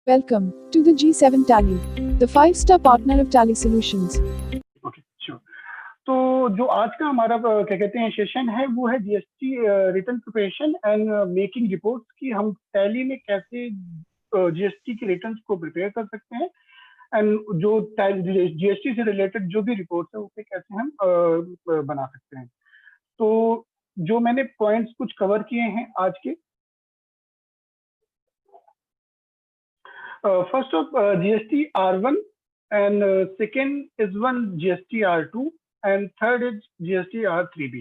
Welcome to the G7 Tally, the 5-star partner of Tally Solutions. Okay, sure. तो जो आज का हमारा क्या कहते हैं सेशन है वो है GST return preparation and making reports की हम टैली में कैसे जीएसटी के रिटर्न्स को प्रिपेयर कर सकते हैं एंड जो जीएसटी से रिलेटेड जो भी रिपोर्ट्स है उसे कैसे हम बना सकते हैं। तो जो मैंने पॉइंट्स कुछ कवर किए हैं आज के, first of GST R1 and second is one GST R2 and third is GST R3B।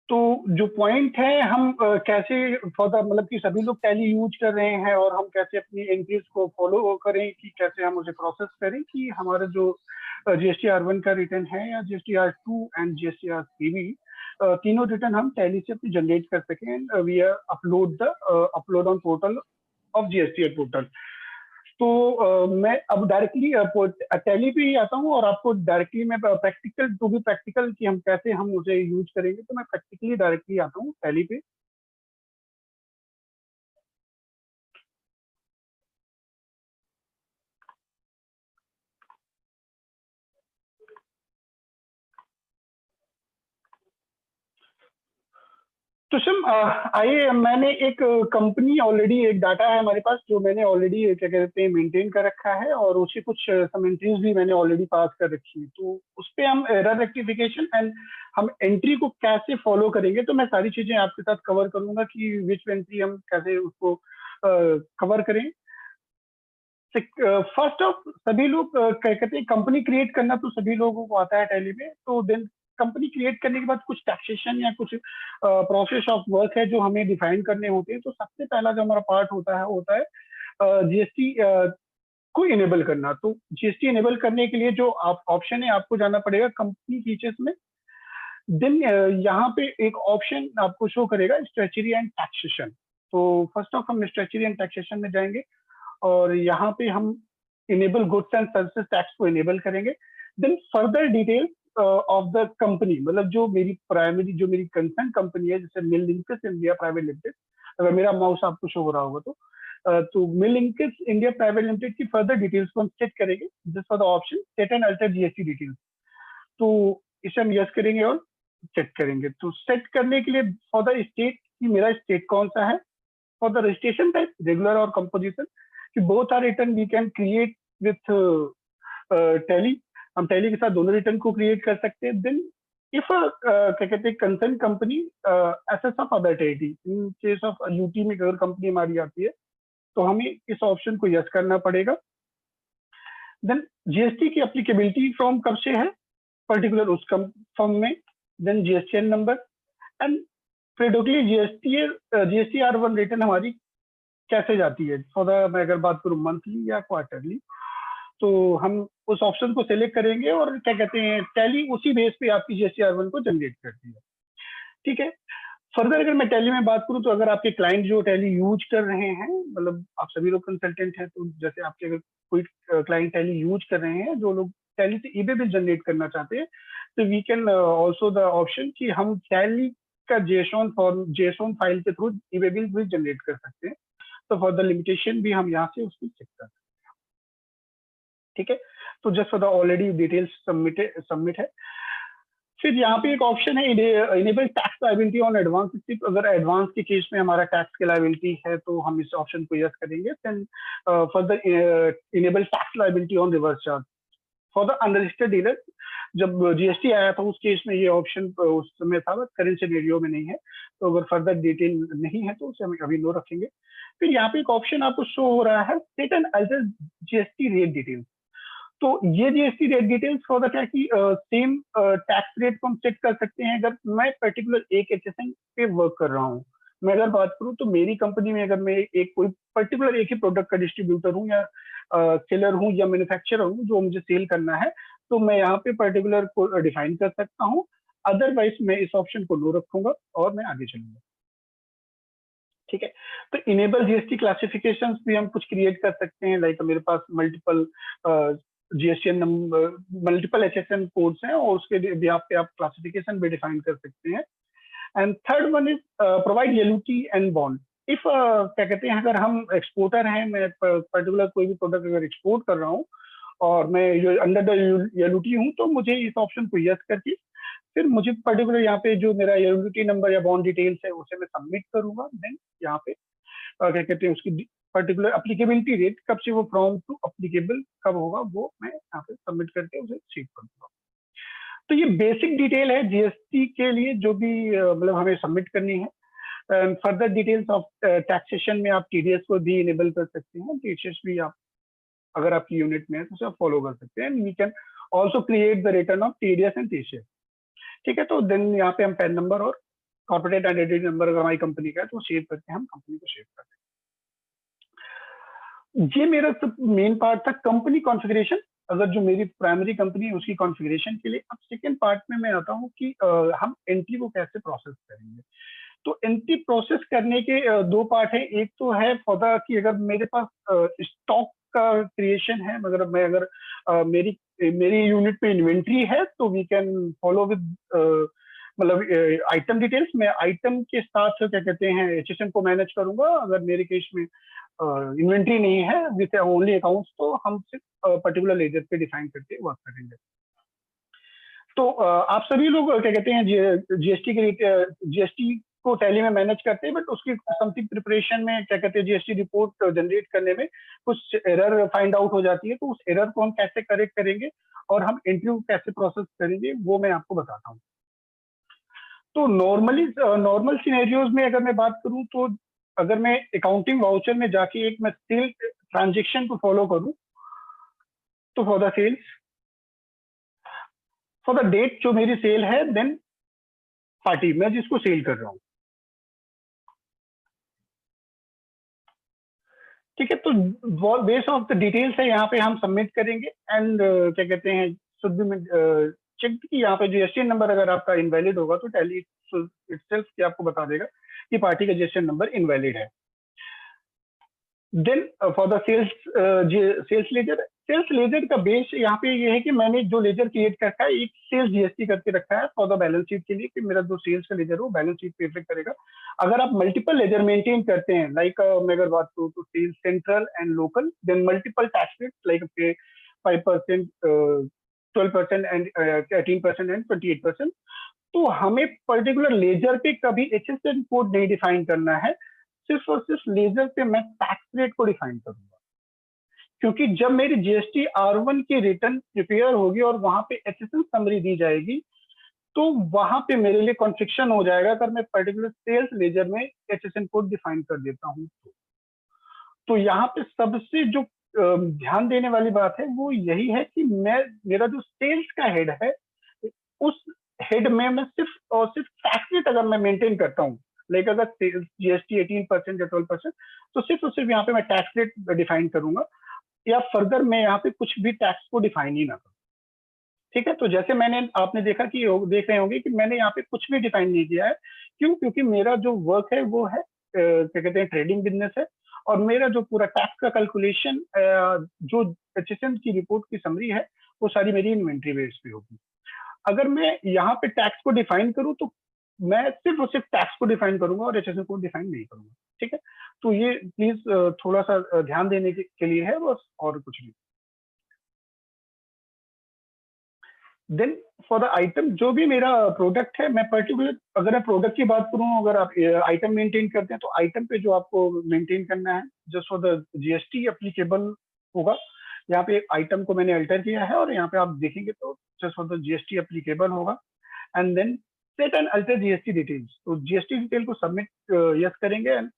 तो जो पॉइंट है हम कैसे फॉर द मतलब कि सभी लोग टैली यूज कर रहे हैं और हम कैसे अपनी एंट्रीज को फॉलो करें कि कैसे हम उसे प्रोसेस करें कि हमारा जो जीएसटी R1 का रिटर्न है या GST R2 and GST R3B तीनों रिटर्न हम टैली से अपनी जनरेट कर सकें we upload on portal of GST portal. तो मैं अब डायरेक्टली टैली पे ही आता हूँ और आपको डायरेक्टली मैं प्रैक्टिकल टू बी प्रैक्टिकल कि हम कैसे हम उसे यूज करेंगे, तो मैं प्रैक्टिकली डायरेक्टली आता हूँ टैली पे। तो सम आइए, मैंने एक कंपनी ऑलरेडी एक डाटा है हमारे पास जो मैंने ऑलरेडी क्या कहते हैं मेंटेन कर रखा है और उसे कुछ सम एंट्रीज भी मैंने ऑलरेडी पास कर रखी है। तो उस पर हम एरर रेक्टिफिकेशन एंड हम एंट्री को कैसे फॉलो करेंगे, तो मैं सारी चीजें आपके साथ कवर करूंगा कि विच एंट्री हम कैसे उसको कवर करें। फर्स्ट ऑफ सभी लोग कहते हैं कंपनी क्रिएट करना तो सभी लोगों को आता है टैली में। तो देन कंपनी क्रिएट करने के बाद कुछ टैक्सेशन या कुछ प्रोसेस ऑफ वर्क है जो हमें डिफाइन करने होते हैं। तो सबसे पहला जो हमारा पार्ट होता है जीएसटी को इनेबल करना। तो जीएसटी इनेबल करने के लिए जो आप ऑप्शन है आपको जाना पड़ेगा कंपनी फीचर्स में। देन यहाँ पे एक ऑप्शन आपको शो करेगा स्ट्रेचरी एंड टैक्सेशन। तो फर्स्ट ऑफ हम स्ट्रेचरी एंड टैक्सेशन में जाएंगे और यहाँ पे हम enable goods and services tax को इनेबल करेंगे। Then further details of the company, मतलब जो मेरी प्राइमरी जो मेरी कंसर्न कंपनी है जैसे मिल लिंकस इंडिया प्राइवेट लिमिटेड, अगर मेरा माउस आपको शो हो रहा होगा तो मिल लिंकस इंडिया प्राइवेट लिमिटेड की फर्दर डिटेल्स को हम सेट करेंगे। This for the option set and alter GST details. तो इसे हम यस करेंगे और सेट करेंगे। तो सेट करने के लिए फॉर द स्टेट कि मेरा स्टेट कौन सा है, for the registration type regular और कंपोजिशन कि both are return we can create with Tally. हम टैली के साथ दोनों रिटर्न को क्रिएट कर सकते हैं। देन इफ क्या कहते हैं concern company access of other territory, in case of UT में अगर कंपनी हमारी आती है तो हमें इस ऑप्शन को यस करना पड़ेगा। देन जीएसटी की एप्लीकेबिलिटी फ्रॉम कब से है पर्टिकुलर उस फॉर्म में, देन जीएसटीएन नंबर एंड प्रेडोकली जीएसटी R1 रिटर्न हमारी कैसे जाती है फॉर द, मैं अगर बात करूं मंथली या क्वार्टरली, तो हम उस ऑप्शन को सिलेक्ट करेंगे और क्या कहते हैं टैली उसी बेस पे आपकी जीएसटी R1 को जनरेट करती है। ठीक है। फर्दर अगर मैं टैली में बात करूं तो अगर आपके क्लाइंट जो टैली यूज कर रहे हैं, मतलब आप सभी लोग कंसल्टेंट हैं, तो जैसे आपके अगर कोई क्लाइंट टैली यूज कर रहे हैं जो लोग टैली से ईबे बिल जनरेट करना चाहते हैं, तो we can also the option कि हम टैली का जेसोन फाइल के थ्रू ईबे बिल भी जनरेट कर सकते हैं। तो फॉर द लिमिटेशन भी हम यहाँ से उसको चेक कर सकते हैं। ठीक है। तो just for the already details submit है। फिर यहाँ पे एक ऑप्शन है enable tax liability on advance. अगर एडवांस के केस में हमारा टैक्स की लायबिलिटी है तो हम इस ऑप्शन को यस करेंगे। Then further enable tax liability on reverse charge for the unregistered dealer. जब जीएसटी आया था उस केस में ये ऑप्शन उस समय था, करेंट सिनेरियो में नहीं है। तो अगर फर्दर डिटेल नहीं है तो उसे हम अभी नो रखेंगे। फिर यहाँ पे एक ऑप्शन आपको शो हो रहा है set and alter GST rate details. तो ये GST rate details for the क्या कि सेम टैक्स रेट को हम सेट कर सकते हैं अगर मैं पर्टिकुलर एक एचएसएन पे वर्क कर रहा हूँ। मैं अगर बात करूँ तो मेरी कंपनी में अगर मैं एक कोई पर्टिकुलर एक ही प्रोडक्ट का डिस्ट्रीब्यूटर हूँ या सेलर हूँ या मैन्युफैक्चरर हूँ जो मुझे सेल करना है, तो मैं यहाँ पे पर्टिकुलर को डिफाइन कर सकता हूँ। अदरवाइज मैं इस ऑप्शन को नो रखूंगा और मैं आगे चलूंगा। ठीक है। तो इनेबल जीएसटी क्लासिफिकेशंस भी हम कुछ क्रिएट कर सकते हैं। लाइक मेरे पास multiple GST number multiple HSN codes हैं और उसके बिहाफ पे आप क्लासिफिकेशन भी डिफाइन कर सकते हैं। And third one is provide LUT and bond. If क्या कहते हैं, अगर हम एक्सपोर्टर हैं, मैं पर्टिकुलर कोई भी प्रोडक्ट अगर एक्सपोर्ट कर रहा हूँ और मैं अंडर द एलयूटी हूँ, तो मुझे इस ऑप्शन को यस करके फिर मुझे पर्टिकुलर यहाँ पे जो मेरा एलयूटी नंबर या बॉन्ड डिटेल्स है उसे मैं सबमिट करूंगा। देन यहाँ पे क्या कहते हैं, उसकी पर्टिकुलर अप्लीकेबिलिटी डेट कब से वो फ्रॉम टू अप्लीकेबल कब होगा, वो मैं यहाँ पे सबमिट करके उसे सेव कर दूंगा। तो ये बेसिक डिटेल है जीएसटी के लिए जो भी मतलब हमें सबमिट करनी है। फर्दर डिटेल्स ऑफ टैक्सेशन में आप टीडीएस को भी इनेबल कर सकते हैं, टीडीएस भी आप अगर आपकी यूनिट में है तो उसे आप फॉलो कर सकते हैं। We can also create the return of TDS and TCS. ठीक है, तो देन यहाँ पे हम पैन नंबर और कॉर्पोरेट आइडेंटिटी नंबर अगर हमारी कंपनी का है तो सेव करके हम कंपनी को सेव करते हैं। ये मेरा सब मेन पार्ट था कंपनी कॉन्फ़िगरेशन, अगर जो मेरी प्राइमरी कंपनी है उसकी कॉन्फ़िगरेशन के लिए। अब सेकेंड पार्ट में मैं आता हूँ कि हम एंट्री को कैसे प्रोसेस करेंगे। तो एंट्री प्रोसेस करने के दो पार्ट है। एक तो है फॉर द कि अगर मेरे पास स्टॉक का क्रिएशन है, मगर मैं अगर मेरी मेरी यूनिट पे इन्वेंट्री है तो वी कैन फॉलो विद मतलब आइटम डिटेल्स। मैं आइटम के साथ क्या कहते हैं एचएसएन को मैनेज करूंगा। अगर मेरे केस में इन्वेंट्री नहीं है विथ ओनली अकाउंट्स, तो हम सिर्फ पर्टिकुलर लेजर पे डिफाइन करके वर्क करेंगे। तो आप सभी लोग क्या कहते हैं जीएसटी के जीएसटी को टैली में मैनेज करते हैं, बट उसकी समथिंग प्रिपरेशन में क्या कहते हैं जीएसटी रिपोर्ट जनरेट करने में कुछ एरर फाइंड आउट हो जाती है। तो उस एरर को हम कैसे करेक्ट करेंगे और हम एंट्री को कैसे प्रोसेस करेंगे वो मैं आपको बताता हूँ। तो नॉर्मल सिनेरियोज में अगर मैं बात करूं, तो अगर मैं अकाउंटिंग वाउचर में जाके एक मैं सेल ट्रांजेक्शन को फॉलो करूं, तो फॉर द डेट जो मेरी सेल है, देन पार्टी मैं जिसको सेल कर रहा हूँ। ठीक है, तो बेस ऑफ द डिटेल्स है यहाँ पे हम सबमिट करेंगे एंड क्या कहते हैं शुड बी चेक कि यहाँ पे जीएसटी नंबर अगर आपका इनवैलिड होगा तो टैली इटसेल्फ की आपको बता देगा कि पार्टी का जीएसटी नंबर इनवैलिड है। Then for the sales ledger का बेस यहाँ पे ये है कि मैंने जो लेजर क्रिएट करता है एक सेल्स जीएसटी करके रखा है फॉर द बैलेंस शीट के लिए, कि मेरा जो सेल्स का लेजर है वो बैलेंस शीट पे इफेक्ट करेगा। अगर आप मल्टीपल लेजर मेंटेन करते हैं, लाइक मैं अगर बात करूँ तो sales central and local, then multiple tax rate like 5%, 12% and 18% and 28%, तो हमें पर्टिकुलर लेजर पे कभी एचएसएन कोड नहीं डिफाइन करना है, सिर्फ और सिर्फ लेजर पे मैं टैक्स रेट को डिफाइन करूंगा। क्योंकि जब मेरी जीएसटी R1 की रिटर्न प्रिपेयर होगी और वहां पे एचएसएन समरी दी जाएगी, तो वहां पे मेरे लिए कॉन्फ्लिक्शन हो जाएगा अगर मैं पर्टिकुलर सेल्स लेजर में एचएसएन कोड डिफाइन कर देता हूं। तो यहाँ पे सबसे जो ध्यान देने वाली बात है वो यही है कि मेरा जो सेल्स का हेड है, उस हेड में मैं सिर्फ और सिर्फ टैक्स रेट अगर मैं मेंटेन करता हूँ, लाइक अगर जीएसटी 18% या 12%, तो सिर्फ और सिर्फ यहाँ पे मैं टैक्स रेट डिफाइन करूंगा, या फर्दर मैं यहाँ पे कुछ भी टैक्स को डिफाइन ही ना करूँ। ठीक है, तो जैसे आपने देखा कि देख रहे होंगे कि मैंने यहाँ पे कुछ भी डिफाइन नहीं किया है। क्यों? क्योंकि मेरा जो वर्क है वो है क्या कहते हैं ट्रेडिंग बिजनेस है, और मेरा जो पूरा टैक्स का कैलकुलेशन जो एचएसएन की रिपोर्ट की समरी है वो सारी मेरी इन्वेंट्री बेस पे होगी। अगर मैं यहाँ पे टैक्स को डिफाइन करूँ तो मैं सिर्फ और सिर्फ टैक्स को डिफाइन करूंगा और एचएसएन को डिफाइन नहीं करूंगा। ठीक है, तो ये प्लीज थोड़ा सा ध्यान देने के लिए है बस, और कुछ नहीं। देन फॉर द आइटम, जो भी मेरा प्रोडक्ट है, मैं पर्टिकुलर अगर मैं प्रोडक्ट की बात करूं, अगर आप आइटम मेंटेन करते हैं तो आइटम पे जो आपको मेंटेन करना है just for the GST applicable होगा। यहाँ पे आइटम को मैंने अल्टर किया है और यहाँ पे आप देखेंगे तो just for the GST applicable होगा। And then set and alter GST details, तो जीएसटी डिटेल को सबमिट यस करेंगे एंड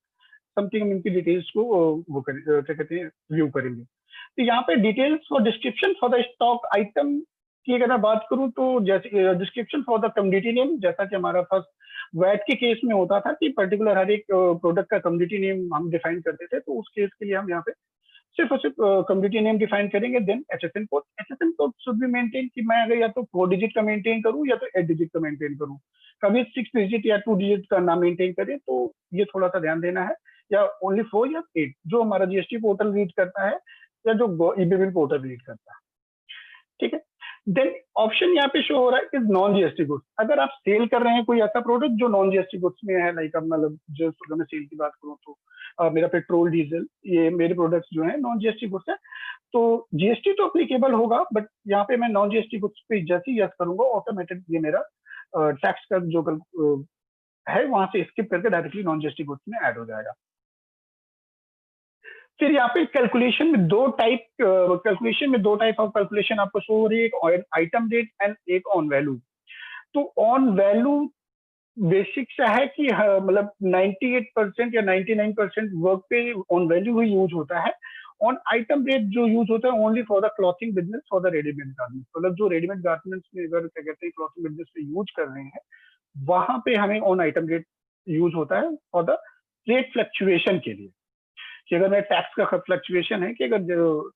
समथिंग हम इनकी डिटेल्स को वो क्या कहते हैं व्यू करेंगे। तो यहाँ पे details for description for the stock item की अगर मैं बात करूं तो जैसे description for the community name, जैसा कि हमारा फर्स्ट वैट के केस में होता था कि पर्टिकुलर हर एक प्रोडक्ट का कम्युनिटी नेम हम डिफाइन करते थे, तो उस केस के लिए हम यहाँ पे सिर्फ और सिर्फ कम्युनिटी नेम डिफाइन करेंगे। Then HSN code should be maintain, कि मैं अगर या तो 4 डिजिट का मेंटेन करूं या तो 8 डिजिट का मेंटेन करूं, कभी 6 डिजिट या 2 डिजिट का ना मेंटेन करें, तो ये थोड़ा सा ध्यान देना है। या ओनली 4 या 8 जो हमारा जीएसटी पोर्टल रीड करता है या जो ईबीबिल पोर्टल रीड करता है। ठीक है, देन ऑप्शन यहाँ पे शो हो रहा है इज नॉन जीएसटी गुड्स। अगर आप सेल कर रहे हैं कोई ऐसा प्रोडक्ट जो नॉन जीएसटी गुड्स में है, लाइक अब मतलब जो अगर मैं सेल की बात करूँ तो मेरा पेट्रोल डीजल ये मेरे प्रोडक्ट्स जो है नॉन जीएसटी गुड्स है, तो जीएसटी तो अप्लीकेबल होगा, बट यहाँ पे मैं नॉन जीएसटी गुड्स पे जैसे ही यस करूंगा ऑटोमेटिक ये मेरा टैक्स का जो है वहां से स्किप करके डायरेक्टली नॉन जीएसटी गुड्स में ऐड हो जाएगा। फिर यहाँ पे कैलकुलेशन में दो टाइप ऑफ कैलकुलेशन आपको शो हो रही है, एक आइटम रेट एंड एक ऑन वैल्यू। तो ऑन वैल्यू बेसिक सा है कि मतलब 98% या 99% वर्क पे ऑन वैल्यू ही यूज होता है। ऑन आइटम रेट जो यूज होता है only for the clothing business, for the readymade garments, मतलब जो रेडीमेड गारमेंट्स में अगर क्या कहते हैं क्लॉथिंग बिजनेस में यूज कर रहे हैं वहां पे हमें ऑन आइटम रेट यूज होता है फॉर द रेट फ्लक्चुएशन के लिए, कि अगर मैं टैक्स का फ्लक्चुएशन है कि अगर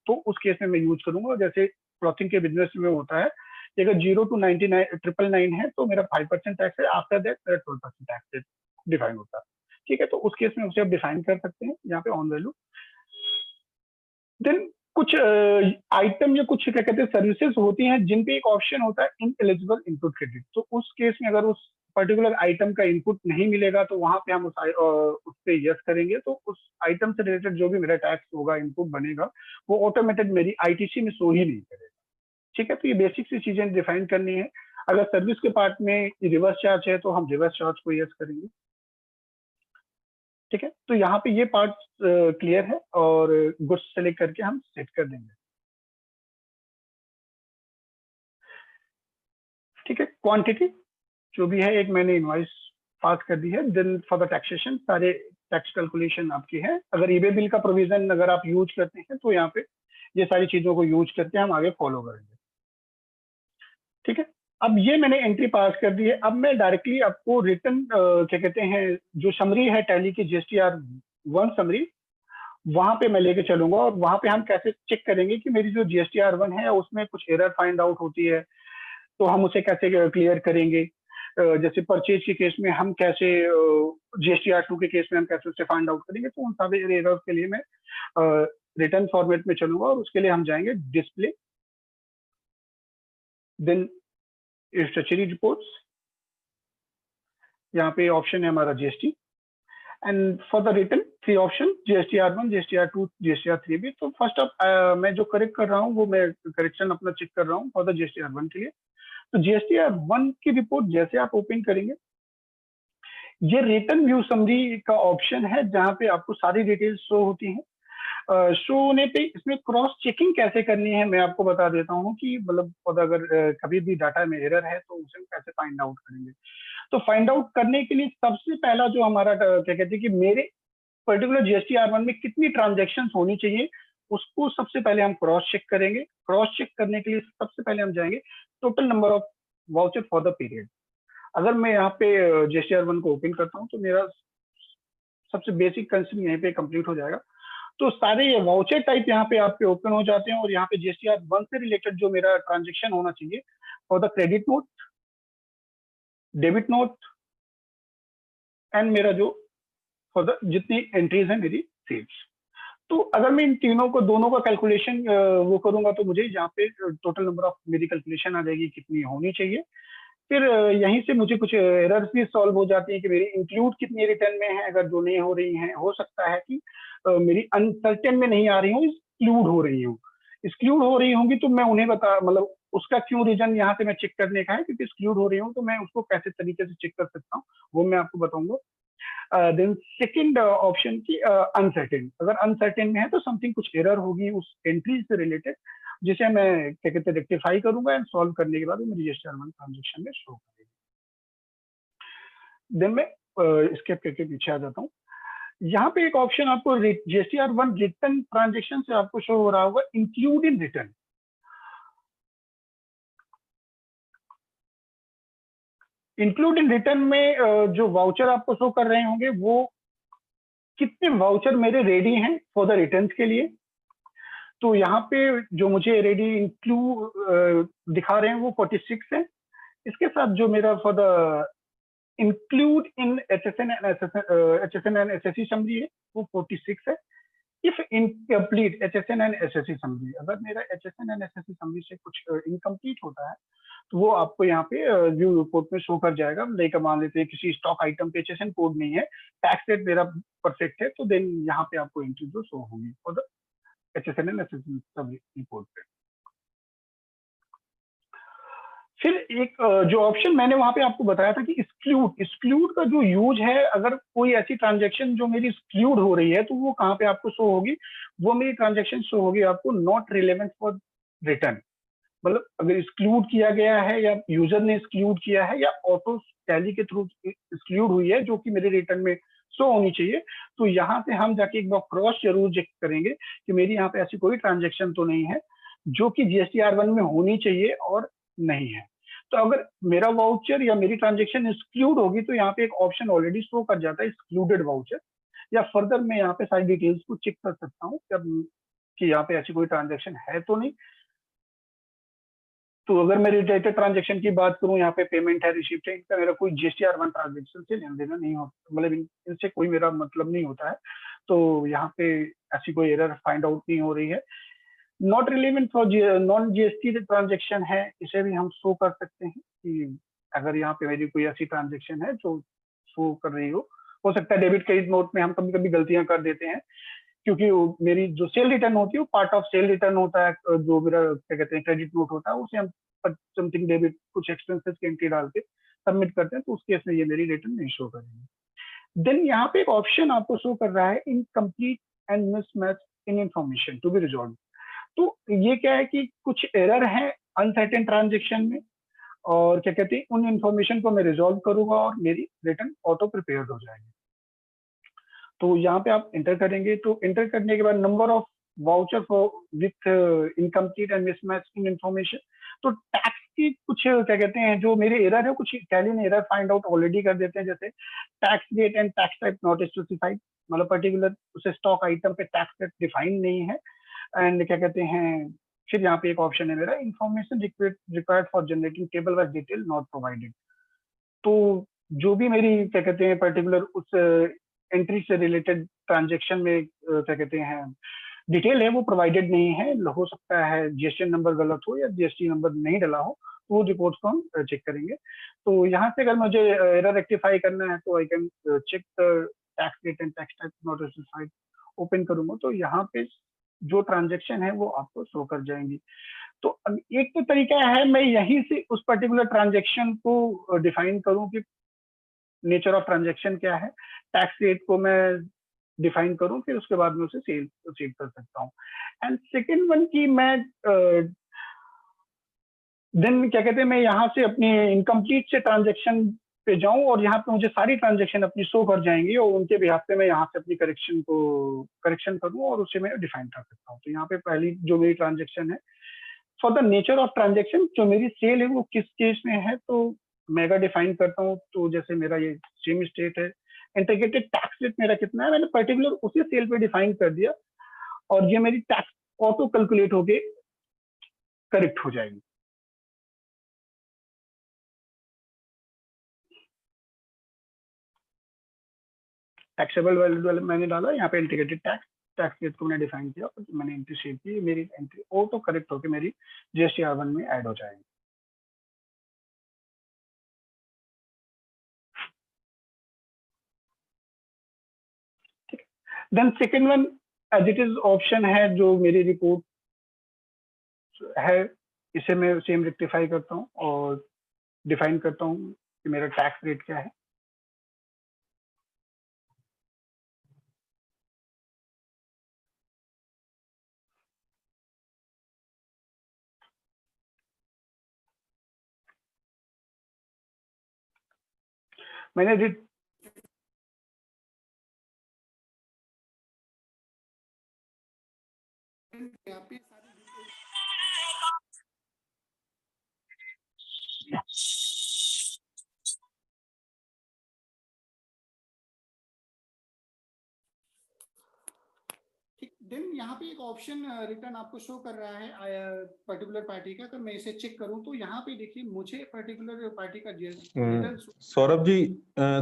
तो उस केस में मैं यूज करूंगा। जैसे क्लॉथिंग के बिजनेस में होता है कि अगर 0 to 99 है तो मेरा 5% टैक्स है, आफ्टर दैट मेरा 12% टैक्स डिफाइन होता है। ठीक है, तो उस केस में उसे आप डिफाइन कर सकते हैं यहाँ पे ऑन वैल्यू। देन कुछ आइटम या कुछ क्या कहते हैं सर्विसेज होती हैं जिन पे एक ऑप्शन होता है इन एलिजिबल इनपुट क्रेडिट। तो उस केस में अगर उस पर्टिकुलर आइटम का इनपुट नहीं मिलेगा तो वहां पे हम उस पे यस करेंगे, तो उस आइटम से रिलेटेड जो भी मेरा टैक्स होगा इनपुट बनेगा वो ऑटोमेटेड मेरी आईटीसी में शो ही नहीं करेगा। ठीक है, तो ये बेसिक सी चीजें डिफाइन करनी है। अगर सर्विस के पार्ट में रिवर्स चार्ज है तो हम रिवर्स चार्ज को यस करेंगे। ठीक है, तो यहाँ पे ये पार्ट क्लियर है और गुड्स सेलेक्ट करके हम सेट कर देंगे। ठीक है, क्वांटिटी जो भी है एक मैंने इनवॉइस पास कर दी है। देन फॉर द टैक्सेशन सारे टैक्स कैलकुलेशन आपकी है। अगर ईबे बिल का प्रोविजन अगर आप यूज करते हैं तो यहाँ पे ये सारी चीजों को यूज करके हम आगे फॉलो करेंगे। ठीक है, अब ये मैंने एंट्री पास कर दी है। अब मैं डायरेक्टली आपको रिटर्न क्या कहते हैं जो समरी है टैली की GSTR1 समरी वहां पे मैं लेके चलूंगा और वहां पे हम कैसे चेक करेंगे कि मेरी जो GSTR1 है उसमें कुछ एरर फाइंड आउट होती है तो हम उसे कैसे क्लियर करेंगे। जैसे परचेज के केस में हम कैसे GSTR2 के केस में हम कैसे उसे फाइंड आउट करेंगे, तो उन सारे एरर के लिए मैं रिटर्न फॉर्मेट में चलूंगा और उसके लिए हम जाएंगे डिस्प्ले, देन स्टैट्यूटरी रिपोर्ट्स, यहाँ पे ऑप्शन है हमारा GST and for the return 3 option GSTR1, GSTR2, GSTR3 भी। तो फर्स्ट ऑफ मैं जो करेक्ट कर रहा हूँ वो मैं करेक्शन अपना चेक कर रहा हूँ फॉर द GSTR1 के लिए। तो GSTR1 की रिपोर्ट जैसे आप ओपन करेंगे ये रिटर्न व्यू समरी का ऑप्शन है जहाँ पे आपको सारी डिटेल्स शो होती हैं। शो होने पे इसमें क्रॉस चेकिंग कैसे करनी है मैं आपको बता देता हूँ कि मतलब अगर कभी भी डाटा में एरर है तो उसे हम कैसे फाइंड आउट करेंगे। तो फाइंड आउट करने के लिए सबसे पहला जो हमारा क्या कहते हैं कि मेरे पर्टिकुलर GSTR1 में कितनी ट्रांजेक्शन होनी चाहिए उसको सबसे पहले हम क्रॉस चेक करेंगे। क्रॉस चेक करने के लिए सबसे पहले हम जाएंगे total number of voucher for the period. अगर मैं यहाँ पे GSTR1 को ओपन करता हूँ तो मेरा सबसे बेसिक कंसेप्ट यहीं पे कंप्लीट हो जाएगा। तो सारे ये वाउचर टाइप यहाँ पे आपके ओपन हो जाते हैं और यहाँ पे GSTR1 से रिलेटेड जो मेरा ट्रांजेक्शन होना चाहिए for the credit note, debit note and मेरा जो फॉर द जितनी एंट्रीज है मेरी सेल्स। तो अगर मैं इन तीनों को दोनों का कैलकुलेशन वो करूंगा तो मुझे यहाँ पे टोटल नंबर ऑफ मेरी कैलकुलेशन आ जाएगी कितनी होनी चाहिए। फिर यहीं से मुझे कुछ एरर्स भी सॉल्व हो जाती है कि मेरी इंक्लूड कितनी रिटर्न में है। अगर जो नहीं हो रही हैं हो सकता है कि मेरी अनसर्टेन में नहीं आ रही हूँ, एक्सक्लूड हो रही हूँ। एक्सक्लूड हो रही होंगी तो मैं उन्हें बता मतलब उसका क्यों रीजन यहाँ से मैं चेक करने का है, क्योंकि एक्सक्लूड हो रही हूँ तो मैं उसको कैसे तरीके से चेक कर सकता हूँ वो मैं आपको बताऊंगा। देन सेकंड ऑप्शन की अनसर्टेन, अगर अनसर्टेन में है तो समथिंग कुछ एरर होगी उस एंट्री से रिलेटेड जिसे मैं क्या कहते हैं रेक्टिफाई करूंगा एंड सॉल्व करने के बाद वो मेरी GSTR1 ट्रांजेक्शन में शो करेगी। देन मैं स्केप करके पीछे आ जाता हूँ। यहाँ पे एक ऑप्शन आपको GSTR1 रिटर्न ट्रांजेक्शन से आपको शो हो रहा होगा include in return. Include in return में जो वाउचर आपको शो कर रहे होंगे वो कितने वाउचर मेरे रेडी हैं फॉर द रिटर्न के लिए। तो यहाँ पे जो मुझे रेडी इंक्लूड दिखा रहे हैं वो 46 है। इसके साथ जो मेरा for the include in HSN and SSC summary है वो 46 है। If incomplete HSN and SSC summary, अगर मेरा HSN एंड SSC समरी से कुछ इनकम्प्लीट होता है तो वो आपको यहाँ पे व्यू रिपोर्ट में शो कर जाएगा। लाइक मान लेते हैं किसी स्टॉक आइटम पे HSN कोड नहीं है, टैक्स रेट मेरा परफेक्ट है, तो देन यहाँ पे आपको एंट्री जो शो होगी for the HSN and SSC summary report पे। फिर एक जो ऑप्शन मैंने वहां पे आपको बताया था कि एक्सक्लूड का जो यूज है, अगर कोई ऐसी ट्रांजैक्शन जो मेरी एक्सक्लूड हो रही है तो वो कहाँ पे आपको शो होगी, वो मेरी ट्रांजैक्शन शो होगी आपको नॉट रिलेवेंट फॉर रिटर्न। मतलब अगर एक्सक्लूड किया गया है या यूजर ने एक्सक्लूड किया है या ऑटो टैली के थ्रू एक्सक्लूड हुई है जो कि मेरे रिटर्न में शो होनी चाहिए, तो यहाँ पे हम जाके एक बार क्रॉस जरूर चेक करेंगे कि मेरी यहाँ पे ऐसी कोई ट्रांजेक्शन तो नहीं है जो कि GSTR1 में होनी चाहिए और नहीं है। तो अगर मेरा वाउचर या मेरी ट्रांजेक्शन एक्सक्लूड होगी तो यहाँ पे एक ऑप्शन ऑलरेडी शो कर जाता है एक्सक्लूडेड वाउचर, या फर्दर मैं यहाँ पे सारी डिटेल्स को चेक कर सकता हूँ कि यहाँ पे ऐसी कोई ट्रांजेक्शन है तो नहीं। तो अगर मैं रिलेटेड ट्रांजेक्शन की बात करूं, यहाँ पे पेमेंट है, रिसिप्ट है, इनका मेरा कोई GSTR1 ट्रांजेक्शन से लेना देना नहीं होता, मतलब इनसे कोई मेरा मतलब नहीं होता है, तो यहाँ पे ऐसी कोई एरर फाइंड आउट नहीं हो रही है। Not relevant for non GST transaction है, इसे भी हम शो कर सकते हैं कि अगर यहाँ पे मेरी कोई ऐसी ट्रांजेक्शन है जो शो कर रही हो सकता है डेबिट क्रेडिट नोट में हम कभी कभी गलतियां कर देते हैं, क्योंकि मेरी जो सेल रिटर्न होती है वो पार्ट ऑफ सेल रिटर्न होता है, जो मेरा क्या कहते हैं क्रेडिट नोट होता है उसे हम समथिंग डेबिट कुछ एक्सपेंसेस की एंट्री डाल के सबमिट करते हैं, तो उस केस में ये मेरी रिटर्न नहीं शो करेगी। देन यहाँ पे एक ऑप्शन आपको शो कर रहा है incomplete and mismatch in information to be resolve. तो ये क्या है कि कुछ एरर है अनसर्टेन ट्रांजेक्शन में, और क्या कहते हैं उन इंफॉर्मेशन को मैं रिजॉल्व करूंगा और मेरी रिटर्न ऑटो प्रिपेयर हो जाएगी। तो यहाँ पे आप इंटर करेंगे, तो इंटर करने के बाद number of voucher for with incomplete and mismatch in information, तो टैक्स की कुछ क्या कहते हैं जो मेरे एरर है कुछ टैली ने एरर फाइंड आउट ऑलरेडी कर देते हैं, जैसे tax rate and tax type not specified, मतलब पर्टिकुलर उसे स्टॉक आइटम पे टैक्स रेट डिफाइन नहीं है। एंड क्या कहते हैं फिर यहाँ पे एक ऑप्शन है मेरा information required for generating table wise detail not provided. तो जो भी मेरी क्या कहते हैं पर्टिकुलर उस एंट्री से रिलेटेड ट्रांजेक्शन में क्या कहते हैं डिटेल है वो प्रोवाइडेड नहीं है, हो सकता है GST नंबर गलत हो या GST नंबर नहीं डला हो, तो वो रिपोर्ट्स को हम चेक करेंगे। तो यहाँ से अगर मुझे एरर रेक्टिफाई करना है तो I can check tax rate and tax type not specified, open करूंगा तो यहाँ पे जो ट्रांजेक्शन है वो आपको शो कर जाएंगी। तो एक तो तरीका है मैं यहीं से उस पर्टिकुलर ट्रांजेक्शन को डिफाइन करूं कि नेचर ऑफ ट्रांजेक्शन क्या है, टैक्स रेट को मैं डिफाइन करूं, फिर उसके बाद में उसे सेव कर सकता हूं। एंड सेकेंड वन की मैं देन क्या कहते हैं मैं यहाँ से अपनी इनकम्प्लीट से ट्रांजेक्शन पे जाऊं और यहाँ पे मुझे सारी ट्रांजेक्शन अपनी शो कर जाएंगी और उनके बिहाफ पे मैं यहाँ से अपनी करेक्शन करूँ और उसे मैं डिफाइन कर सकता हूँ। तो यहाँ पे पहली जो मेरी ट्रांजेक्शन है for the nature of transaction, जो मेरी सेल है वो किस केस में है, तो मैं अगर डिफाइन करता हूँ तो जैसे मेरा ये सेम स्टेट है, इंटीग्रेटेड टैक्स रेट मेरा कितना है, मैंने पर्टिकुलर उसी सेल पे डिफाइन कर दिया और ये मेरी टैक्स ऑटो कैलकुलेट होके करेक्ट हो जाएगी। टैक्सेबल वैल्यू मैंने डाला, यहाँ पे इंटीग्रेटेड टैक्स रेट को मैंने डिफाइन किया और मैंने एंट्री सेव की, मेरी एंट्री ऑटो करेक्ट होकर मेरी GSTR1 में ऐड हो जाएगी। Then second one as it is option है जो मेरी रिपोर्ट है, इसे मैं सेम रेक्टिफाई करता हूँ और डिफाइन करता हूँ कि मेरा टैक्स रेट क्या है। मैंने देन यहाँ पे एक ऑप्शन रिटर्न आपको शो कर रहा है पर्टिकुलर पार्टी का, अगर मैं इसे चेक करूं तो यहाँ पे देखिए मुझे पर्टिकुलर पार्टी का रिटर्न। सौरभ जी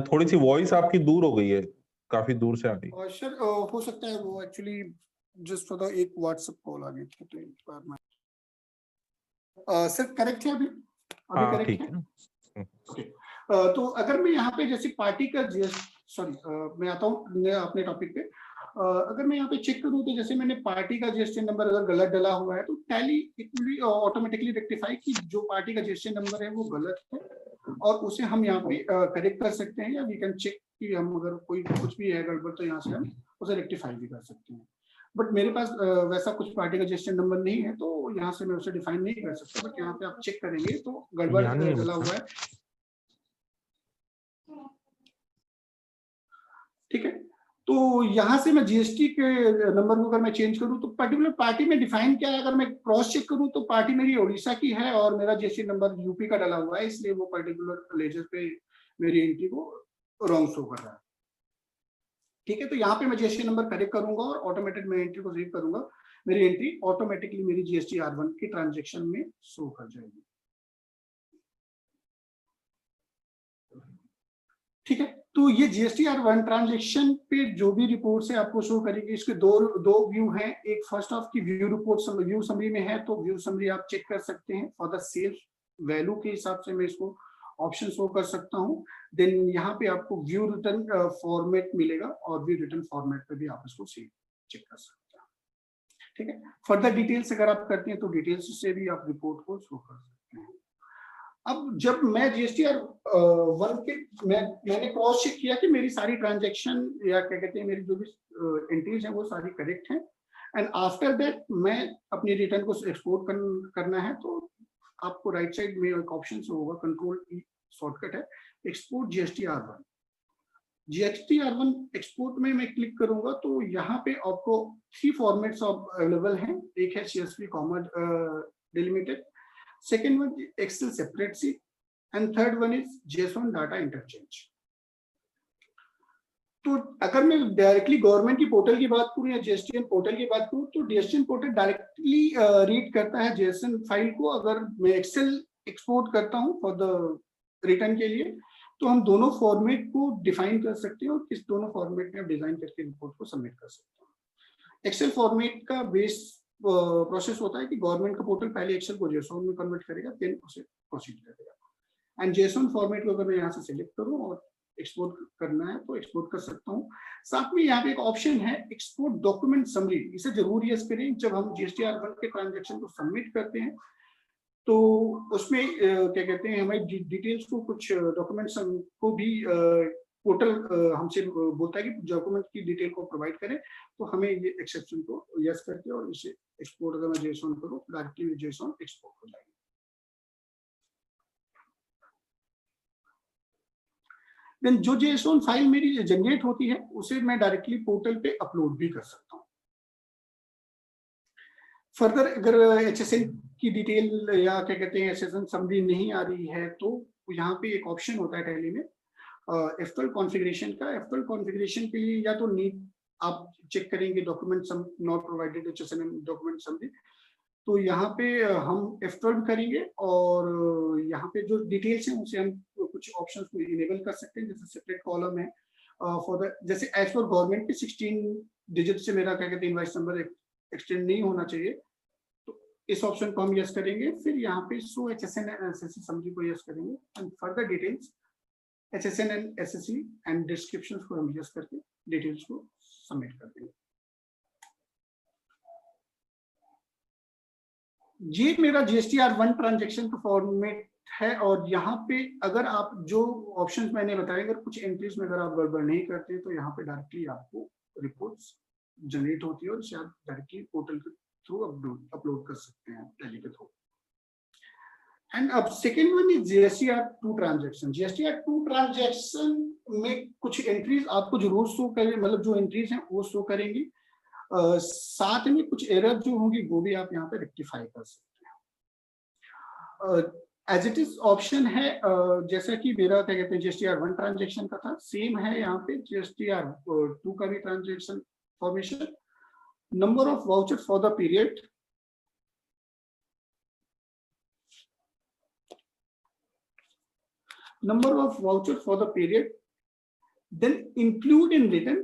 थोड़ी सी वॉइस आपकी दूर हो गई है, काफी दूर से आ रही। और सर हो सकता है वो एक्चुअली जस्ट फॉर द एक व्हाट्सएप कॉल आ गई थी तो एक बार मैं सर करेक्ट है अभी करेक्ट ठीक है है ना। ओके। तो अगर मैं यहाँ पे जैसे पार्टी का सॉरी मैं आता हूँ अपने टॉपिक पे। अगर मैं यहाँ पे चेक करूँ तो जैसे मैंने पार्टी का जीएसटी नंबर अगर गलत डला हुआ है तो tally it will automatically rectify कि जो पार्टी का जीएसटी नंबर है वो गलत है और उसे हम यहाँ पे करेक्ट कर सकते हैं, या वी कैन चेक कि हम अगर कोई कुछ भी है गड़बड़ तो यहाँ से हम उसे रेक्टिफाई भी कर सकते हैं। बट मेरे पास वैसा कुछ पार्टी का रजिस्ट्रेशन नंबर नहीं है तो यहाँ से मैं उसे डिफाइन नहीं कर सकता। बट यहाँ पे आप चेक करेंगे तो गड़बड़ डला हुआ है, ठीक है। तो यहाँ से मैं जीएसटी के नंबर को अगर मैं चेंज करूँ तो पर्टिकुलर पार्टी में डिफाइन क्या है, अगर मैं क्रॉस चेक करूँ तो पार्टी मेरी ओडिशा की है और मेरा जीएसटी नंबर यूपी का डला हुआ है, इसलिए वो पर्टिकुलर लेजर पे मेरी एंट्री को रॉन्ग शो कर रहा है, ठीक है। तो यहाँ पे मैं जीएसटी नंबर करेक्ट करूंगा और ऑटोमेटेड मैं एंट्री को सेव करूंगा, मेरी एंट्री ऑटोमेटिकली मेरी जीएसटी R1 की ट्रांजैक्शन में शो कर जाएगी, ठीक है। तो ये जीएसटी R1 ट्रांजैक्शन पे जो भी रिपोर्ट है आपको शो करेगी। इसके दो व्यू हैं, एक फर्स्ट ऑफ की व्यू रिपोर्ट व्यू समरी में है, तो व्यू समरी आप चेक कर सकते हैं फॉर द सेल्स वैल्यू के हिसाब से मैं इसको ऑप्शन शो कर सकता हूँ। देन यहाँ पे आपको व्यू रिटर्न फॉर्मेट मिलेगा और व्यू रिटर्न फॉर्मेट पे भी आप इसको चेक कर सकते हैं, ठीक है। फर्दर डिटेल्स अगर आप करते हैं तो डिटेल्स से भी आप रिपोर्ट को शो कर सकते हैं। अब जब मैं जीएसटी R1 के मैंने क्रॉस चेक किया कि मेरी सारी ट्रांजैक्शन या क्या कहते हैं मेरी जो भी एंट्रीज हैं वो सारी करेक्ट हैं, एंड आफ्टर दैट मैं अपनी रिटर्न को एक्सपोर्ट करना है, तो आपको राइट साइड में एक ऑप्शन होगा, कंट्रोल ई शॉर्टकट है, export GST R1। GST R1 export में मैं क्लिक करूंगा तो यहाँ पे आपको 3 फॉर्मेट्स अवेलेबल हैं। एक है CSV comma delimited, second one Excel separate sheet, and third one is JSON data interchange। तो अगर मैं डायरेक्टली गवर्नमेंट की पोर्टल की बात करूं या जीएसटीएन पोर्टल की बात करूं तो जीएसटीएन पोर्टल डायरेक्टली रीड करता है जेसन फाइल को। अगर मैं एक्सेल एक्सपोर्ट करता हूं फॉर द रिटर्न के लिए तो हम दोनों फॉर्मेट को डिफाइन कर सकते हैं और किस दोनों फॉर्मेट में आप डिजाइन करके रिपोर्ट को सबमिट कर सकते हैं। एक्सेल फॉर्मेट का बेस प्रोसेस होता है कि गवर्नमेंट का पोर्टल पहले एक्सेल को जेसोन में कन्वर्ट करेगा, देन उसे प्रोसीड करेगा। एंड जेसोन फॉर्मेट को अगर मैं यहाँ से सिलेक्ट करूँ और एक्सपोर्ट करना है तो एक्सपोर्ट कर सकता हूँ। साथ में यहाँ पे एक ऑप्शन है एक्सपोर्ट डॉक्यूमेंट समरी, इसे जरूर यूज करें जब हम जीएसटी R1 के ट्रांजैक्शन को सबमिट करते हैं तो उसमें क्या कहते हैं हमारी डिटेल्स को कुछ डॉक्यूमेंट्स को भी पोर्टल हमसे बोलता है कि डॉक्यूमेंट की डिटेल को प्रोवाइड करें, तो हमें ये एक्सेप्शन को यस करके और इसे एक्सपोर्ट अगर मैं जेसोन करूं डायरेक्टली जेसोन एक्सपोर्ट हो जाएगी। देन जो जेसोन फाइल मेरी जनरेट होती है उसे मैं डायरेक्टली पोर्टल पे अपलोड भी कर सकता हूं। फर्दर अगर HSN की डिटेल या क्या कहते हैं HSN समरी नहीं आ रही है तो यहाँ पे एक ऑप्शन होता है टैली में F12 कॉन्फ़िगरेशन का। F12 कॉन्फ़िगरेशन के लिए या तो नीड आप चेक करेंगे document some not provided HSN document summary, तो यहाँ पे हम F12 करेंगे और यहाँ पे जो डिटेल्स हैं उसे हम कुछ ऑप्शंस को इनेबल कर सकते हैं, जैसे सेपरेट कॉलम है फॉर द जैसे एज पर गवर्नमेंट के 16 डिजिट से मेरा क्या कहते हैं इनवॉइस नंबर एक्सटेंड नहीं होना चाहिए, तो इस ऑप्शन को हम यस करेंगे। फिर यहाँ पे show HSN and SSC summary को यस करेंगे and further details HSN and SSC and description को हम यस करके डिटेल्स को सबमिट कर देंगे। ये मेरा जीएसटी R1 ट्रांजैक्शन का फॉर्मेट है और यहाँ पे अगर आप जो ऑप्शंस मैंने बताए अगर कुछ एंट्रीज में अगर आप गड़बड़ नहीं करते तो यहाँ पे डायरेक्टली आपको रिपोर्ट्स जनरेट होती है और इसे आप डायरेक्टली पोर्टल के थ्रू अपलोड कर सकते हैं टैली के थ्रू। एंड अब second one is GSTR2 transaction. GSTR2 transaction में कुछ एंट्रीज आपको जरूर शो करें, मतलब जो एंट्रीज हैं वो शो करेंगी, साथ में कुछ एरर जो होंगी वो भी आप यहाँ पे रेक्टिफाई कर सकते हैं। एज इट इज ऑप्शन है जैसा कि मेरा क्या कहते हैं GSTR1 ट्रांजैक्शन का था, सेम है यहाँ पे GSTR2 का भी transaction formation. Number of voucher for the period, number of voucher for the period, then include in return,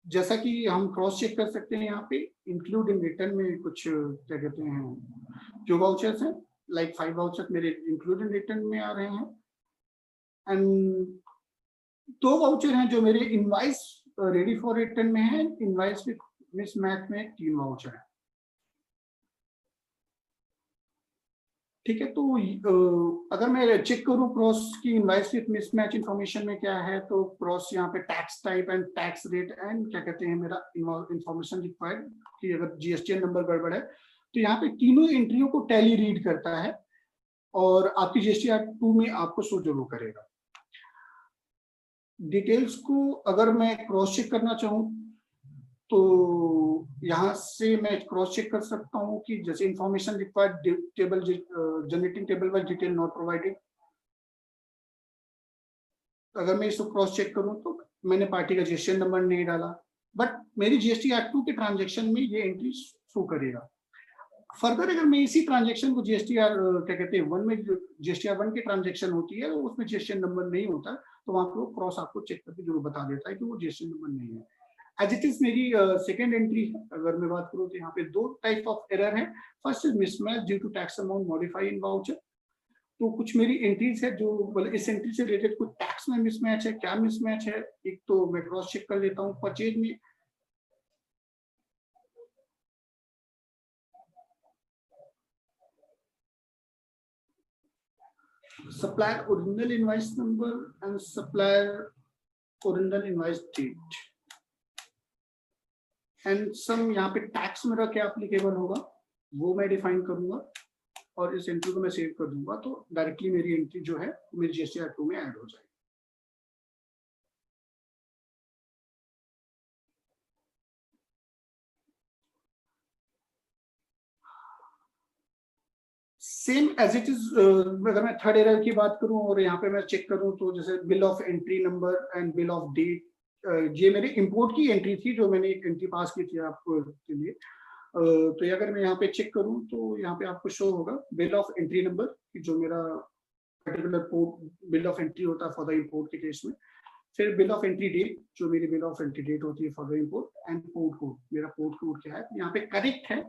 जैसा कि हम क्रॉस चेक कर सकते हैं यहाँ पे इंक्लूड इन रिटर्न में कुछ क्या कहते हैं जो वाउचर्स हैं, लाइक 5 वाउचर मेरे इंक्लूड इन रिटर्न में आ रहे हैं, एंड 2 वाउचर हैं जो मेरे इनवाइस रेडी फॉर रिटर्न में है, इनवाइस विद मिसमैच में 3 वाउचर है। ठीक है, तो अगर मैं चेक करूं क्रॉस की इनवाइस विद मिसमैच इंफॉर्मेशन में क्या है, तो क्रॉस यहाँ पे tax type and tax rate and क्या कहते हैं मेरा इंफॉर्मेशन रिक्वायर्ड कि अगर जीएसटीएन नंबर गड़बड़ है तो यहाँ पे तीनों एंट्रियों को टैली रीड करता है और आपकी जीएसटीआर 2 में आपको शो जरूर करेगा। डिटेल्स को अगर मैं क्रॉस चेक करना चाहूँ तो यहाँ से मैं क्रॉस चेक कर सकता हूँ कि जैसे information required table generating table wise detail not provided. अगर मैं इसको क्रॉस चेक करूँ तो मैंने पार्टी का जीएसटीएन नंबर नहीं डाला, बट मेरी जीएसटीआर 2 के ट्रांजेक्शन में ये एंट्री शो करेगा। फर्दर अगर मैं इसी ट्रांजेक्शन को जीएसटीआर क्या कहते हैं 1 में जीएसटीआर 1 की ट्रांजेक्शन होती है उसमें जीएसटीएन नंबर नहीं होता, तो वहां पर क्रॉस आपको चेक करके जरूर बता देता है कि वो जीएसटीएन नंबर नहीं है। एज इट इज मेरी सेकेंड एंट्री है। अगर मैं बात करूँ तो यहाँ पे 2 टाइप ऑफ एरर है। First is mismatch due to tax amount modify in voucher. तो कुछ मेरी एंट्रीज है जो मतलब इस एंट्री से रिलेटेड कुछ टैक्स में मिसमैच है, क्या मिसमैच है एक तो मैं क्रॉस चेक कर लेता हूँ। परचेज में supplier original invoice number and supplier original invoice date and some यहाँ पे टैक्स मेरा क्या एप्लीकेबल होगा वो मैं डिफाइन करूंगा और इस एंट्री को मैं सेव कर दूंगा, तो डायरेक्टली मेरी एंट्री जो है मेरी जीएसटीआर 2 में ऐड हो जाएगी। सेम एज इट इज अगर मैं थर्ड एरर की बात करूं और यहाँ पे मैं चेक करूं तो जैसे bill of entry number and bill of date, ये मेरी इंपोर्ट की एंट्री थी जो मैंने एक एंट्री पास की थी आपको के लिए। तो ये अगर मैं यहाँ पे चेक करूं तो यहाँ पे आपको शो होगा बिल ऑफ एंट्री नंबर जो मेरा particular port bill of entry होता है फॉर द इंपोर्ट के केस में, फिर बिल ऑफ एंट्री डेट जो मेरी बिल ऑफ एंट्री डेट होती है for the import, and port code मेरा पोर्ट कोड क्या है यहाँ पे करेक्ट है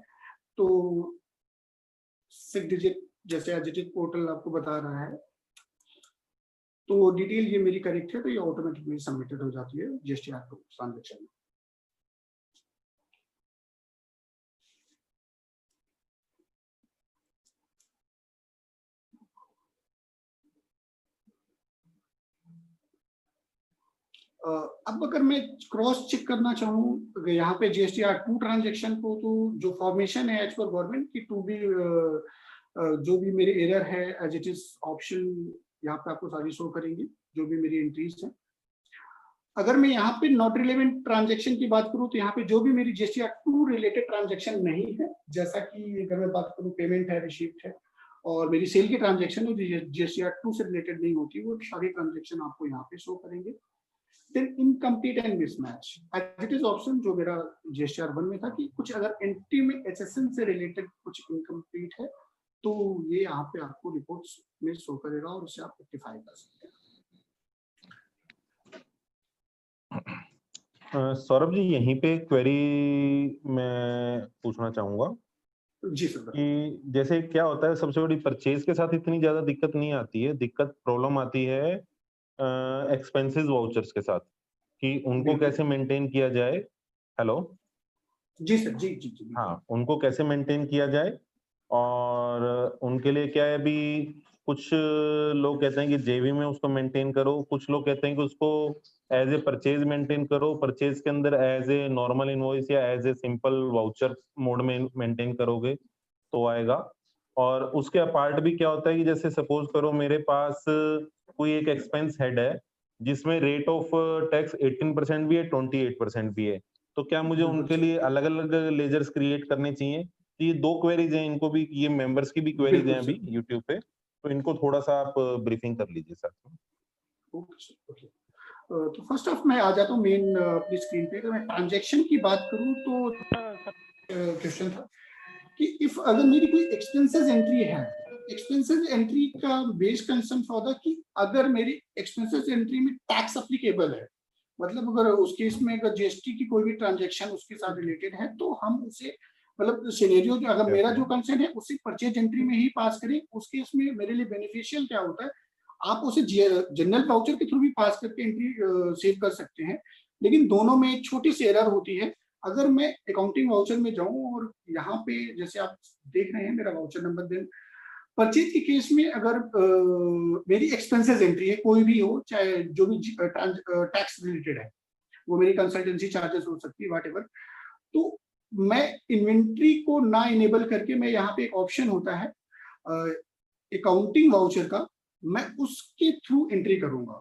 तो 6 डिजिट जैसे एजिटेड पोर्टल आपको बता रहा है, तो डिटेल ये मेरी करेक्ट है तो ये ऑटोमेटिकली सबमिटेड हो जाती है जीएसटीआर 2 ट्रांजैक्शन में। अब अगर मैं क्रॉस चेक करना चाहूँ यहाँ पे जीएसटीआर 2 ट्रांजैक्शन को, तो जो फॉर्मेशन है एज पर गवर्नमेंट की टू बी जो भी मेरी एरर है एज इट इज ऑप्शन यहाँ पे आपको सारी शो करेंगी जो भी मेरी एंट्रीज हैं। अगर मैं यहाँ पे नॉट रिलेवेंट ट्रांजैक्शन की बात करूँ तो यहाँ पे जो भी मेरी जीएसटीआर 2 रिलेटेड ट्रांजैक्शन नहीं है, जैसा कि अगर मैं बात करूँ पेमेंट है, रिसीप्ट है और मेरी सेल की ट्रांजैक्शन है जो जीएसटीआर 2 से रिलेटेड नहीं होती, वो सारी ट्रांजैक्शन आपको यहाँ पे शो करेंगे। Then incomplete and mismatch as it is option जो मेरा जीएसटीआर 1 में था कि कुछ अगर एंट्री में एचएसएन से रिलेटेड कुछ इनकम्प्लीट है तो ये यहाँ पे आपको रिपोर्ट्स में शो करेगा और उसे आप रेक्टिफाई कर सकते हैं। सौरभ जी यहीं पे क्वेरी मैं पूछना चाहूंगा जी सर कि जैसे क्या होता है सबसे बड़ी परचेज के साथ इतनी ज्यादा दिक्कत नहीं आती है, दिक्कत प्रॉब्लम आती है एक्सपेंसेस वाउचर्स के साथ कि उनको कैसे मेंटेन किया जाए। हेलो जी सर जी जी जी हाँ, उनको कैसे मेंटेन किया जाए और उनके लिए क्या है, अभी कुछ लोग कहते हैं कि जेवी में उसको मेंटेन करो, कुछ लोग कहते हैं कि उसको एज ए परचेज मेंटेन करो, परचेज के अंदर एज ए नॉर्मल इनवॉइस या as a simple voucher mode में मेंटेन करोगे तो आएगा। और उसके अपार्ट भी क्या होता है कि जैसे सपोज करो मेरे पास कोई एक एक्सपेंस हेड है जिसमें रेट ऑफ टैक्स 18% भी है, 28% भी है, तो क्या मुझे उनके लिए अलग अलग लेजर्स क्रिएट करने चाहिए? तो ये 2 क्वेरीज हैं, इनको भी, ये मेंबर्स की भी क्वेरीज हैं अभी यूट्यूब पे, तो इनको थोड़ा सा आप ब्रीफिंग कर लीजिए सर। ओके तो फर्स्ट ऑफ मैं आ जाता हूँ मेन अपनी स्क्रीन पे। अगर मैं ट्रांजैक्शन की बात करूँ तो क्वेश्चन था कि इफ अगर मेरी कोई एक्सपेंसेस एंट्री है, एक्सपेंसेस एंट्री का बेस कंसर्न फॉर द कि अगर मेरी एक्सपेंसेस एंट्री में टैक्स एप्लीकेबल है मतलब अगर उस केस में अगर जीएसटी की कोई भी ट्रांजैक्शन उसके साथ रिलेटेड है तो हम उसे मतलब सिनेरियो जो अगर मेरा जो कंसर्न है उसे परचेज एंट्री में ही पास करें, उस केस में मेरे लिए बेनिफिशियल क्या होता है, आप उसे जनरल वाउचर के थ्रू भी पास करके एंट्री सेव कर सकते हैं, लेकिन दोनों में एक छोटी सी एरर होती है। अगर मैं अकाउंटिंग वाउचर में जाऊं और यहाँ पे जैसे आप देख रहे हैं मेरा वाउचर नंबर, देन परचेज के केस में अगर मेरी एक्सपेंसेस एंट्री है कोई भी हो, चाहे जो भी टैक्स रिलेटेड है, वो मेरी कंसल्टेंसी चार्जेस हो सकती है व्हाटएवर, तो मैं इन्वेंट्री को ना इनेबल करके मैं यहाँ पे एक ऑप्शन होता है अकाउंटिंग वाउचर का, मैं उसके थ्रू एंट्री करूंगा।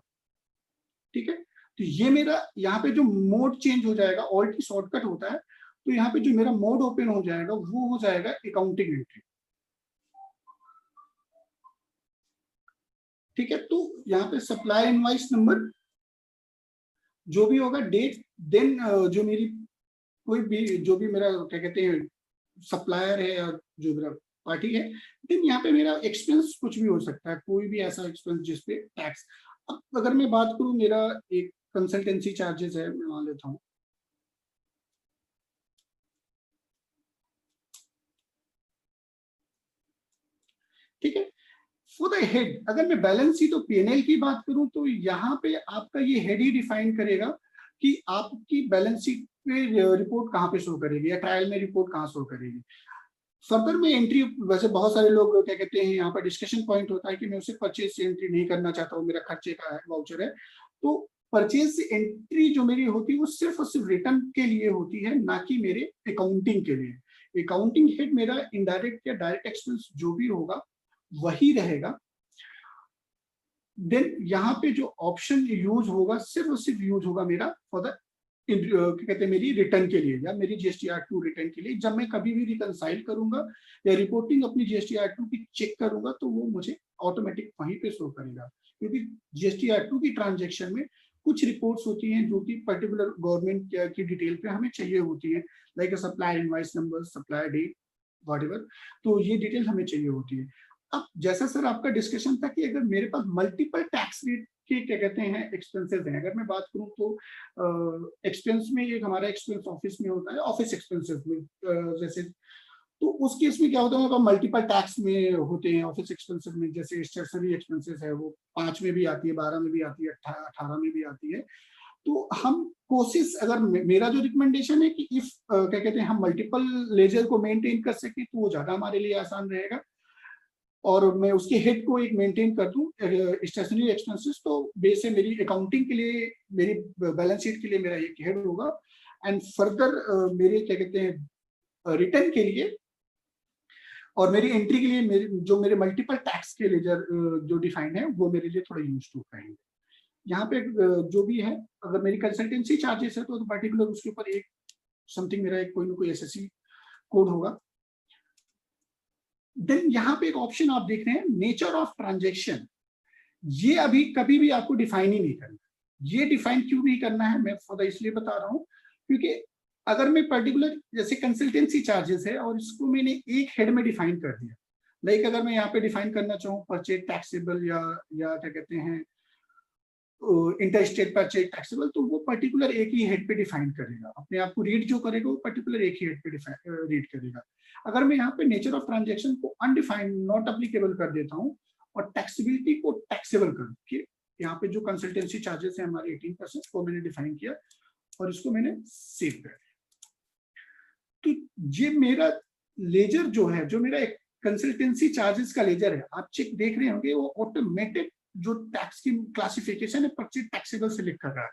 ठीक है, तो ये मेरा यहाँ पे जो मोड चेंज हो जाएगा, ऑल्ट की शॉर्टकट होता है, तो यहाँ पे जो मेरा मोड ओपन हो जाएगा वो हो जाएगा अकाउंटिंग एंट्री। ठीक है, तो यहाँ पे सप्लाई इनवॉइस नंबर जो भी होगा, डेट, देन जो मेरी कोई भी जो भी मेरा क्या कहते हैं सप्लायर है या जो मेरा पार्टी है, देन यहाँ पे मेरा एक्सपेंस कुछ भी हो सकता है, कोई भी ऐसा एक्सपेंस जिसपे टैक्स। अब अगर मैं बात करूं, मेरा एक कंसल्टेंसी चार्जेस है, मैं मान लेता हूँ, ठीक है, फॉर द हेड अगर मैं बैलेंस शीट और पीएनएल की बात करूं तो यहाँ पे आपका ये हेड ही डिफाइन करेगा कि आपकी बैलेंस शीट पे रिपोर्ट कहाँ पे शो करेगी या ट्रायल में रिपोर्ट कहाँ शो करेगी। फर्दर में एंट्री, वैसे बहुत सारे लोग क्या कहते हैं यहाँ पर डिस्कशन पॉइंट होता है कि मैं उसे परचेज से एंट्री नहीं करना चाहता हूँ, मेरा खर्चे का वाउचर है, तो परचेज से एंट्री जो मेरी होती है वो सिर्फ और सिर्फ रिटर्न के लिए होती है, ना कि मेरे अकाउंटिंग के लिए। अकाउंटिंग हेड मेरा इनडायरेक्ट या डायरेक्ट एक्सपेंस जो भी होगा वही रहेगा। देन यहाँ पे जो ऑप्शन यूज होगा सिर्फ और सिर्फ यूज होगा मेरा फॉर द क्या कहते हैं मेरी रिटर्न के लिए या मेरी जीएसटीआर2 रिटर्न के लिए। जब मैं कभी भी रिकंसाइल करूंगा या रिपोर्टिंग अपनी जीएसटीआर2 की चेक करूंगा तो वो मुझे ऑटोमेटिक वहीं पे शो करेगा, क्योंकि जीएसटीआर2 की ट्रांजैक्शन में कुछ रिपोर्ट्स होती हैं जो कि पर्टिकुलर गवर्नमेंट की डिटेल पे हमें चाहिए होती है, like supplier invoice number, supplier date, whatever, तो ये डिटेल हमें चाहिए होती है। अब जैसा सर आपका डिस्कशन था कि अगर मेरे पास मल्टीपल टैक्स रेट के क्या कहते हैं एक्सपेंसेस हैं, अगर मैं बात करूं तो एक्सपेंस में एक हमारा एक्सपेंस ऑफिस में होता है, ऑफिस एक्सपेंसेस में जैसे, तो उस केस में क्या होता है मल्टीपल टैक्स में होते हैं ऑफिस एक्सपेंसेस में, जैसे स्टेशनरी एक्सपेंसेस है वो 5 में भी आती है, 12 में भी आती है, 18 में भी आती है। तो हम कोशिश, अगर मेरा जो रिकमेंडेशन है कि इफ क्या कहते हैं हम मल्टीपल लेजर को मेंटेन कर सके तो वो ज्यादा हमारे लिए आसान रहेगा, और मैं उसके हेड को एक मेंटेन कर दूं स्टेशनरी एक्सपेंसेस, तो बेस है मेरी अकाउंटिंग के लिए, मेरी बैलेंस शीट के लिए मेरा एक हेड होगा, एंड फर्दर मेरे क्या कहते हैं रिटर्न के लिए और मेरी एंट्री के लिए जो मेरे मल्टीपल टैक्स के लेजर जो डिफाइंड है वो मेरे लिए थोड़ा यूज टू रहेंगे। यहाँ पे जो भी है, अगर मेरी कंसल्टेंसी चार्जेस है तो पर्टिकुलर उसके ऊपर एक समथिंग मेरा एक कोई ना कोई एसएससी कोड होगा। देन यहाँ पे एक ऑप्शन आप देख रहे हैं नेचर ऑफ ट्रांजैक्शन, ये अभी कभी भी आपको डिफाइन ही नहीं करना। ये डिफाइन क्यों नहीं करना है, मैं फॉर इसलिए बता रहा हूँ क्योंकि अगर मैं पर्टिकुलर जैसे कंसल्टेंसी चार्जेस है और इसको मैंने एक हेड में डिफाइन कर दिया, लाइक अगर मैं यहाँ पे डिफाइन करना चाहूँ परचेज टैक्सेबल या क्या कहते हैं इंटरस्टेट परचेज टैक्सेबल, तो वो पर्टिकुलर एक ही हेड पे डिफाइन करेगा, अपने आप को रीड जो करेगा वो पर्टिकुलर एक ही हेड पे रीड करेगा। अगर मैं यहाँ पे नेचर ऑफ ट्रांजैक्शन को अनडिफाइंड नॉट एप्लीकेबल कर देता हूँ और टैक्सेबिलिटी को टैक्सेबल करके यहाँ पे जो कंसल्टेंसी चार्जेस है हमारे 18% को मैंने डिफाइन किया और इसको मैंने सेव कर दिया, तो ये मेरा लेजर जो है, जो मेरा एक कंसल्टेंसी चार्जेस का लेजर है, आप चेक देख रहे होंगे वो ऑटोमेटेड जो टैक्स की क्लासिफिकेशन है परचेज टैक्सेबल से लिख कर रहा है।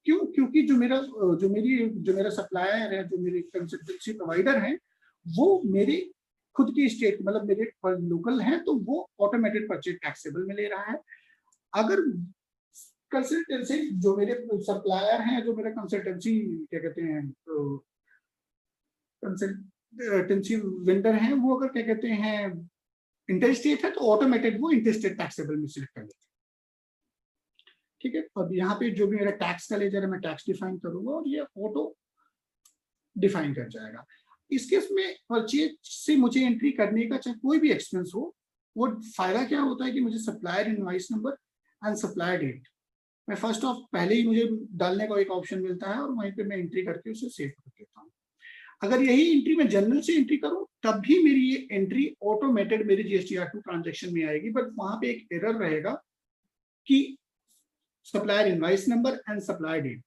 क्यों? क्योंकि जो मेरा सप्लायर है, जो मेरे कंसल्टेंसी प्रोवाइडर है, वो मेरे खुद की स्टेट मतलब मेरे लोकल है, तो वो ऑटोमेटेड परचेज टैक्सेबल में ले रहा है। अगर कंसल्टेंसी जो मेरे सप्लायर हैं, जो मेरा कंसल्टेंसी क्या कहते हैं कंसल्टेंसी वेंडर हैं, वो अगर क्या कहते हैं इंटरस्टेट है तो ऑटोमेटेड वो इंटरस्टेट टैक्सेबल में सिलेक्ट कर लेते हैं। ठीक है, अब यहाँ पे जो भी मेरा टैक्स का लेजर है मैं टैक्स डिफाइन करूंगा और ये ऑटो डिफाइन कर जाएगा। इस केस में परचेज से मुझे एंट्री करने का चाहे कोई भी एक्सपेंस हो, वो फायदा क्या होता है कि मुझे supplier invoice number and supplier date मैं फर्स्ट ऑफ पहले ही मुझे डालने का एक ऑप्शन मिलता है और वहीं पे मैं एंट्री करके उसे सेव कर देता हूँ। अगर यही एंट्री मैं जनरल से एंट्री करूं तब भी मेरी ये एंट्री ऑटोमेटेड मेरी GSTR2 ट्रांजैक्शन में आएगी, बट वहां पे एक एरर रहेगा कि supplier invoice number and supply date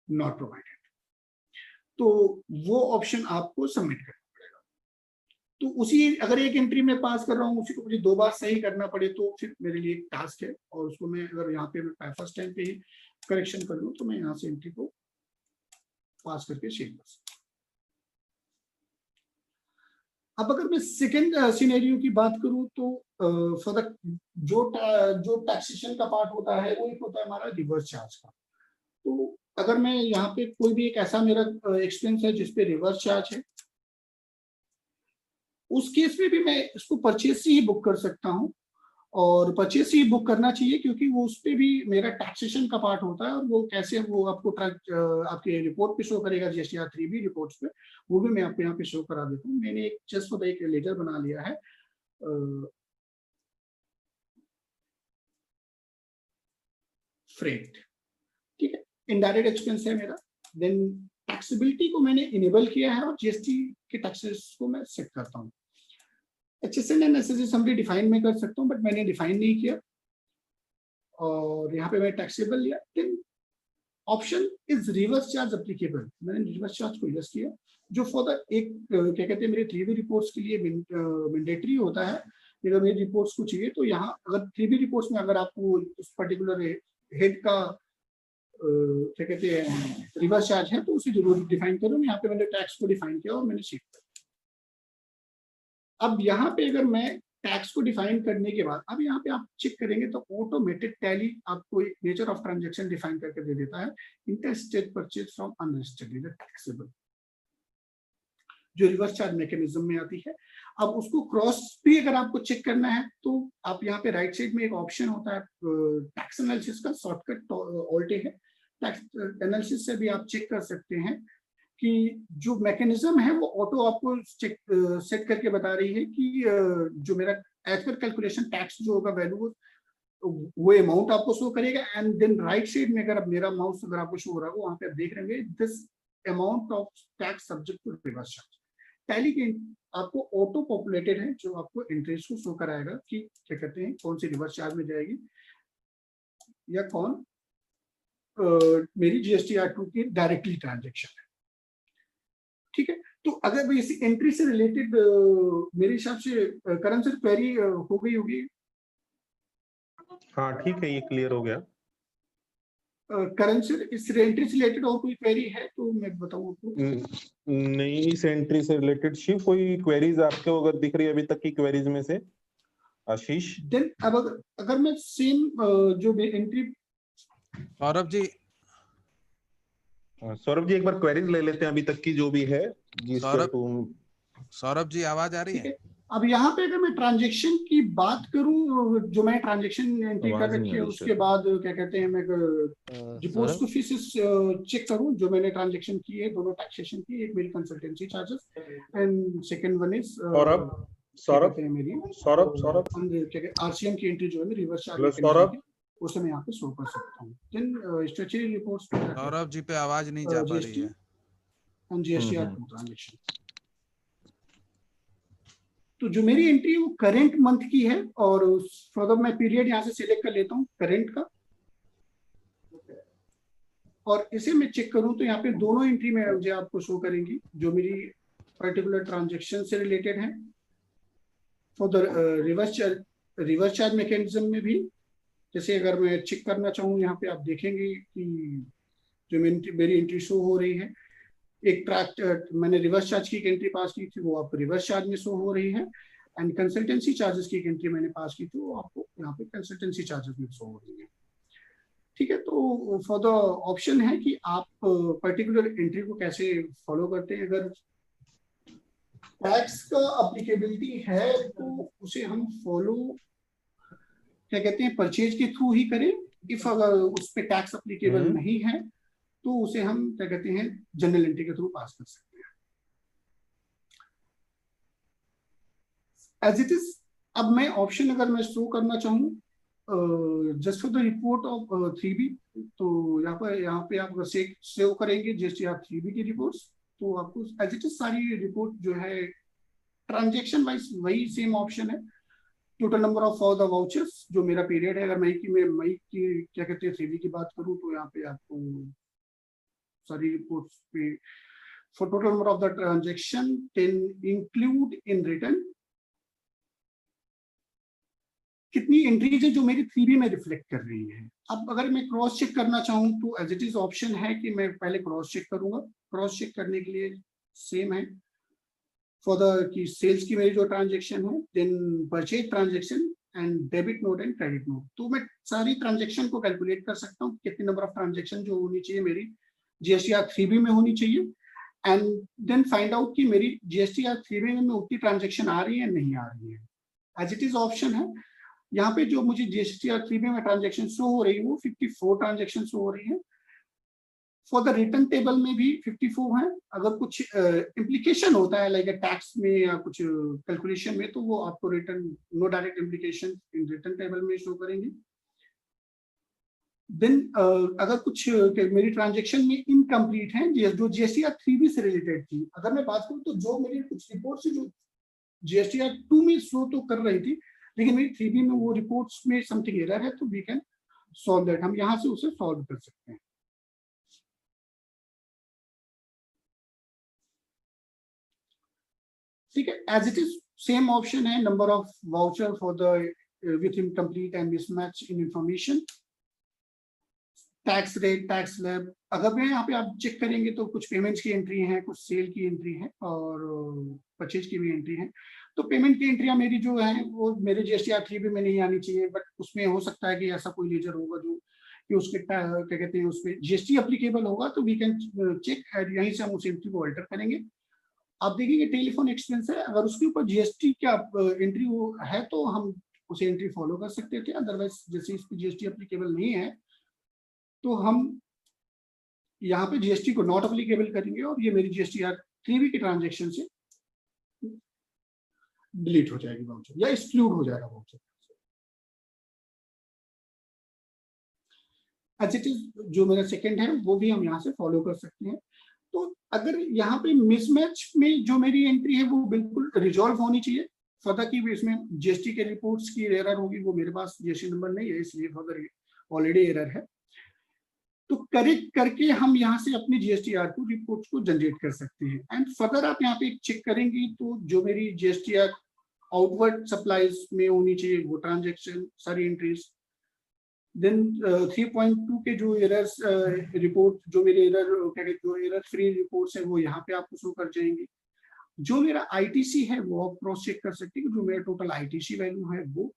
not provided, तो वो ऑप्शन आपको सबमिट करना पड़ेगा। तो उसी अगर एक एंट्री में पास कर रहा हूँ उसी को मुझे 2 बार सही करना पड़े तो फिर मेरे लिए एक टास्क है, और उसको मैं अगर यहाँ पे मैं फर्स्ट टाइम पे ही करेक्शन कर लूँ तो मैं यहाँ से एंट्री को पास करके सेव कर सकता हूँ। अब अगर मैं सेकेंड सिनेरियो की बात करूं तो फॉर द जो टैक्सेशन का पार्ट होता है वो एक होता है हमारा रिवर्स चार्ज का। तो अगर मैं यहाँ पे कोई भी एक ऐसा मेरा एक्सपेंस है जिसपे रिवर्स चार्ज है, उस केस में भी मैं इसको परचेज से ही बुक कर सकता हूँ, और परचेज से ही बुक करना चाहिए क्योंकि वो उस पे भी मेरा टैक्सेशन का पार्ट होता है, और वो कैसे वो आपको आपके रिपोर्ट पे शो करेगा GSTR 3B रिपोर्ट्स पे, वो भी मैं आपको यहाँ पे शो करा देता हूँ। मैंने एक जस्ट फॉर एक लेटर बना लिया है, फ्रेट, ठीक है, इनडायरेक्ट एक्सपेंस है मेरा। देन टैक्सेबिलिटी को मैंने इनेबल किया है और GST के टैक्सेस को मैं सेट करता हूँ। HSN and SSN summary define में कर सकता हूँ, बट मैंने डिफाइन नहीं किया, और यहाँ पे मैं टैक्सेबल लिया। Then option is reverse charge applicable, मैंने रिवर्स चार्ज को यूज किया जो फॉर द एक क्या कहते हैं मेरे 3B रिपोर्ट्स के लिए मैंडेटरी होता है। अगर मेरी रिपोर्ट्स को चाहिए तो यहाँ अगर 3B रिपोर्ट्स में अगर आपको उस पर्टिकुलर हेड का क्या कहते हैं रिवर्स चार्ज है तो उसे जरूर डिफाइन करो। यहाँ पे मैंने टैक्स को डिफाइन किया और मैंने सेव किया। अब यहाँ पे अगर मैं टैक्स को डिफाइन करने के बाद अब यहाँ पे आप चेक करेंगे तो ऑटोमेटेड टैली आपको एक नेचर ऑफ ट्रांजैक्शन डिफाइन करके दे देता है, interstate purchase from unregistered taxable, जो रिवर्स चार्ज मैकेनिज्म में आती है। अब उसको क्रॉस भी अगर आपको चेक करना है तो आप यहाँ पे राइट साइड में एक ऑप्शन होता है टैक्स एनालिसिस का, शॉर्टकट ऑल्ट है। टैक्स एनालिसिस से भी आप चेक कर सकते हैं कि जो मैकेनिज्म है वो ऑटो आपको चेक सेट करके बता रही है कि जो मेरा एज पर कैलकुलेशन टैक्स जो होगा वैल्यू वो अमाउंट आपको शो करेगा। एंड देन राइट साइड में अगर मेरा माउस अगर आपको शो हो रहा है वहां पे आप देख रहे हैं this amount of tax subject to reverse charge. Tally के आपको ऑटो पॉपुलेटेड है जो आपको इंटरेस्ट को शो कराएगा कि क्या कहते हैं कौन सी रिवर्स चार्ज में जाएगी या कौन मेरी GSTR2 की डायरेक्टली ट्रांजेक्शन है, ठीक है। तो अगर मैं इसी एंट्री से रिलेटेड मेरे हिसाब से करण सर क्वेरी हो गई होगी। हाँ ठीक है, ये क्लियर हो गया। करण सर इस एंट्री से रिलेटेड और कोई क्वेरी है तो मैं बताऊं आपको। नहीं, इस एंट्री से रिलेटेड शिव कोई क्वेरीज आपको अगर दिख रही है अभी तक की क्वेरीज में से आशीष? देन अब अगर मैं सेम जो एंट्री सौरभ जी एक बार क्वेरीज ले लेते हैं अभी तक की जो भी है। सौरभ जी आवाज आ रही है? अब यहाँ पे अगर मैं ट्रांजैक्शन की बात करूं जो मैं ट्रांजैक्शन एंट्री कर रखी है उसके बाद क्या कहते हैं मैं रिपोर्ट्स को फीस चेक करूं जो मैंने ट्रांजैक्शन की है, दोनों टैक्सेशन की, एक मेरी consultancy charges and second one is Saurabh RCM की एंट्री जो है रिवर्स चार्ज उसे मैं यहाँ पे शो कर सकता हूँ। देन स्ट्रक्चरल रिपोर्ट्स पे सौरभ जी पे आवाज नहीं जा पा रही है। GSTR2 ट्रांजैक्शन तो जो मेरी एंट्री है वो करंट मंथ की है और फॉर मैं पीरियड यहाँ से सिलेक्ट कर लेता हूँ करंट का, और इसे मैं चेक करूँ तो यहाँ पे दोनों एंट्री में मुझे आपको शो करेंगी जो मेरी पर्टिकुलर ट्रांजैक्शन से रिलेटेड है। For the reverse charge mechanism में भी जैसे अगर मैं चेक करना चाहूँ यहाँ पे आप देखेंगे कि जो मेरी एंट्री शो हो रही है, एक मैंने रिवर्स चार्ज की एंट्री पास की थी वो आपको रिवर्स चार्ज में शो हो रही है, एंड कंसल्टेंसी चार्जेस की एंट्री मैंने पास की थी वो आपको यहाँ पे कंसल्टेंसी चार्जेस में शो हो रही है, ठीक है। तो फॉर द ऑप्शन है कि आप पर्टिकुलर एंट्री को कैसे फॉलो करते हैं। अगर टैक्स का अप्लीकेबिलिटी है तो उसे हम फॉलो क्या कहते हैं परचेज के थ्रू ही करें। इफ अगर उस पे टैक्स अप्लीकेबल नहीं है तो उसे हम क्या कहते हैं जनरल एंट्री के थ्रू पास कर सकते हैं एज इट इज। अब मैं ऑप्शन अगर मैं शो करना चाहूँ just for the report of 3B, तो यहाँ पे आप सेव करेंगे GSTR 3B की रिपोर्ट्स, तो आपको एज इट इज सारी रिपोर्ट जो है ट्रांजेक्शन वाइज वही सेम ऑप्शन है। Total number of for the vouchers, जो मेरा पीरियड है, अगर मई की क्या कहते हैं 3B की बात करूं तो यहाँ पे आपको सारी रिपोर्ट्स पे for total number of the transaction 10 include in return कितनी एंट्रीज है जो मेरी 3B में रिफ्लेक्ट कर रही है। अब अगर मैं क्रॉस चेक करना चाहूँ तो एज इट इज ऑप्शन है कि मैं पहले क्रॉस चेक करूंगा। क्रॉस चेक करने के लिए सेम है फॉर द की सेल्स की मेरी जो ट्रांजेक्शन है, then purchase transaction and debit note and credit note, तो मैं सारी ट्रांजेक्शन को कैलकुलेट कर सकता हूँ कितनी नंबर ऑफ ट्रांजेक्शन जो होनी चाहिए मेरी GSTR 3B में होनी चाहिए, एंड देन फाइंड आउट कि मेरी GSTR 3B में उतनी ट्रांजेक्शन आ रही है नहीं आ रही है। एज इट इज ऑप्शन है। यहाँ पे जो मुझे GSTR 3B में ट्रांजेक्शन शो हो रही है वो 54 ट्रांजेक्शन शो हो रही है। फॉर द रिटर्न टेबल में भी 54 है। अगर कुछ इम्प्लीकेशन होता है लाइक टैक्स में या कुछ कैलकुलेशन में, तो वो आपको return no direct implication in return table में शो करेंगे। देन अगर कुछ मेरी ट्रांजेक्शन में इनकम्प्लीट है जो GSTR 3B से रिलेटेड थी, अगर मैं बात करूँ तो जो मेरी कुछ रिपोर्ट जो GSTR 2 में शो तो कर रही थी, लेकिन मेरी 3B में वो रिपोर्ट्स में समथिंग एरर है, तो वी कैन सॉल्व दैट, हम यहाँ से उसे सॉल्व कर सकते हैं। ठीक है, as it is same option है, number of voucher for the with incomplete and mismatch in information, tax rate, tax slab. अगर मैं यहाँ पे आप चेक करेंगे तो कुछ पेमेंट्स की एंट्री है, कुछ सेल की एंट्री है और परचेज की भी एंट्री है। तो पेमेंट की एंट्रियां मेरी जो है वो मेरे GSTR 3B में नहीं आनी चाहिए, बट उसमें हो सकता है कि ऐसा कोई लेजर होगा जो कि उसके क्या कहते हैं उसमें GST एप्लीकेबल होगा, तो वी कैन चेक, यहीं से हम उस एंट्री को अल्टर करेंगे। आप देखिए टेलीफोन एक्सपेंस है, अगर उसके ऊपर GST क्या एंट्री है तो हम उसे एंट्री फॉलो कर सकते थे, अदरवाइज जैसे इस पर GST एप्लीकेबल नहीं है तो हम यहाँ पे GST को नॉट एप्लीकेबल करेंगे और ये मेरी GSTR 3B की ट्रांजेक्शन से डिलीट हो जाएगी वाउचर या एक्सक्लूड हो जाएगा वाउचर। एज इट इज जो मेरा सेकंड है वो भी हम यहाँ से फॉलो कर सकते हैं। तो अगर यहाँ पे मिसमैच में जो मेरी एंट्री है वो बिल्कुल रिजॉल्व होनी चाहिए, फर्दर की इसमें GST के रिपोर्ट्स की एरर होगी, वो मेरे पास GST नंबर नहीं है इसलिए फर्दर ऑलरेडी एरर है, तो करेक्ट करके हम यहाँ से अपनी GSTR को रिपोर्ट्स को जनरेट कर सकते हैं। एंड फर्दर आप यहाँ पे चेक करेंगे तो जो मेरी GSTR आउटवर्ड सप्लाईज में होनी चाहिए वो ट्रांजेक्शन सारी एंट्रीज, देन 3.2 के जो एरर्स रिपोर्ट जो मेरे जो एरर फ्री रिपोर्ट्स है वो यहाँ पे आपको शो कर जाएंगे। जो मेरा ITC है वो आप क्रॉस चेक कर सकते हैं, जो मेरा टोटल ITC वैल्यू है वो।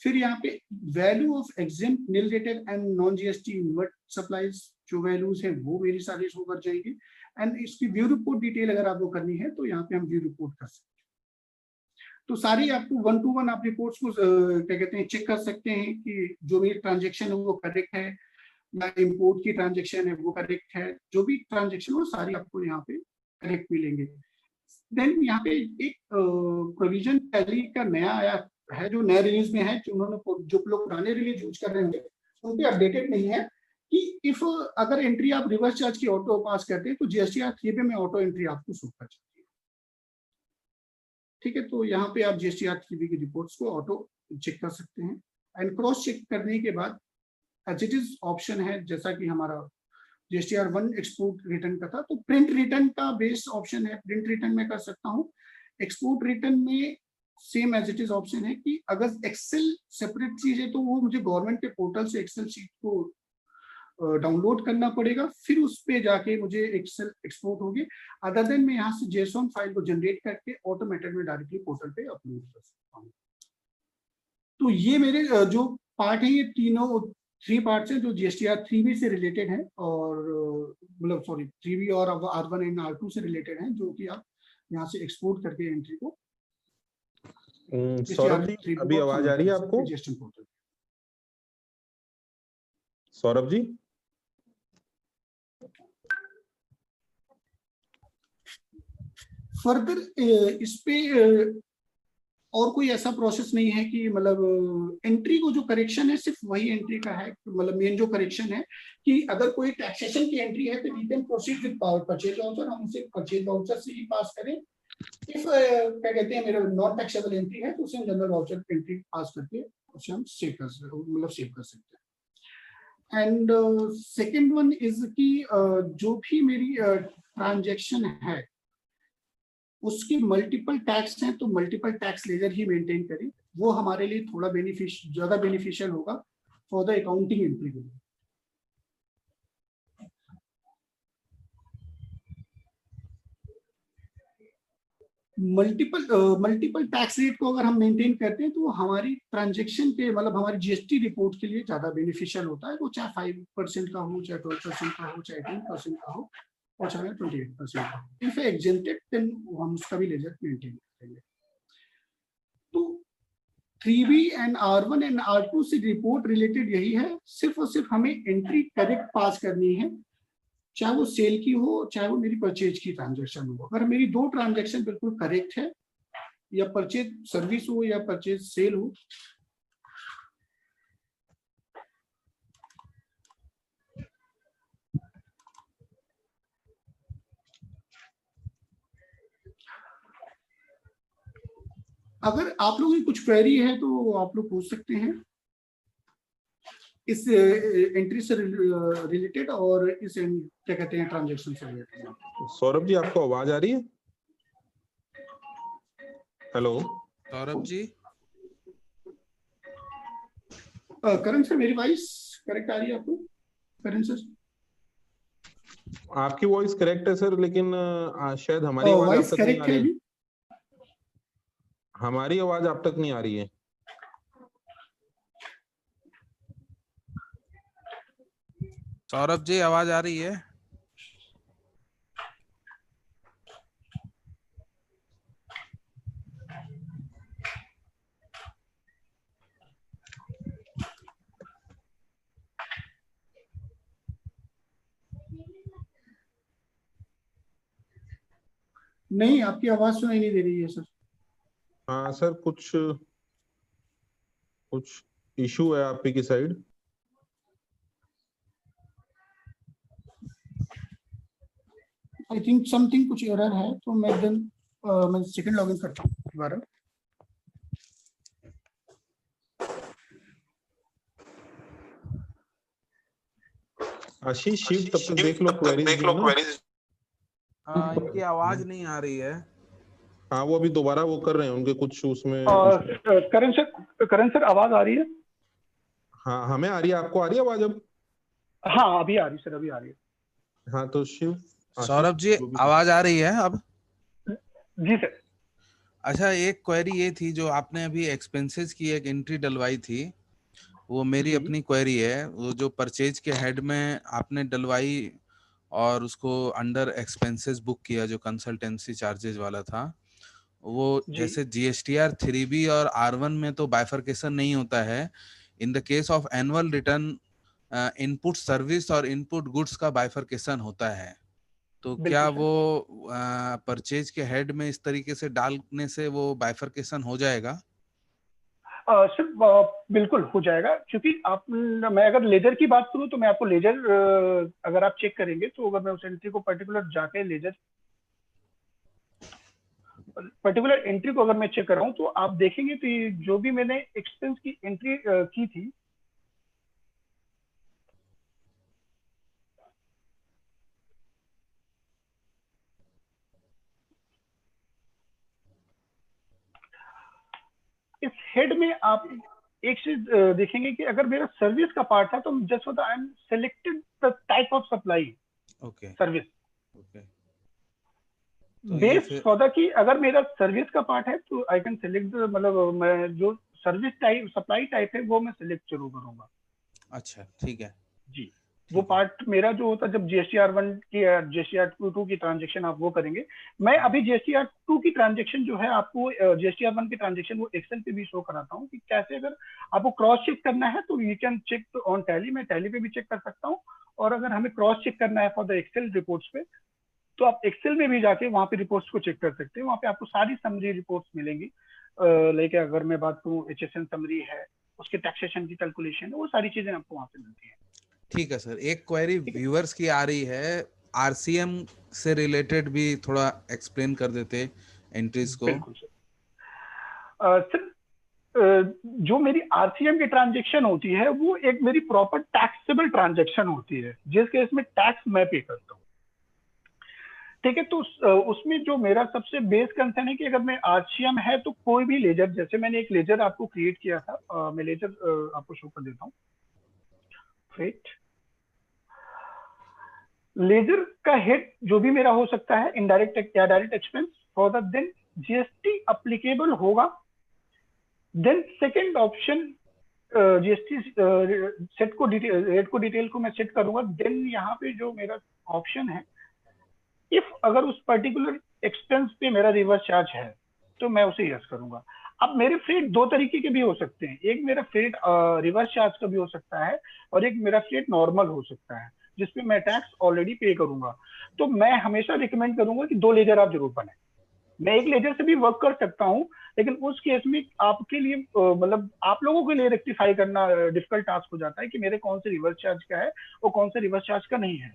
फिर यहाँ पे value of exempt nil rated and non GST inward supplies जो वैल्यूज है वो मेरी सारी शो कर जाएंगी। एंड इसकी व्यू रिपोर्ट डिटेल अगर आपको करनी है तो यहाँ पे हम व्यू रिपोर्ट कर सकते हैं। तो सारी आपको 1 to 1 आप रिपोर्ट्स को क्या कहते हैं चेक कर सकते हैं कि जो मेरी ट्रांजेक्शन है वो करेक्ट है या इम्पोर्ट की ट्रांजेक्शन है वो करेक्ट है, जो भी ट्रांजेक्शन हो सारी आपको यहाँ पे करेक्ट मिलेंगे। देन यहाँ पे एक प्रोविजन टैली का नया आया है जो नए रिलीज में है, जो उन्होंने जो लोग पुराने रिलीज यूज कर रहे हैं उन पे अपडेटेड नहीं है कि इफ अगर एंट्री आप रिवर्स चार्ज की ऑटो पास करते हैं तो GSTR 3B में ऑटो एंट्री आपको शो कर जाती है। ठीक है, तो यहाँ पे आप GSTR 3B की रिपोर्ट्स को ऑटो चेक कर सकते हैं। एंड क्रॉस चेक करने के बाद एज इट इज ऑप्शन है, जैसा कि हमारा GSTR 1 एक्सपोर्ट रिटर्न का था, तो प्रिंट रिटर्न का बेस्ट ऑप्शन है, प्रिंट रिटर्न में कर सकता हूँ। एक्सपोर्ट रिटर्न में same as it is option है कि अगर एक्सेल सेपरेट चीज है तो वो मुझे गवर्नमेंट के पोर्टल से एक्सेल शीट को डाउनलोड करना पड़ेगा, फिर उस पे जाके मुझे एक्सेल एक्सपोर्ट होगी। अदर देन मैं यहाँ से JSON फाइल को जनरेट करके ऑटोमेटेड में डायरेक्टली पोर्टल पे अपलोड कर सकता हूँ। तो ये मेरे जो पार्ट है ये तीनों 3 पार्ट्स हैं जो GSTR 3B से रिलेटेड है और मतलब सॉरी 3B और R1 एंड R2 से रिलेटेड है, जो कि आप यहाँ से एक्सपोर्ट करके एंट्री को। सौरभ जी अभी आवाज आ रही है आपको? सौरभ जी फर्दर इस पे और कोई ऐसा प्रोसेस नहीं है कि मतलब एंट्री को जो करेक्शन है सिर्फ वही एंट्री का है, मतलब मेन जो करेक्शन है कि अगर कोई टैक्सेशन की एंट्री है तो we can proceed with purchase voucher, हम उसे परचेज वाउचर से ही पास करें। इफ क्या कहते हैं मेरा नॉन टैक्सेबल एंट्री है तो उसे हम जनरल वाउचर एंट्री पास करके उसे हम सेव कर सकते हैं। एंड सेकेंड वन इज कि जो भी मेरी ट्रांजेक्शन है उसके मल्टीपल टैक्स हैं तो मल्टीपल टैक्स लेजर ही मेंटेन करें, वो हमारे लिए थोड़ा ज्यादा बेनिफिशियल होगा फॉर द अकाउंटिंग एंट्री के लिए। मल्टीपल टैक्स रेट को अगर हम मेंटेन करते हैं तो हमारी ट्रांजेक्शन के मतलब हमारी जीएसटी रिपोर्ट के लिए ज्यादा बेनिफिशियल होता है, वो चाहे 5% का हो, चाहे 12% का हो, चाहे 18% का हो, और चाहे 28% का हो। इफ एग्जेंटेड देन हम उसका भी लेजर मेंटेन करेंगे। तो 3B and R1 and R2 से रिपोर्ट रिलेटेड यही है, सिर्फ और सिर्फ हमें एंट्री करेक्ट पास करनी है, चाहे वो सेल की हो चाहे वो मेरी परचेज की ट्रांजैक्शन हो। अगर मेरी दो ट्रांजैक्शन बिल्कुल करेक्ट है, या परचेज सर्विस हो या परचेज सेल हो, अगर आप लोगों की कुछ क्वेरी है तो आप लोग पूछ सकते हैं इस एंट्री से रिलेटेड और इस क्या कहते हैं ट्रांजैक्शन से रिलेटेड। सौरभ जी आपको आवाज आ रही है? हेलो सौरभ जी, करण सर मेरी वॉइस करेक्ट आ रही है आपको? करण सर आपकी वॉइस करेक्ट है सर, लेकिन शायद हमारी आवाज आप तक नहीं आ रही है। हमारी आवाज आप तक नहीं आ रही है। सौरभ जी आवाज आ रही है? नहीं, आपकी आवाज सुनाई नहीं दे रही है सर। हाँ सर, कुछ इशू है आप ही की साइड। आई थिंक समथिंग कुछ एरर है, तो मैं सेकंड लॉगिन करता हूँ दोबारा। आशीष शीट तब तक देख लो क्वेरीज। इनकी आवाज नहीं आ रही है। हाँ वो अभी दोबारा वो कर रहे हैं, उनके कुछ उसमें। करण सर आवाज आ रही है? हाँ हमें आ रही है, आपको आ रही है आवाज अब? हाँ अभी आ रही सर, अभी आ रही है। हाँ तो शिव सौरभ जी आवाज आ रही है अब? जी सर। अच्छा, एक क्वेरी ये थी जो आपने अभी एक्सपेंसेस की एक एंट्री डलवाई थी, वो मेरी अपनी क्वेरी है। वो जो परचेज के हेड में आपने डलवाई और उसको अंडर एक्सपेंसेस बुक किया, जो कंसल्टेंसी चार्जेस वाला था, वो जैसे GSTR 3B और R1 में तो बाइफरकेशन नहीं होता है। In the case of annual return input service और इनपुट गुड्स का बाइफरकेशन होता है। तो क्या वो परचेज के हेड में इस तरीके से डालने से वो बाइफरकेशन हो जाएगा? सर बिल्कुल हो जाएगा, क्योंकि आप मैं अगर लेजर की बात करूं तो मैं आपको लेजर अगर आप चेक करेंगे तो अगर मैं उस एंट्री को पर्टिकुलर एंट्री को अगर मैं चेक कर रहा हूं तो आप देखेंगे तो ये जो भी मैंने एक्सपेंस की एंट्री की थी, इस हेड में आप एक चीज देखेंगे कि अगर मेरा सर्विस का पार्ट था तो just I am selected the type of supply service based for the कि अगर मेरा सर्विस का पार्ट है तो आई कैन सेलेक्ट, मतलब मैं जो सर्विस टाइप सप्लाई टाइप है वो मैं सेलेक्ट जरूर करूंगा। अच्छा ठीक है जी, वो पार्ट मेरा जो होता है जब GSTR1 की या GSTR2 की ट्रांजेक्शन आप वो करेंगे। मैं अभी GSTR2 की ट्रांजेक्शन जो है आपको GSTR1 की ट्रांजेक्शन वो एक्सेल पे भी शो कराता हूँ कि कैसे अगर आपको क्रॉस चेक करना है तो you can check on Tally, मैं टैली पे भी चेक कर सकता हूँ, और अगर हमें क्रॉस चेक करना है फॉर द एक्सेल रिपोर्ट्स पे तो आप एक्सेल में भी जाके वहां पे रिपोर्ट्स को चेक कर सकते हैं, वहां पे आपको सारी समरी रिपोर्ट्स मिलेंगी। लाइक अगर मैं बात करूँ HSN समरी है, उसके टैक्सेशन की कैलकुलेशन, वो सारी चीजें आपको वहां पे मिलती है। ठीक है सर, एक क्वेरी ठीक है, व्यूअर्स की आ रही है, आरसीएम से रिलेटेड भी थोड़ा एक्सप्लेन कर देते एंट्रीज को। बिल्कुल सर। सर जो मेरी RCM की ट्रांजेक्शन होती है वो एक मेरी प्रॉपर टैक्सेबल ट्रांजेक्शन होती है, जिस केस में टैक्स मैं पे करता हूँ। ठीक है, तो उसमें जो मेरा सबसे बेस कंसर्न है कि अगर मैं RCM है तो कोई भी लेजर, जैसे मैंने एक लेजर आपको क्रिएट किया था, मैं लेजर आपको शो कर देता हूँ। वेट, लेजर का हेड जो भी मेरा हो सकता है, इनडायरेक्ट या direct expense for the then GST applicable होगा। Then second option, GST set को रेट को डिटेल को मैं सेट करूंगा। देन यहाँ पे जो मेरा ऑप्शन है, इफ अगर उस पर्टिकुलर एक्सपेंस पे मेरा रिवर्स चार्ज है तो मैं उसे यस करूंगा। अब मेरे फ्रेट दो तरीके के भी हो सकते हैं, एक मेरा फ्रेट रिवर्स चार्ज का भी हो सकता है और एक मेरा फ्रेट नॉर्मल हो सकता है जिसपे मैं टैक्स ऑलरेडी पे करूंगा। तो मैं हमेशा रिकमेंड करूंगा कि दो लेजर आप जरूर बनाएं। मैं एक लेजर से भी वर्क कर सकता हूँ, लेकिन उस केस में आपके लिए मतलब आप लोगों के लिए रेक्टिफाई करना डिफिकल्ट टास्क हो जाता है कि मेरे कौन से रिवर्स चार्ज का है और कौन से रिवर्स चार्ज का नहीं है।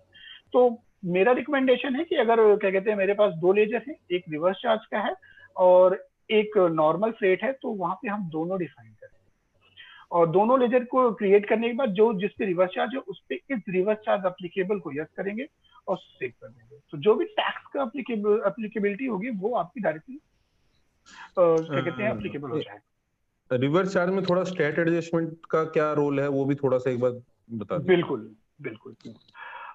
तो मेरा रिकमेंडेशन है कि अगर क्या कहते हैं मेरे पास दो लेजर है, एक रिवर्स चार्ज का है और एक नॉर्मल फ्रेट है, तो वहां पे हम दोनों डिफाइन करें और दोनों लेजर को क्रिएट करने के बाद जो जिस पे रिवर्स चार्ज है उस पे इस रिवर्स चार्ज अप्लीकेबल को यस करेंगे और सेव कर देंगे। तो जो भी टैक्स का अप्लीकेबिलिटी होगी वो आपकी डायरेक्टली क्या कहते हैं अप्लीकेबल हो जाएगा। रिवर्स चार्ज में थोड़ा स्टेट एडजस्टमेंट का क्या रोल है, वो भी थोड़ा सा एक बार बता दीजिए। बिल्कुल बिल्कुल।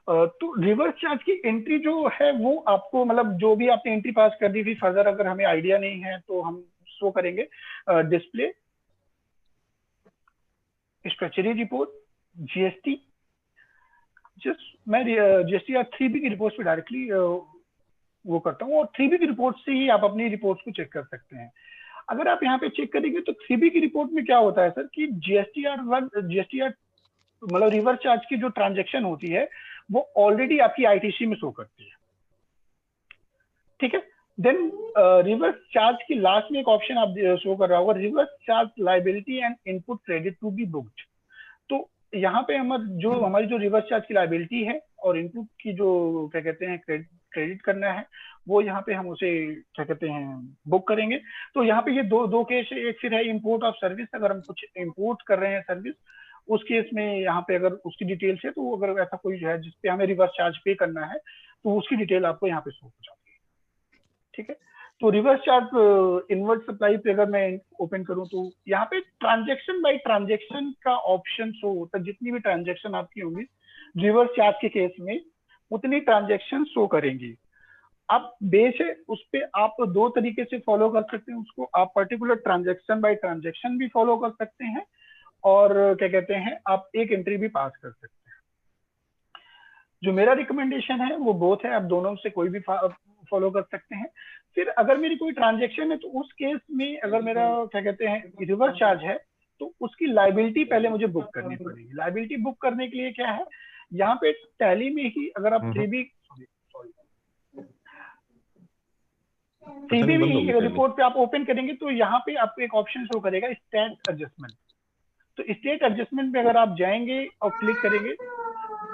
तो रिवर्स चार्ज की एंट्री जो है वो आपको मतलब जो भी आपने एंट्री पास कर दी थी, फर्दर अगर हमें आइडिया नहीं है तो हम शो करेंगे display structural report GST। Just मैं GST या 3B की रिपोर्ट पे डायरेक्टली वो करता हूँ और 3B की रिपोर्ट से ही आप अपनी रिपोर्ट्स को चेक कर सकते हैं। अगर आप यहाँ पे चेक करेंगे तो 3B की रिपोर्ट में क्या होता है सर कि GSTR मतलब रिवर्स चार्ज की जो ट्रांजेक्शन होती है वो ऑलरेडी आपकी ITC में शो करती है। ठीक है, देन रिवर्स चार्ज की लास्ट में एक ऑप्शन आप शो कर रहा होगा, reverse charge liability and input credit to be booked. तो यहाँ पे हमारी जो रिवर्स चार्ज की लाइबिलिटी है और इनपुट की जो क्या कहते हैं क्रेडिट करना है, वो यहाँ पे हम उसे क्या कहते हैं बुक करेंगे। तो यहाँ पे ये दो केस है, एक फिर है इम्पोर्ट ऑफ सर्विस, अगर हम कुछ इम्पोर्ट कर रहे हैं सर्विस, उस केस में यहाँ पे अगर उसकी डिटेल्स है तो अगर ऐसा कोई है जिसपे हमें रिवर्स चार्ज पे करना है तो उसकी डिटेल आपको यहाँ पे शो हो जाती है। ठीक है, तो रिवर्स चार्ज इनवर्ट सप्लाई पे अगर मैं ओपन करूं तो यहाँ पे ट्रांजेक्शन बाय ट्रांजेक्शन का ऑप्शन शो होता है। जितनी भी ट्रांजेक्शन आपकी होंगी रिवर्स चार्ज के केस में उतनी ट्रांजेक्शन शो करेंगी। अब बेस है उस पर आप दो तरीके से फॉलो कर सकते हैं उसको, आप पर्टिकुलर ट्रांजेक्शन बाय ट्रांजेक्शन भी फॉलो कर सकते हैं और क्या कहते हैं आप एक एंट्री भी पास कर सकते हैं। जो मेरा रिकमेंडेशन है वो बोथ है, आप दोनों से कोई भी फॉलो कर सकते हैं। फिर अगर मेरी कोई ट्रांजेक्शन है तो उस केस में अगर मेरा क्या कहते हैं रिवर्स चार्ज है तो उसकी लाइबिलिटी पहले मुझे बुक करनी पड़ेगी। लाइबिलिटी बुक करने के लिए क्या है, यहाँ पे टैली में ही अगर आप 3B रिपोर्ट पे आप ओपन करेंगे तो यहाँ पे आपको एक ऑप्शन शो करेगा स्टेट एडजस्टमेंट। तो स्टेट एडजस्टमेंट पे अगर आप जाएंगे और क्लिक करेंगे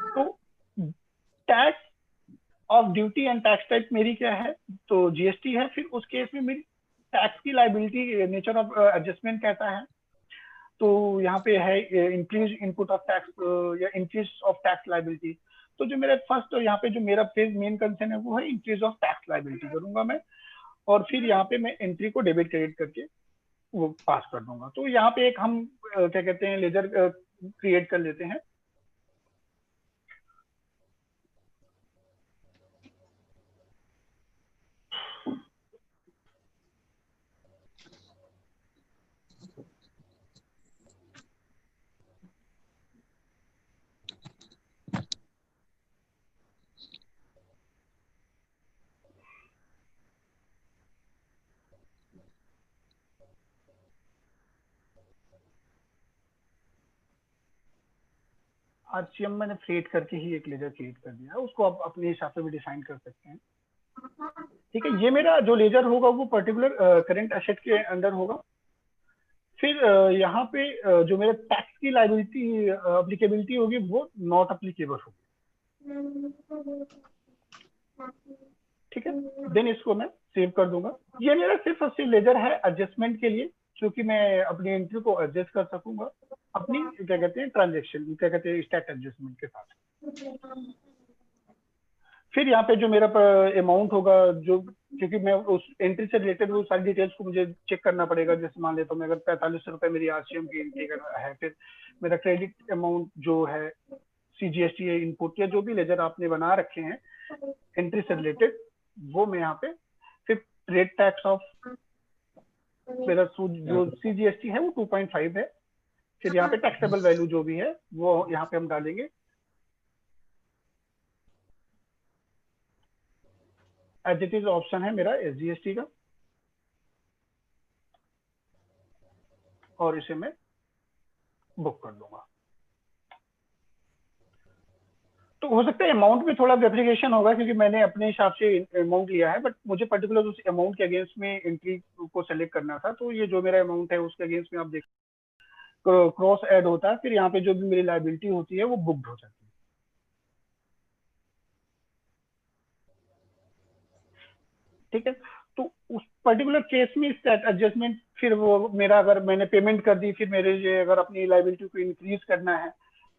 तो tax of duty and tax type मेरी क्या है तो GST है। फिर उस केस में मेरी टैक्स की लाइबिलिटी नेचर ऑफ एडजस्टमेंट कहता है, तो यहाँ पे है इंक्रीज इनपुट ऑफ टैक्स या इंक्रीज ऑफ टैक्स लाइबिलिटी। तो जो मेरा फर्स्ट यहाँ पे जो मेरा मेन कंसर्न है वो है इंक्रीज ऑफ टैक्स लाइबिलिटी करूंगा मैं और फिर यहाँ पे मैं एंट्री को डेबिट क्रेडिट करके वो पास कर दूंगा। तो यहाँ पे एक हम क्या कहते हैं लेजर क्रिएट कर लेते हैं। RCM मैंने क्रिएट करके ही एक लेजर क्रिएट कर दिया है, उसको आप अपने हिसाब से भी डिफाइन कर सकते हैं। ठीक है, ये मेरा जो लेजर होगा वो पर्टिकुलर करंट एसेट के अंडर होगा। फिर यहाँ पे जो मेरा टैक्स की लाइबिलिटी अप्लीकेबिलिटी होगी वो नॉट अप्लीकेबल होगी। ठीक है, देन इसको मैं सेव कर दूंगा। ये मेरा सिर्फ और सिर्फ लेजर है एडजस्टमेंट के लिए, क्योंकि मैं अपनी एंट्री को एडजस्ट कर सकूंगा अपनी क्या कहते हैं ट्रांजेक्शन, क्या कहते हैं स्टैट एडजस्टमेंट के साथ। फिर यहाँ पे जो मेरा अमाउंट होगा, जो क्योंकि मैं उस एंट्री से रिलेटेड वो सारी डिटेल्स को मुझे चेक करना पड़ेगा। जैसे मान लेता हूँ मैं अगर 45 रुपए मेरी आरसीएम की एंट्री है, फिर मेरा क्रेडिट अमाउंट जो है सीजीएसटी इनपुट या जो भी लेजर आपने बना रखे हैं एंट्री से रिलेटेड, वो मैं यहाँ पे फिर रेट टैक्स ऑफ मेरा जो सीजीएसटी है वो 2.5 है। फिर यहाँ पे टैक्सेबल वैल्यू जो भी है वो यहाँ पे हम डालेंगे। एज इट इज ऑप्शन है मेरा एसजीएसटी का, और इसे मैं बुक कर दूंगा। तो हो सकता है अमाउंट में थोड़ा वेरिफिकेशन होगा, क्योंकि मैंने अपने हिसाब से अमाउंट लिया है, बट मुझे पर्टिकुलर उस अमाउंट के अगेंस्ट में एंट्री को सेलेक्ट करना था। तो ये जो मेरा अमाउंट है उसके अगेंस्ट में आप देख क्रॉस ऐड होता है, फिर यहाँ पे जो भी मेरी लायबिलिटी होती है वो बुक्ड हो जाती है। ठीक है, तो उस पर्टिकुलर केस में स्टैट एडजस्टमेंट, फिर वो मेरा अगर मैंने पेमेंट कर दी, फिर मेरे ये अगर अपनी लायबिलिटी को इंक्रीज करना है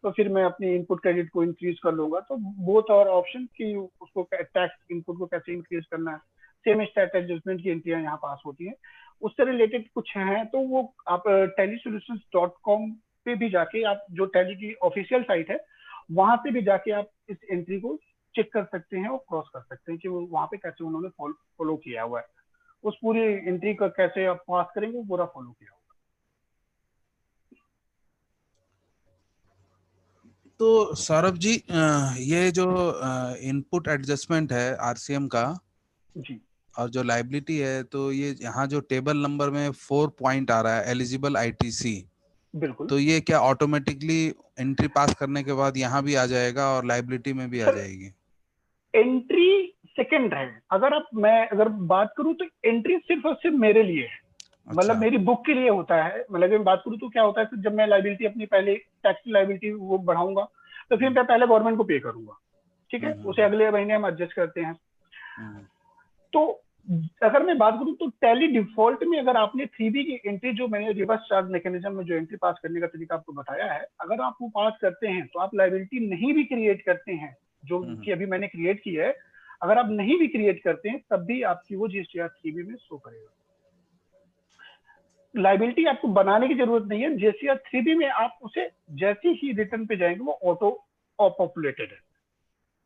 तो फिर मैं अपनी इनपुट क्रेडिट को इंक्रीज कर लूंगा। तो बोथ और ऑप्शन की उसको टैक्स इनपुट को कैसे इंक्रीज करना है, सेम स्टैट एडजस्टमेंट की एंट्रियां यहाँ पास होती हैं। उससे रिलेटेड कुछ हैं तो वो आप tellysolutions.com पे भी जाके, आप जो टैली की ऑफिशियल साइट है वहां पे भी जाके आप इस एंट्री को चेक कर सकते हैं और क्रॉस कर सकते हैं कि वो वहां पे कैसे उन्होंने फॉलो किया हुआ है। उस पूरी एंट्री का कैसे आप पास करेंगे वो पूरा फॉलो किया होगा। तो सौरभ जी, ये जो इनपुट एडजस्टमेंट है आरसीएम का जी, और जो लाइबिलिटी है, तो ये यहाँ जो टेबल नंबर में 4 पॉइंट आ रहा है एलिजिबल आईटीसी, बिल्कुल। तो ये क्या ऑटोमेटिकली एंट्री पास करने के बाद यहाँ भी आ जाएगा और लाइबिलिटी में भी आ जाएगी? एंट्री सेकंड है। मैं अगर बात करूं तो एंट्री सिर्फ और सिर्फ मेरे लिए है, मतलब मेरी बुक के लिए होता है। मतलब मैं बात करूं तो क्या होता है, जब मैं लाइबिलिटी अपनी पहले टैक्स की लाइबिलिटी वो बढ़ाऊंगा तो फिर मैं पहले गवर्नमेंट को पे करूंगा। ठीक है, उसे अगले महीने हम एडजस्ट करते हैं। तो अगर मैं बात करूं तो टैली डिफॉल्ट में अगर आपने 3B की एंट्री, जो मैंने रिवर्स चार्ज मैकेनिज्म में जो एंट्री पास करने का तरीका आपको बताया है, अगर आप वो पास करते हैं तो आप लाइबिलिटी नहीं भी क्रिएट करते हैं, जो कि अभी मैंने क्रिएट की है, अगर आप नहीं भी क्रिएट करते हैं तब भी आपकी वो जीएसटीआर 3B में शो करेगा। लाइबिलिटी आपको बनाने की जरूरत नहीं है। जीएसटीआर 3B में आप उसे जैसे ही रिटर्न पे जाएंगे वो ऑटो पॉपुलेटेड है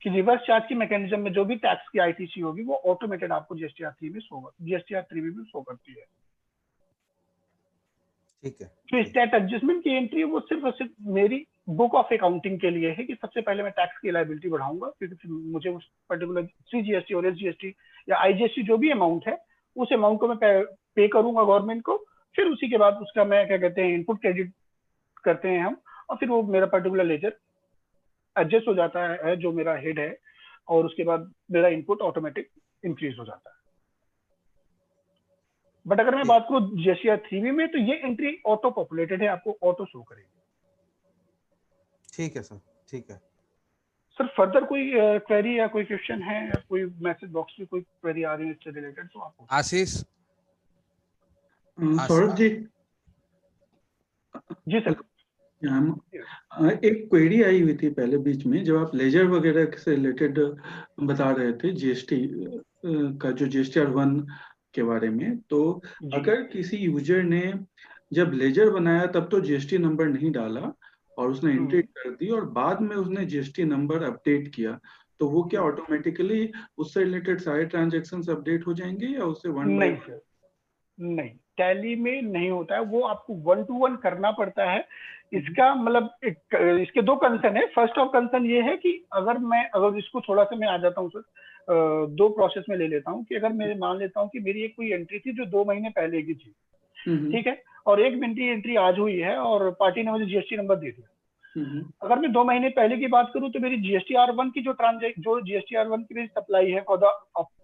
कि रिवर्स चार्ज की मैकेनिज्म में जो भी टैक्स की आईटीसी होगी वो ऑटोमेटेड आपको जीएसटीआर 3B में शो करती है। ठीक है। तो स्टैट एडजस्टमेंट की एंट्री वो सिर्फ और सिर्फ मेरी बुक ऑफ अकाउंटिंग के लिए है कि सबसे पहले मैं टैक्स की लायबिलिटी बढ़ाऊंगा, क्योंकि फिर मुझे उस पर्टिकुलर सीजीएसटी और एसजीएसटी या आईजीएसटी जो भी अमाउंट है उस अमाउंट को मैं पे करूंगा गवर्नमेंट को। फिर उसी के बाद उसका मैं क्या कहते हैं इनपुट क्रेडिट करते हैं हम, और फिर वो मेरा पर्टिकुलर लेजर एडजस्ट हो जाता है जो मेरा हेड है, और उसके बाद मेरा इनपुट ऑटोमेटिक इंक्रीज हो जाता है। बट अगर मैं बात करूं जीएसटीआर 3B में तो ये एंट्री ऑटो पॉपुलेटेड है, आपको ऑटो शो करेगी। ठीक है सर, ठीक है सर। फर्दर कोई क्वेरी या कोई क्वेश्चन है या कोई मैसेज बॉक्स में कोई क्वेरी आ रही है इससे रिलेटेड तो आप आशीष। सौरभ जी। जी सर। एक क्वेरी आई हुई थी पहले बीच में, जब आप लेजर वगैरह से रिलेटेड बता रहे थे जीएसटी का, जो जीएसटीआर 1 के बारे में। तो अगर किसी यूजर ने जब लेजर बनाया तब तो जीएसटी नंबर नहीं डाला और उसने एंट्री कर दी और बाद में उसने जीएसटी नंबर अपडेट किया, तो वो क्या ऑटोमेटिकली उससे रिलेटेड सारे ट्रांजैक्शंस अपडेट हो जाएंगे या उससे नहीं सर, नहीं, टैली में नहीं होता है, वो आपको 1 to 1 करना पड़ता है। इसका मतलब इसके दो कंसर्न है। फर्स्ट ऑफ कंसर्न ये है कि अगर इसको थोड़ा सा मैं आ जाता हूँ सर, दो प्रोसेस में ले लेता हूँ कि अगर मैं मान लेता हूँ कि मेरी एक कोई एंट्री थी जो 2 महीने पहले की थी, ठीक है, और एक एंट्री आज हुई है और पार्टी ने मुझे जीएसटी नंबर दे दिया, अगर मैं 2 महीने पहले की बात करूं तो मेरी GSTR1 की जो GSTR1 की मेरी सप्लाई है for the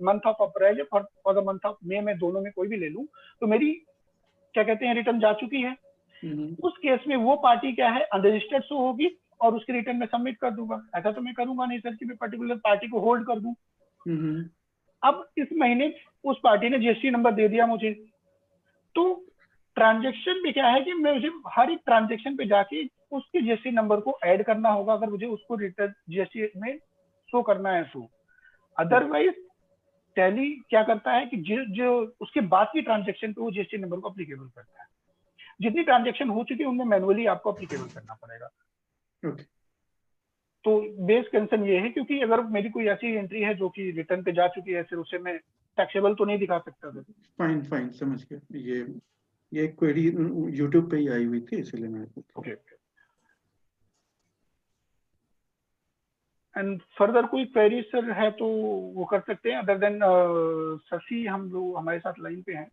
month of April या for the month of May, मैं दोनों में कोई भी ले लूं तो मेरी क्या कहते हैं रिटर्न जा चुकी है। उस केस में वो पार्टी क्या है अनरजिस्टर्ड शो होगी और उसके रिटर्न में सबमिट कर दूंगा। ऐसा तो मैं करूंगा नहीं सर कि मैं पर्टिकुलर पार्टी को होल्ड कर दूं। अब इस महीने उस पार्टी ने GST नंबर दे दिया मुझे, तो ट्रांजेक्शन में क्या है कि मैं मुझे हर एक ट्रांजेक्शन पे जाके उसके GST नंबर को ऐड करना होगा अगर मुझे उसको रिटर्न GST में शो करना है तो। अदरवाइज टैली क्या करता है कि जो उसके बाद की ट्रांजेक्शन पे वो GST नंबर को अप्लीकेबल करता है। जितनी ट्रांजेक्शन हो चुकी है उनमें मैनुअली आपको अप्लीकेबल करना पड़ेगा। तो बेस कंसर्न ये है क्योंकि अगर मेरी कोई ऐसी एंट्री है जो कि रिटर्न पे जा चुकी है फिर उसे मैं टैक्सेबल तो नहीं दिखा सकता। फाइन समझ गया। ये क्वेरी यूट्यूब पे ही आई हुई थी इसलिए मैं ओके। एंड फर्दर कोई क्वेरी सर है तो वो कर सकते हैं। अदर देन शशि हम लोग हमारे साथ लाइन पे हैं।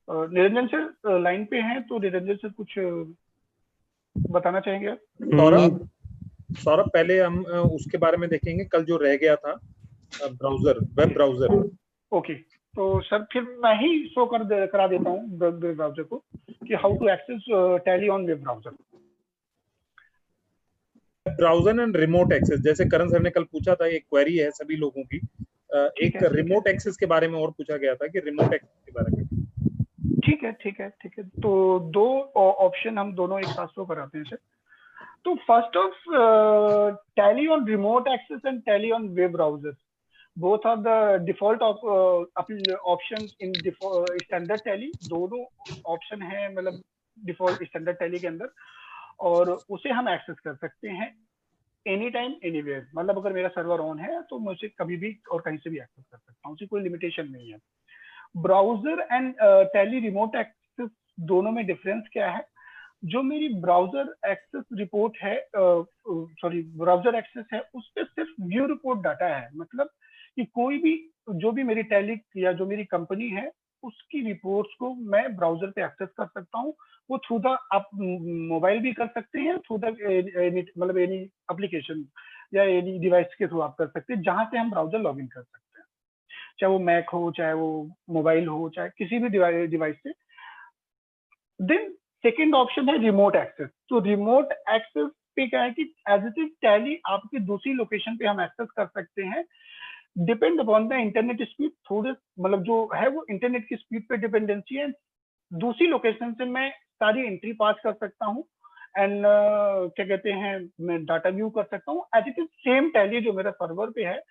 निरंजन सर लाइन पे हैं तो निरंजन सर कुछ बताना चाहेंगे आप? सौरभ पहले हम उसके बारे में देखेंगे कल जो रह गया था ब्राउजर, वेब ब्राउजर। ओके, तो सर फिर मैं ही शो करा देता हूँ वेब ब्राउजर को कि how to access Tally on web browser. Browser and remote access, जैसे करण सर ने कल पूछा था, एक क्वेरी है सभी लोगों की। एक रिमोट एक्सेस के बारे में और पूछा गया था कि रिमोट एक्सेस के बारे में। ठीक है। तो 2 ऑप्शन हम दोनों एक साथ शो कराते हैं सर। तो first of Tally on remote access and Tally on web browser, both are the default options in standard Tally. दोनों ऑप्शन है मतलब डिफॉल्ट स्टैंडर्ड टैली के अंदर, और उसे हम एक्सेस कर सकते हैं एनी टाइम एनीवेयर। मतलब अगर मेरा सर्वर ऑन है तो मैं उसे कभी भी और कहीं से भी एक्सेस कर सकता हूँ, उसे कोई लिमिटेशन नहीं है। Browser and Tally remote access दोनों में डिफरेंस क्या है? जो मेरी ब्राउजर एक्सेस रिपोर्ट है ब्राउजर एक्सेस है उस पर सिर्फ व्यू रिपोर्ट डाटा है। मतलब कि कोई भी जो भी मेरी टैली या जो मेरी कंपनी है उसकी रिपोर्ट्स को मैं ब्राउजर पे एक्सेस कर सकता हूँ। वो थ्रू द आप मोबाइल भी कर सकते हैं, थ्रू द मतलब एनी एप्लीकेशन या एनी डिवाइस के थ्रू आप कर सकते हैं जहां से हम ब्राउजर लॉगिन कर सकते हैं, चाहे वो मैक हो, चाहे वो मोबाइल हो, चाहे किसी भी डिवाइस से। देन सेकेंड ऑप्शन है रिमोट एक्सेस। तो रिमोट एक्सेस पे क्या है कि एज इट इज टैली आपकी दूसरी लोकेशन पे हम एक्सेस कर सकते हैं, depend upon the internet speed. थोड़े मतलब जो है वो इंटरनेट की स्पीड पे डिपेंडेंसी है। दूसरी लोकेशन से मैं सारी एंट्री पास कर सकता हूँ एंड क्या कहते हैं मैं डाटा व्यू कर सकता हूँ। As it is same Tally जो मेरा सर्वर पे है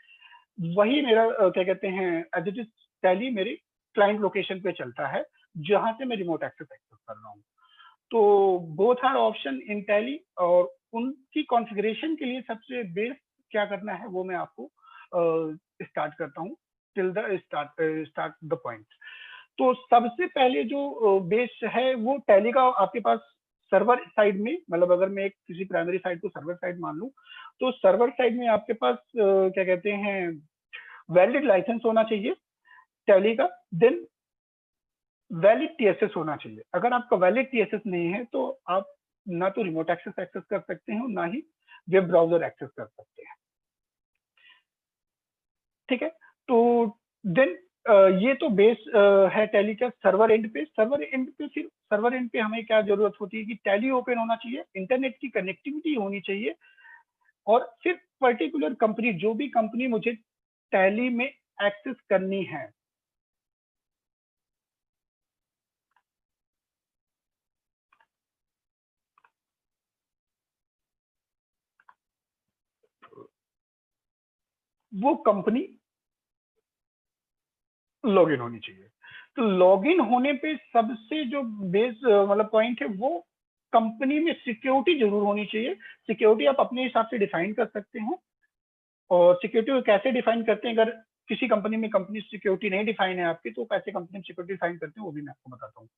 वही मेरा क्या कहते हैं एज इट इज टैली मेरी क्लाइंट लोकेशन पे चलता है जहां से मैं रिमोट एक्सेस कर रहा हूँ। तो both are option in Tally, और उनकी कॉन्फ़िगरेशन के लिए सबसे बेस्ट क्या करना है वो मैं आपको स्टार्ट करता हूँ till the start the point. तो सबसे पहले जो बेस है वो टैली का आपके पास सर्वर साइड में, मतलब अगर मैं एक किसी प्राइमरी साइड को सर्वर साइड मान लूं तो सर्वर साइड में आपके पास क्या कहते हैं वैलिड लाइसेंस होना चाहिए टैली का। देन वैलिड TSS होना चाहिए। अगर आपका वैलिड TSS नहीं है तो आप ना तो रिमोट एक्सेस कर सकते हैं ना ही वेब ब्राउजर एक्सेस कर सकते हैं। ठीक है, तो देन ये तो बेस है टैली का सर्वर एंड पे। फिर सर्वर एंड पे हमें क्या जरूरत होती है कि टैली ओपन होना चाहिए, इंटरनेट की कनेक्टिविटी होनी चाहिए, और फिर पर्टिकुलर कंपनी जो भी कंपनी मुझे टैली में एक्सेस करनी है वो कंपनी लॉगिन होनी चाहिए। तो लॉगिन होने पे सबसे जो बेस मतलब पॉइंट है वो कंपनी में सिक्योरिटी जरूर होनी चाहिए। सिक्योरिटी आप अपने हिसाब से डिफाइन कर सकते हैं, और सिक्योरिटी को कैसे डिफाइन करते हैं, अगर किसी कंपनी में कंपनी सिक्योरिटी नहीं डिफाइन है आपकी तो कैसे कंपनी में सिक्योरिटी डिफाइन करते हैं वो भी मैं आपको बताता हूँ।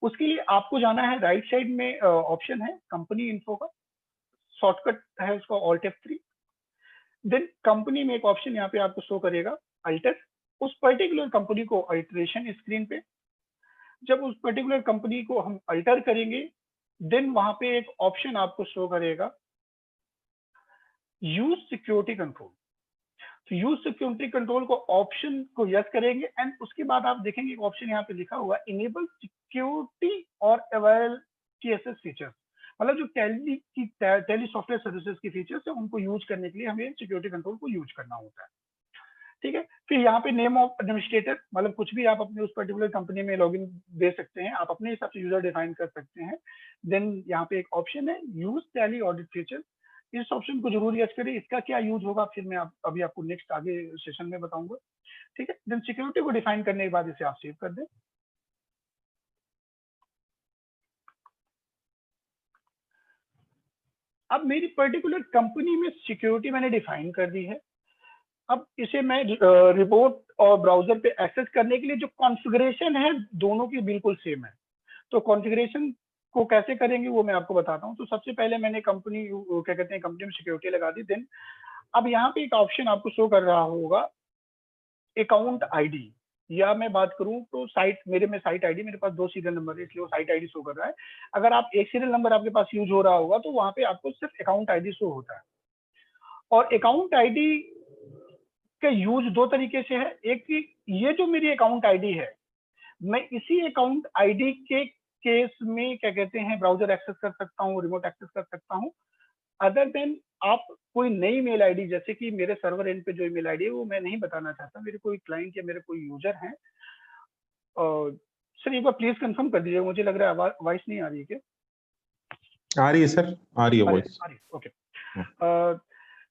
उसके लिए आपको जाना है राइट साइड में ऑप्शन है कंपनी इन्फो का, शॉर्टकट है उसका Alt F3। देन कंपनी में एक ऑप्शन यहाँ पे आपको शो करेगा अल्टर। उस पर्टिकुलर कंपनी को अल्टरेशन स्क्रीन पे, जब उस पर्टिकुलर कंपनी को हम अल्टर करेंगे देन वहां पे एक ऑप्शन आपको शो करेगा यूज सिक्योरिटी कंट्रोल। तो यूज सिक्योरिटी कंट्रोल को ऑप्शन को यस करेंगे एंड उसके बाद आप देखेंगे एक ऑप्शन यहाँ पे लिखा हुआ इनेबल सिक्योरिटी और अवेल TSS फीचर्स, मतलब जो टेली सॉफ्टवेयर सर्विसेज की फीचर्स है उनको यूज करने के लिए हमें सिक्योरिटी कंट्रोल को यूज करना होता है। ठीक है, फिर यहाँ पे नेम ऑफ एडमिनिस्ट्रेटर, मतलब कुछ भी आप अपने उस पर्टिकुलर कंपनी में लॉगिन दे सकते हैं, आप अपने हिसाब से यूजर डिफाइन कर सकते हैं। देन यहाँ पे एक ऑप्शन है यूज टैली ऑडिट फीचर, इस ऑप्शन को जरूर यूज करें। इसका क्या यूज होगा फिर मैं अभी आपको नेक्स्ट आगे सेशन में बताऊंगा। ठीक है, देन सिक्योरिटी को डिफाइन करने के बाद इसे आप सेव कर दें। अब मेरी पर्टिकुलर कंपनी में सिक्योरिटी मैंने डिफाइन कर दी है। अब इसे मैं रिपोर्ट और ब्राउजर पे एक्सेस करने के लिए जो कॉन्फ़िगरेशन है दोनों की बिल्कुल सेम है। तो कॉन्फ़िगरेशन को कैसे करेंगे वो मैं आपको बताता हूँ। तो सबसे पहले मैंने कंपनी क्या कहते हैं कंपनी में सिक्योरिटी लगा दी। देन अब यहाँ पे एक ऑप्शन आपको शो कर रहा होगा अकाउंट आईडी, या मैं बात करूं तो साइट, मेरे में साइट आईडी, मेरे पास 2 सीरियल नंबर है इसलिए वो साइट आईडी शो कर रहा है। अगर आप एक सीरियल नंबर आपके पास यूज हो रहा होगा तो वहां पे आपको सिर्फ अकाउंट आईडी शो होता है। और अकाउंट आईडी का यूज 2 तरीके से है। एक कि ये जो मेरी अकाउंट आईडी है मैं इसी अकाउंट आईडी के केस में क्या कहते हैं ब्राउजर एक्सेस कर सकता हूँ, रिमोट एक्सेस कर सकता हूँ। अदर देन आप कोई नई मेल आईडी, जैसे कि मेरे सर्वर एंड पे जो ईमेल आईडी है वो मैं नहीं बताना चाहता, मेरे कोई क्लाइंट या मेरे कोई यूजर हैं। सर एक बार प्लीज कंफर्म कर दीजिए, मुझे लग रहा है वॉइस नहीं आ रही है क्या? आ रही है सर, आ रही है वॉइस। ओके।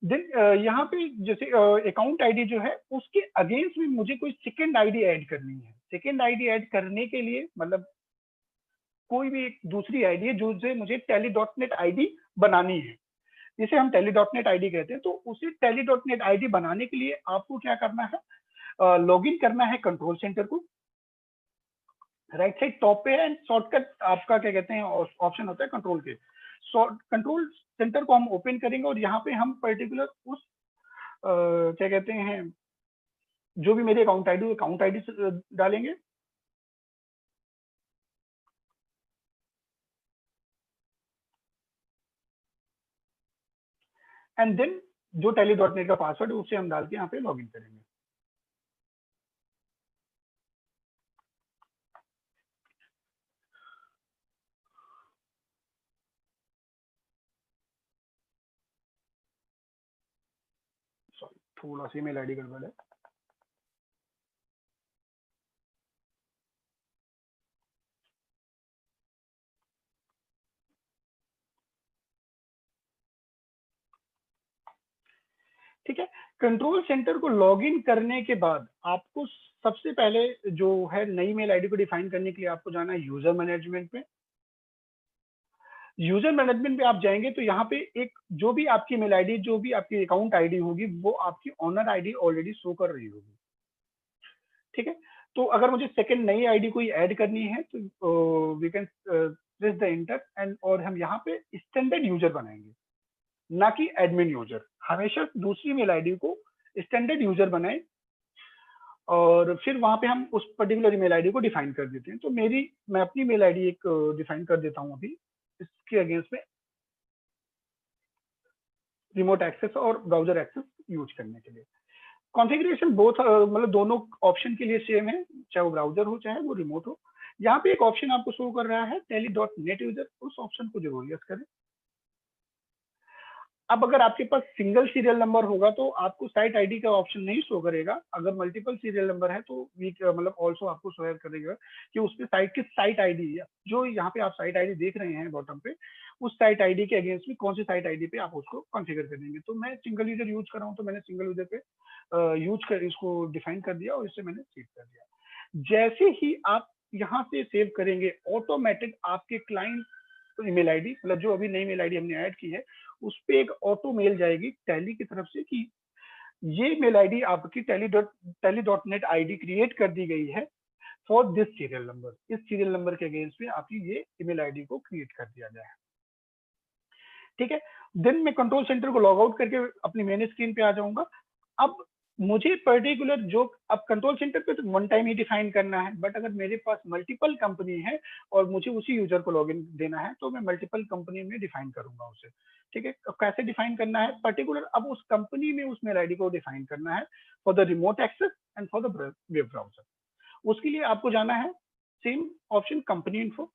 देन यहाँ पे जैसे अकाउंट आईडी जो है उसके अगेंस्ट में मुझे कोई सेकंड आईडी ऐड करनी है। सेकंड आईडी ऐड करने के लिए मतलब कोई भी एक दूसरी आईडी है जो मुझे tally.net आईडी बनानी है, जिसे हम tally.net आईडी कहते हैं। तो उसे tally.net आईडी बनाने के लिए आपको क्या करना है, लॉगिन करना है कंट्रोल सेंटर को। राइट साइड टॉप पे है एंड शॉर्टकट आपका क्या कहते हैं ऑप्शन होता है कंट्रोल के। कंट्रोल सेंटर को हम ओपन करेंगे और यहाँ पे हम पर्टिकुलर उस क्या कहते हैं जो भी मेरी अकाउंट आईडी डालेंगे। एंड देन जो tally.net का पासवर्ड है उसे हम डाल के यहाँ पे लॉगिन करेंगे। सॉरी, थोड़ा सी मेल आईडी गड़बड़ है। ठीक है, कंट्रोल सेंटर को लॉगिन करने के बाद आपको सबसे पहले जो है नई मेल आईडी को डिफाइन करने के लिए आपको जाना है यूजर मैनेजमेंट पे। यूजर मैनेजमेंट पे आप जाएंगे तो यहाँ पे एक जो भी आपकी मेल आईडी, जो भी आपकी अकाउंट आईडी होगी वो आपकी ओनर आईडी ऑलरेडी शो कर रही होगी। ठीक है, तो अगर मुझे सेकंड नई आईडी कोई ऐड करनी है तो we can press the enter and और हम यहाँ पे स्टैंडर्ड यूजर बनाएंगे, ना कि एडमिन यूजर। हमेशा दूसरी मेल आईडी को स्टैंडर्ड यूजर बनाए और फिर वहां पे हम उस पर्टिकुलर मेल आईडी को डिफाइन कर देते हैं। तो मैं अपनी मेल आईडी एक डिफाइन कर देता हूं अभी इसके अगेंस्ट में रिमोट एक्सेस और ब्राउजर एक्सेस यूज करने के लिए। कॉन्फ़िगरेशन बोथ मतलब दोनों ऑप्शन के लिए सेम है, चाहे वो ब्राउजर हो चाहे वो रिमोट हो। यहाँ पे एक ऑप्शन आपको शो कर रहा है tally.net यूजर, उस ऑप्शन को जरूर यूज करें। अब अगर आपके पास सिंगल सीरियल नंबर होगा तो आपको साइट आईडी का ऑप्शन नहीं शो करेगा। अगर मल्टीपल सीरियल नंबर है तो मतलब ऑल्सो आपको शो करेगा कि उसके साइट की साइट आईडी, जो यहाँ पे आप साइट आईडी देख रहे हैं बॉटम पे, उस साइट आईडी के अगेंस्ट में कौन सी साइट आईडी पे आप उसको कॉन्फ़िगर करेंगे। तो मैं सिंगल यूजर यूज कर रहा हूँ तो मैंने सिंगल यूजर पे यूज कर इसको डिफाइन कर दिया और इससे मैंने सेव कर दिया। जैसे ही आप यहाँ से सेव करेंगे ऑटोमेटिक आपके क्लाइंट ईमेल आईडी, मतलब जो अभी नई मेल आईडी हमने ऐड की है उस पे एक ऑटो मेल जाएगी टैली की तरफ से कि ये मेल आईडी आपकी tally.net आईडी क्रिएट कर दी गई है फॉर दिस सीरियल नंबर। इस सीरियल नंबर के अगेंस्ट में आपकी ये ईमेल आईडी को क्रिएट कर दिया गया है। ठीक है, देन मैं कंट्रोल सेंटर को लॉग आउट करके अपनी मेन स्क्रीन पे आ जाऊंगा। अब मुझे पर्टिकुलर जो अब कंट्रोल सेंटर पे तो वन टाइम ही डिफाइन करना है, बट अगर मेरे पास मल्टीपल कंपनी है और मुझे उसी यूजर को लॉगिन देना है तो मैं मल्टीपल कंपनी में डिफाइन करूंगा उसे। ठीक है, अब कैसे डिफाइन करना है पर्टिकुलर, अब उस कंपनी में उस मेल आईडी को डिफाइन करना है for the remote access and for the web browser. उसके लिए आपको जाना है सेम ऑप्शन कंपनी इन्फो।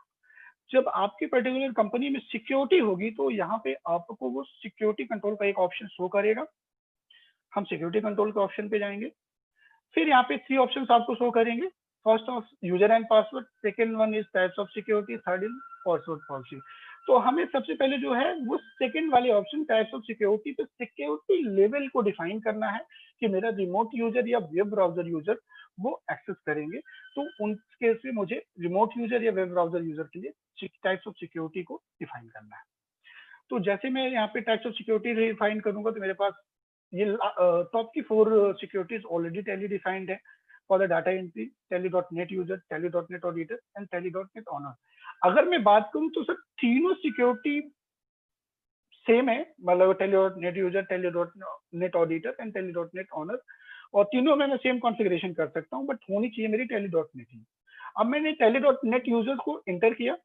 जब आपकी पर्टिकुलर कंपनी में सिक्योरिटी होगी तो यहाँ पे आपको वो सिक्योरिटी कंट्रोल का एक ऑप्शन शो करेगा। हम सिक्योरिटी कंट्रोल के ऑप्शन पे जाएंगे, फिर यहाँ पे 3 ऑप्शंस आपको शो करेंगे। First of user and password, second one is types of security, third is password policy. तो हमें सबसे पहले जो है वो सेकंड वाले ऑप्शन टाइप्स ऑफ सिक्योरिटी पे सिक्योरिटी लेवल को डिफाइन करना है कि मेरा रिमोट यूजर या वेब ब्राउजर यूजर वो एक्सेस करेंगे। तो उन केस में मुझे रिमोट यूजर या वेब ब्राउजर यूजर के लिए टाइप्स ऑफ सिक्योरिटी को डिफाइन करना है। तो जैसे मैं यहाँ पे टाइप्स ऑफ सिक्योरिटी डिफाइन करूंगा तो मेरे पास ये टॉप की 4 सिक्योरिटीज ऑलरेडी टैली डिफाइंड है for the data entry, tally.net user, tally.net auditor and tally.net owner. अगर मैं बात करूं तो सर तीनों सिक्योरिटी सेम है, मतलब tally.net user, tally.net auditor and tally.net honour, और तीनों में मैं सेम कॉन्फ़िगरेशन कर सकता हूं, बट होनी चाहिए मेरी tally.net ही। अब मैंने tally.net यूजर को एंटर किया,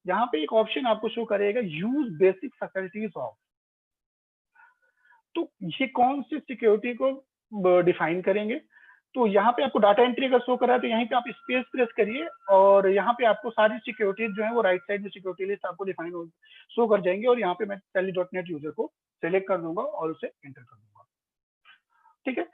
यहाँ पे एक ऑप्शन आपको शो करेगा यूज बेसिक फैसिलिटीज ऑफ। तो ये कौन सी सिक्योरिटी को डिफाइन करेंगे? तो यहाँ पे आपको डाटा एंट्री अगर शो करा है तो यहीं पे आप स्पेस प्रेस करिए और यहाँ पे आपको सारी सिक्योरिटीज जो है वो राइट साइड में सिक्योरिटी लिस्ट आपको डिफाइन हो शो कर जाएंगे, और यहाँ पे मैं tally.net यूजर को सिलेक्ट कर दूंगा और उसे एंटर कर दूंगा। ठीक है,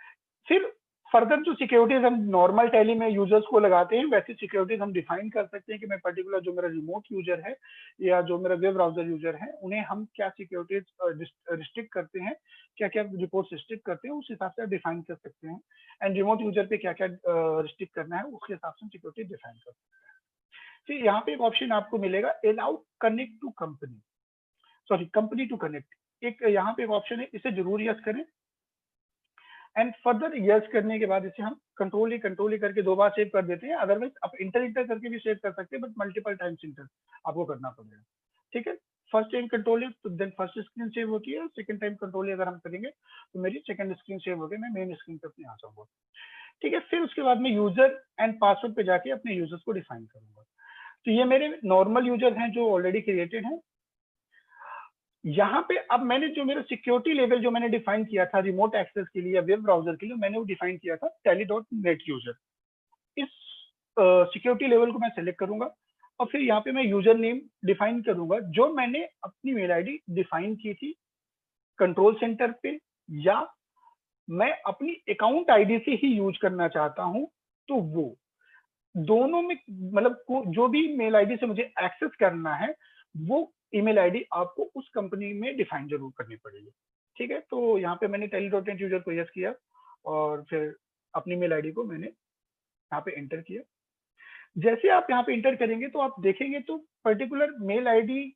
फिर फर्दर जो सिक्योरिटीज हम नॉर्मल टैली में यूजर्स को लगाते हैं वैसी सिक्योरिटीज हम डिफाइन कर सकते हैं कि मैं पर्टिकुलर जो मेरा रिमोट यूजर है या जो मेरा वेब ब्राउजर यूजर है उन्हें हम क्या सिक्योरिटीज रिस्ट्रिक्ट करते हैं, क्या क्या रिपोर्ट रिस्ट्रिक्ट करते हैं, उस हिसाब से डिफाइन कर सकते हैं। एंड रिमोट यूजर पे क्या क्या रिस्ट्रिक्ट करना है उसके हिसाब से सिक्योरिटी डिफाइन कर सकते हैं। फिर यहाँ पे एक ऑप्शन आपको मिलेगा allow connect to company, sorry company to connect, एक यहाँ पे एक ऑप्शन है, इसे जरूर यस करें। एंड फर्दर यस करने के बाद इसे हम कंट्रोल ही करके 2 बार सेव कर देते हैं, अदरवाइज आप इंटर करके भी सेव कर सकते हैं, बट मल्टीपल टाइम्स इंटर आपको करना पड़ेगा। ठीक है, फर्स्ट टाइम कंट्रोल तो देन फर्स्ट स्क्रीन सेव होती है, सेकंड टाइम कंट्रोल अगर हम करेंगे तो मेरी सेकंड स्क्रीन सेव हो गई, मैं मेन स्क्रीन पे अपने आ जाऊंगा। ठीक है, फिर उसके बाद मैं यूजर एंड पासवर्ड पे जाके अपने यूजर्स को डिफाइन करूंगा। तो ये मेरे नॉर्मल यूजर हैं जो ऑलरेडी क्रिएटेड हैं। यहाँ पे अब मैंने जो मेरा सिक्योरिटी लेवल जो मैंने डिफाइन किया था रिमोट एक्सेस के लिए या वेब ब्राउजर के लिए, मैंने वो डिफाइन किया था tally.net यूजर। इस सिक्योरिटी लेवल को मैं सेलेक्ट करूंगा और फिर यहाँ पे मैं यूजर नेम डिफाइन करूंगा जो मैंने अपनी मेल आईडी डिफाइन की थी कंट्रोल सेंटर पे, या मैं अपनी अकाउंट आईडी से ही यूज करना चाहता हूं तो वो दोनों में, मतलब जो भी मेल आईडी से मुझे एक्सेस करना है वो ईमेल आईडी आपको उस कंपनी में डिफाइन जरूर करनी पड़ेगी। ठीक है, तो यहाँ पे मैंने tally.net यूजर को यस किया और फिर अपनी मेल आईडी को मैंने यहाँ पे एंटर किया। जैसे आप यहाँ पे एंटर करेंगे तो आप देखेंगे तो पर्टिकुलर मेल आईडी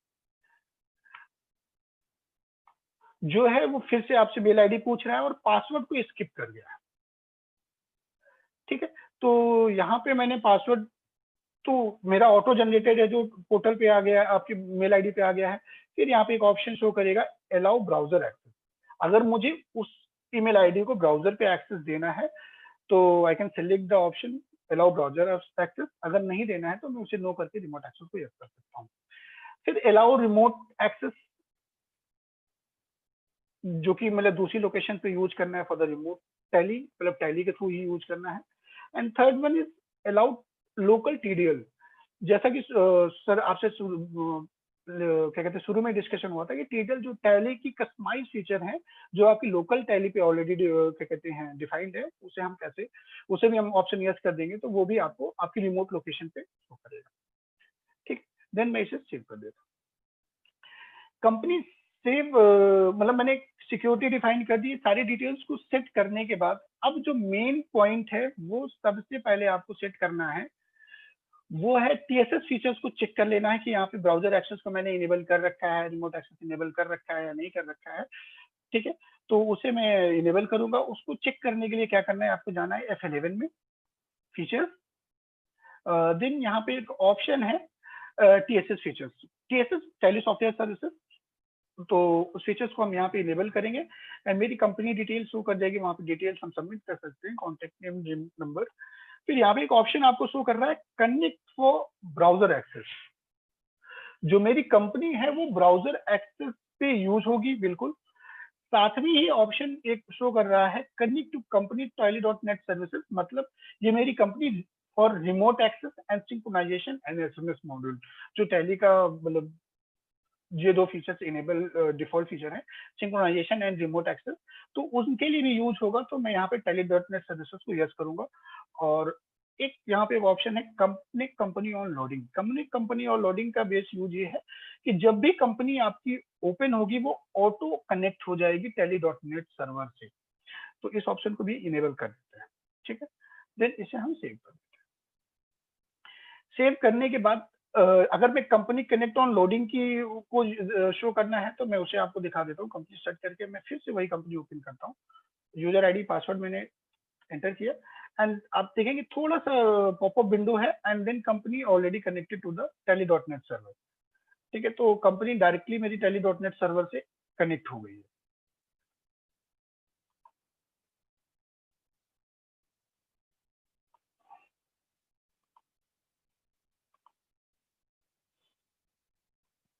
जो है वो फिर से आपसे मेल आईडी पूछ रहा है और पासवर्ड को स्किप कर गया है। ठीक है, तो यहाँ पे मैंने पासवर्ड तो मेरा ऑटो जनरेटेड है जो पोर्टल पे आ गया है, आपकी मेल आईडी पे आ गया है। फिर यहाँ पे एक ऑप्शन शो करेगा अलाउ ब्राउजर एक्सेस। अगर मुझे उस ईमेल आईडी को ब्राउजर पे एक्सेस देना है तो I can select the option allow browser access, अगर नहीं देना है तो मैं उसे नो करके रिमोट एक्सेस को यस कर सकता हूँ। फिर अलाउ रिमोट एक्सेस जो कि मतलब दूसरी लोकेशन पे यूज करना है फॉर द रिमोट टैली, मतलब टैली के थ्रू ही यूज करना है। And third one is allow local TDL. जैसा कि सर आपसे क्या कहते हैं शुरू में डिस्कशन हुआ था कि टीडीएल जो टैली की कस्टमाइज फीचर है जो आपकी लोकल टैली पे ऑलरेडी क्या कहते हैं डिफाइंड है, उसे हम कैसे, उसे भी हम ऑप्शन यस कर देंगे तो वो भी आपको आपकी रिमोट लोकेशन पे शो करेगा। ठीक, देन मैं इसे सेव कर देता हूँ। कंपनी सेव मतलब मैंने सिक्योरिटी डिफाइन कर दी, सारी डिटेल्स को सेट करने के बाद अब जो मेन पॉइंट है वो सबसे पहले आपको सेट करना है वो है टीएसएस फीचर्स को चेक कर लेना है कि यहाँ पे ब्राउजर एक्सेस को मैंने इनेबल कर रखा है, रिमोट एक्सेस इनेबल कर रखा है या नहीं कर रखा है। ठीक है, तो उसे मैं इनेबल करूंगा। उसको चेक करने के लिए क्या करना है, आपको जाना है F11 में फीचर्स, देन यहाँ पे एक ऑप्शन है TSS features, TSS tally software services. तो उस फीचर्स को हम यहाँ पे इनेबल करेंगे एंड मेरी कंपनी डिटेल शो कर जाएगी, वहाँ पे डिटेल्स हम सबमिट कर सकते हैं, कॉन्टेक्ट नेम, जिम नंबर। फिर यहाँ पे एक ऑप्शन आपको शो कर रहा है कनेक्ट फॉर ब्राउजर एक्सेस। जो मेरी कंपनी है वो ब्राउजर एक्सेस पे यूज होगी बिल्कुल। साथ में ही ऑप्शन एक शो कर रहा है connect to company tally.net services, मतलब ये मेरी company for remote access and synchronization and SMS module, जो टैली का मतलब ये दो फीचर्स इनेबल डिफॉल्ट फीचर है, सिंक्रोनाइजेशन एंड रिमोट एक्सेस, तो उनके लिए भी यूज होगा। तो मैं यहाँ पे tally.net सर्विसेज को यस करूंगा। और एक यहाँ पे ऑप्शन है company on loading. Company on loading का बेस यूज ये है कि जब भी कंपनी आपकी ओपन होगी वो ऑटो कनेक्ट हो जाएगी tally.net सर्वर से। तो इस ऑप्शन को भी इनेबल कर देते हैं, ठीक है। देन इसे हम सेव कर देते हैं। सेव करने के बाद अगर मैं कंपनी कनेक्ट ऑन लोडिंग की को शो करना है तो मैं उसे आपको दिखा देता हूँ। कंपनी सेट करके मैं फिर से वही कंपनी ओपन करता हूँ, यूजर आईडी पासवर्ड मैंने एंटर किया एंड आप देखेंगे थोड़ा सा पॉपअप विंडो है and then company already connected to the tally.net server, ठीक है। तो कंपनी डायरेक्टली मेरी tally.net सर्वर से कनेक्ट हो गई है।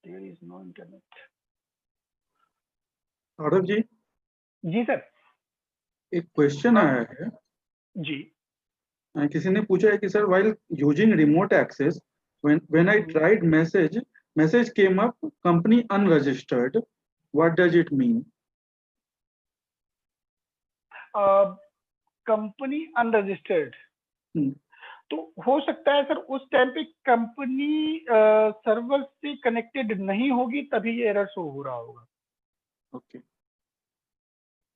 There is no internet. Saurabh ji, जी सर। एक क्वेश्चन आया है। जी। किसी ने पूछा है कि sir while using remote access when I tried message came up company unregistered, what does it mean? Company unregistered, हम्म, तो हो सकता है सर उस टाइम पे कंपनी सर्वर से कनेक्टेड नहीं होगी तभी ये एरर शो हो रहा होगा। ओके।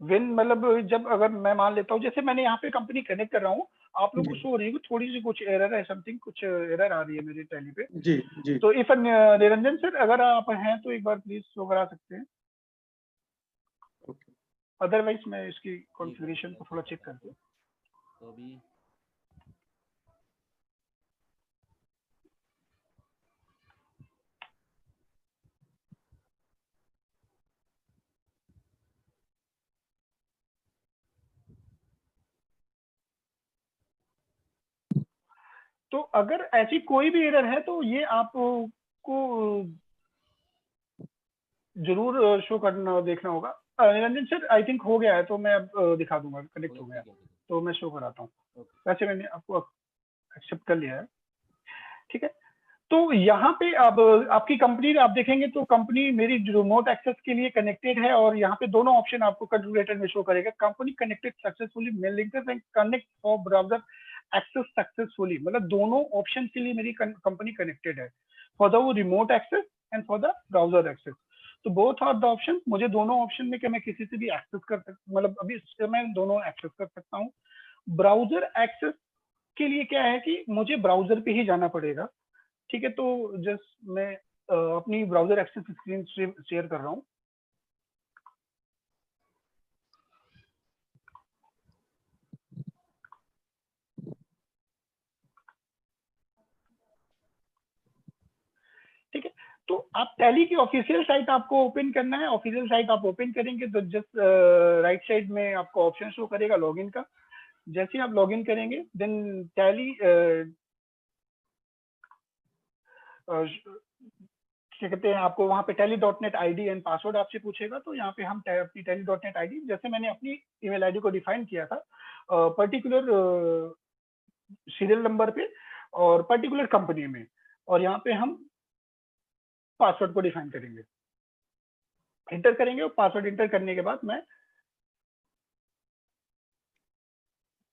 वेन मतलब जब अगर मैं मान लेता हूँ जैसे मैंने यहाँ पे कंपनी कनेक्ट कर रहा हूँ, आप लोग को जी शो हो रही है थोड़ी सी कुछ एरर है, समथिंग कुछ एरर आ रही है मेरी टैली पे। जी जी। तो इफ निरंजन सर अगर आप हैं तो एक बार प्लीज शो करा सकते हैं, ओके। अदरवाइज मैं इसकी कॉन्फ़िगरेशन को थोड़ा चेक करते हैं। तो अभी तो अगर ऐसी कोई भी एरर है तो ये आपको जरूर शो करना देखना होगा। निरंजन सर आई थिंक हो गया है तो मैं अब दिखा दूंगा, कनेक्ट हो गया तो मैं शो कराता हूँ। वैसे मैंने आपको एक्सेप्ट कर लिया है, ठीक है। तो यहाँ पे अब आपकी कंपनी आप देखेंगे तो कंपनी मेरी रिमोट एक्सेस के लिए कनेक्टेड है और यहाँ पे दोनों ऑप्शन आपको कॉन्फ़िगरेटर में शो करेगा, company connected successfully, mail links and connect for browser access successfully, मतलब दोनों ऑप्शन के लिए मेरी कंपनी कनेक्टेड है for the remote access and for the browser access. तो बोथ आर द ऑप्शन, मुझे दोनों ऑप्शन में क्या मैं किसी से भी एक्सेस कर सकता, मतलब अभी मैं दोनों एक्सेस कर सकता हूँ। ब्राउजर एक्सेस के लिए क्या है कि मुझे ब्राउजर पे ही जाना पड़ेगा, ठीक है। तो जस्ट मैं अपनी ब्राउजर एक्सेस स्क्रीन शेयर कर रहा हूँ। ठीक है, तो आप टैली की ऑफिशियल साइट आपको ओपन करना है। ऑफिशियल साइट आप ओपन करेंगे तो जस्ट राइट साइड में आपको ऑप्शन शो करेगा लॉगिन का। जैसे ही आप लॉगिन करेंगे देन टैली क्या कहते हैं, आपको वहाँ पे tally.net आईडी एंड पासवर्ड आपसे पूछेगा। तो यहाँ पे हम अपनी tally.net आईडी, जैसे मैंने अपनी ईमेल आईडी को डिफाइन किया था पर्टिकुलर सीरियल नंबर पे और पर्टिकुलर कंपनी में, और यहाँ पे हम पासवर्ड को डिफाइन करेंगे, इंटर करेंगे और पासवर्ड इंटर करने के बाद मैं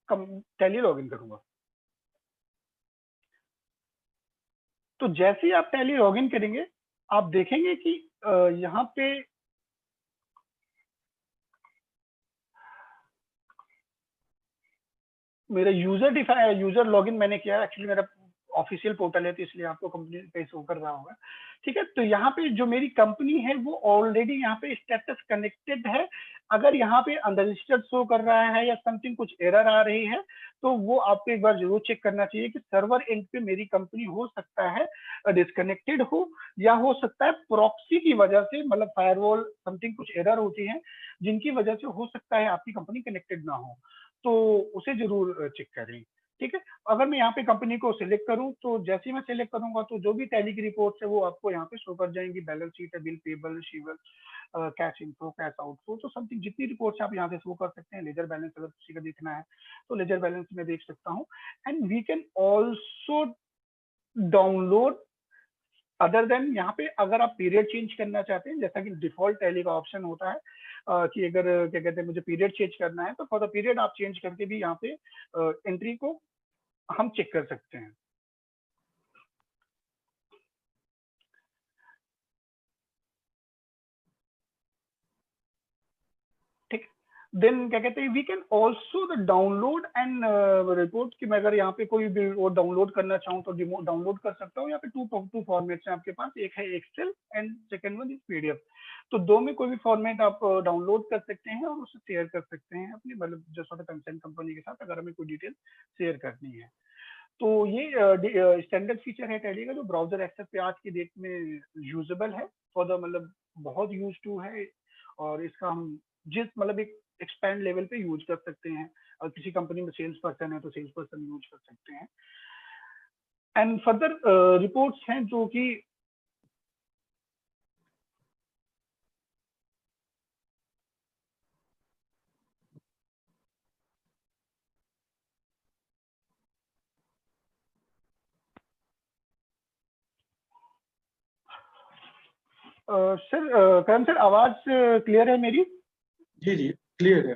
टैली लॉगिन करूंगा। तो जैसे ही आप टैली लॉगिन करेंगे आप देखेंगे कि यहाँ पे मेरा यूजर लॉगिन मैंने किया है, एक्चुअली मेरा ऑफिशियल पोर्टल है तो इसलिए आपको कंपनी पे शो कर रहा होगा। ठीक है, तो यहाँ पे जो मेरी कंपनी है वो ऑलरेडी यहाँ पे स्टेटस कनेक्टेड है। अगर यहाँ पे अनरजिस्टर्ड शो कर रहा है या समथिंग कुछ एरर आ रही है तो वो आपको एक बार जरूर चेक करना चाहिए कि सर्वर एंड पे मेरी कंपनी हो सकता है डिस्कनेक्टेड हो, या हो सकता है प्रॉक्सी की वजह से, मतलब फायरवॉल समथिंग कुछ एरर होती है जिनकी वजह से हो सकता है आपकी कंपनी कनेक्टेड ना हो, तो उसे जरूर चेक करें। ठीक है, अगर मैं यहाँ पे कंपनी को सिलेक्ट करूँ तो जैसे ही मैं सिलेक्ट करूंगा तो जो भी टैली की रिपोर्ट्स है वो आपको यहाँ पे शो कर जाएंगी। बैलेंस शीट है, bill payable, receivable, cash inflow, cash outflow, तो समथिंग जितनी रिपोर्ट्स आप यहाँ से शो कर सकते हैं। लेजर बैलेंस अगर किसी का देखना है तो लेजर बैलेंस में देख सकता हूँ। And we can also download other than, यहाँ पे अगर आप पीरियड चेंज करना चाहते हैं, जैसा कि डिफॉल्ट टैली का ऑप्शन होता है कि अगर क्या कहते हैं मुझे पीरियड चेंज करना है तो फॉर द पीरियड आप चेंज करके भी यहाँ पे एंट्री को हम चेक कर सकते हैं। ठीक, देन क्या कहते हैं we can also the download and report की मैं अगर यहाँ पे कोई भी वो डाउनलोड करना चाहूँ तो डाउनलोड कर सकता हूँ। यहाँ पे टू फॉर्मेट्स हैं आपके पास, एक है Excel and second one is PDF. तो दो में कोई भी फॉर्मेट आप डाउनलोड कर सकते हैं और उसे शेयर कर सकते हैं अपनी, मतलब जो सॉर्ट कंसर्न कंपनी के साथ अगर हमें कोई डिटेल शेयर करनी है। तो ये स्टैंडर्ड फीचर है टैली का जो ब्राउजर एक्सेस पे आज की डेट में यूजेबल है फॉर द, मतलब बहुत यूज टू है, और इसका हम जिस मतलब एक एक्सपैंड लेवल पे यूज कर सकते हैं। और किसी कंपनी में सेल्स पर्सन है तो सेल्स पर्सन यूज कर सकते हैं। एंड फर्दर रिपोर्ट्स हैं जो कि सर करण सर आवाज क्लियर है मेरी? जी जी क्लियर है।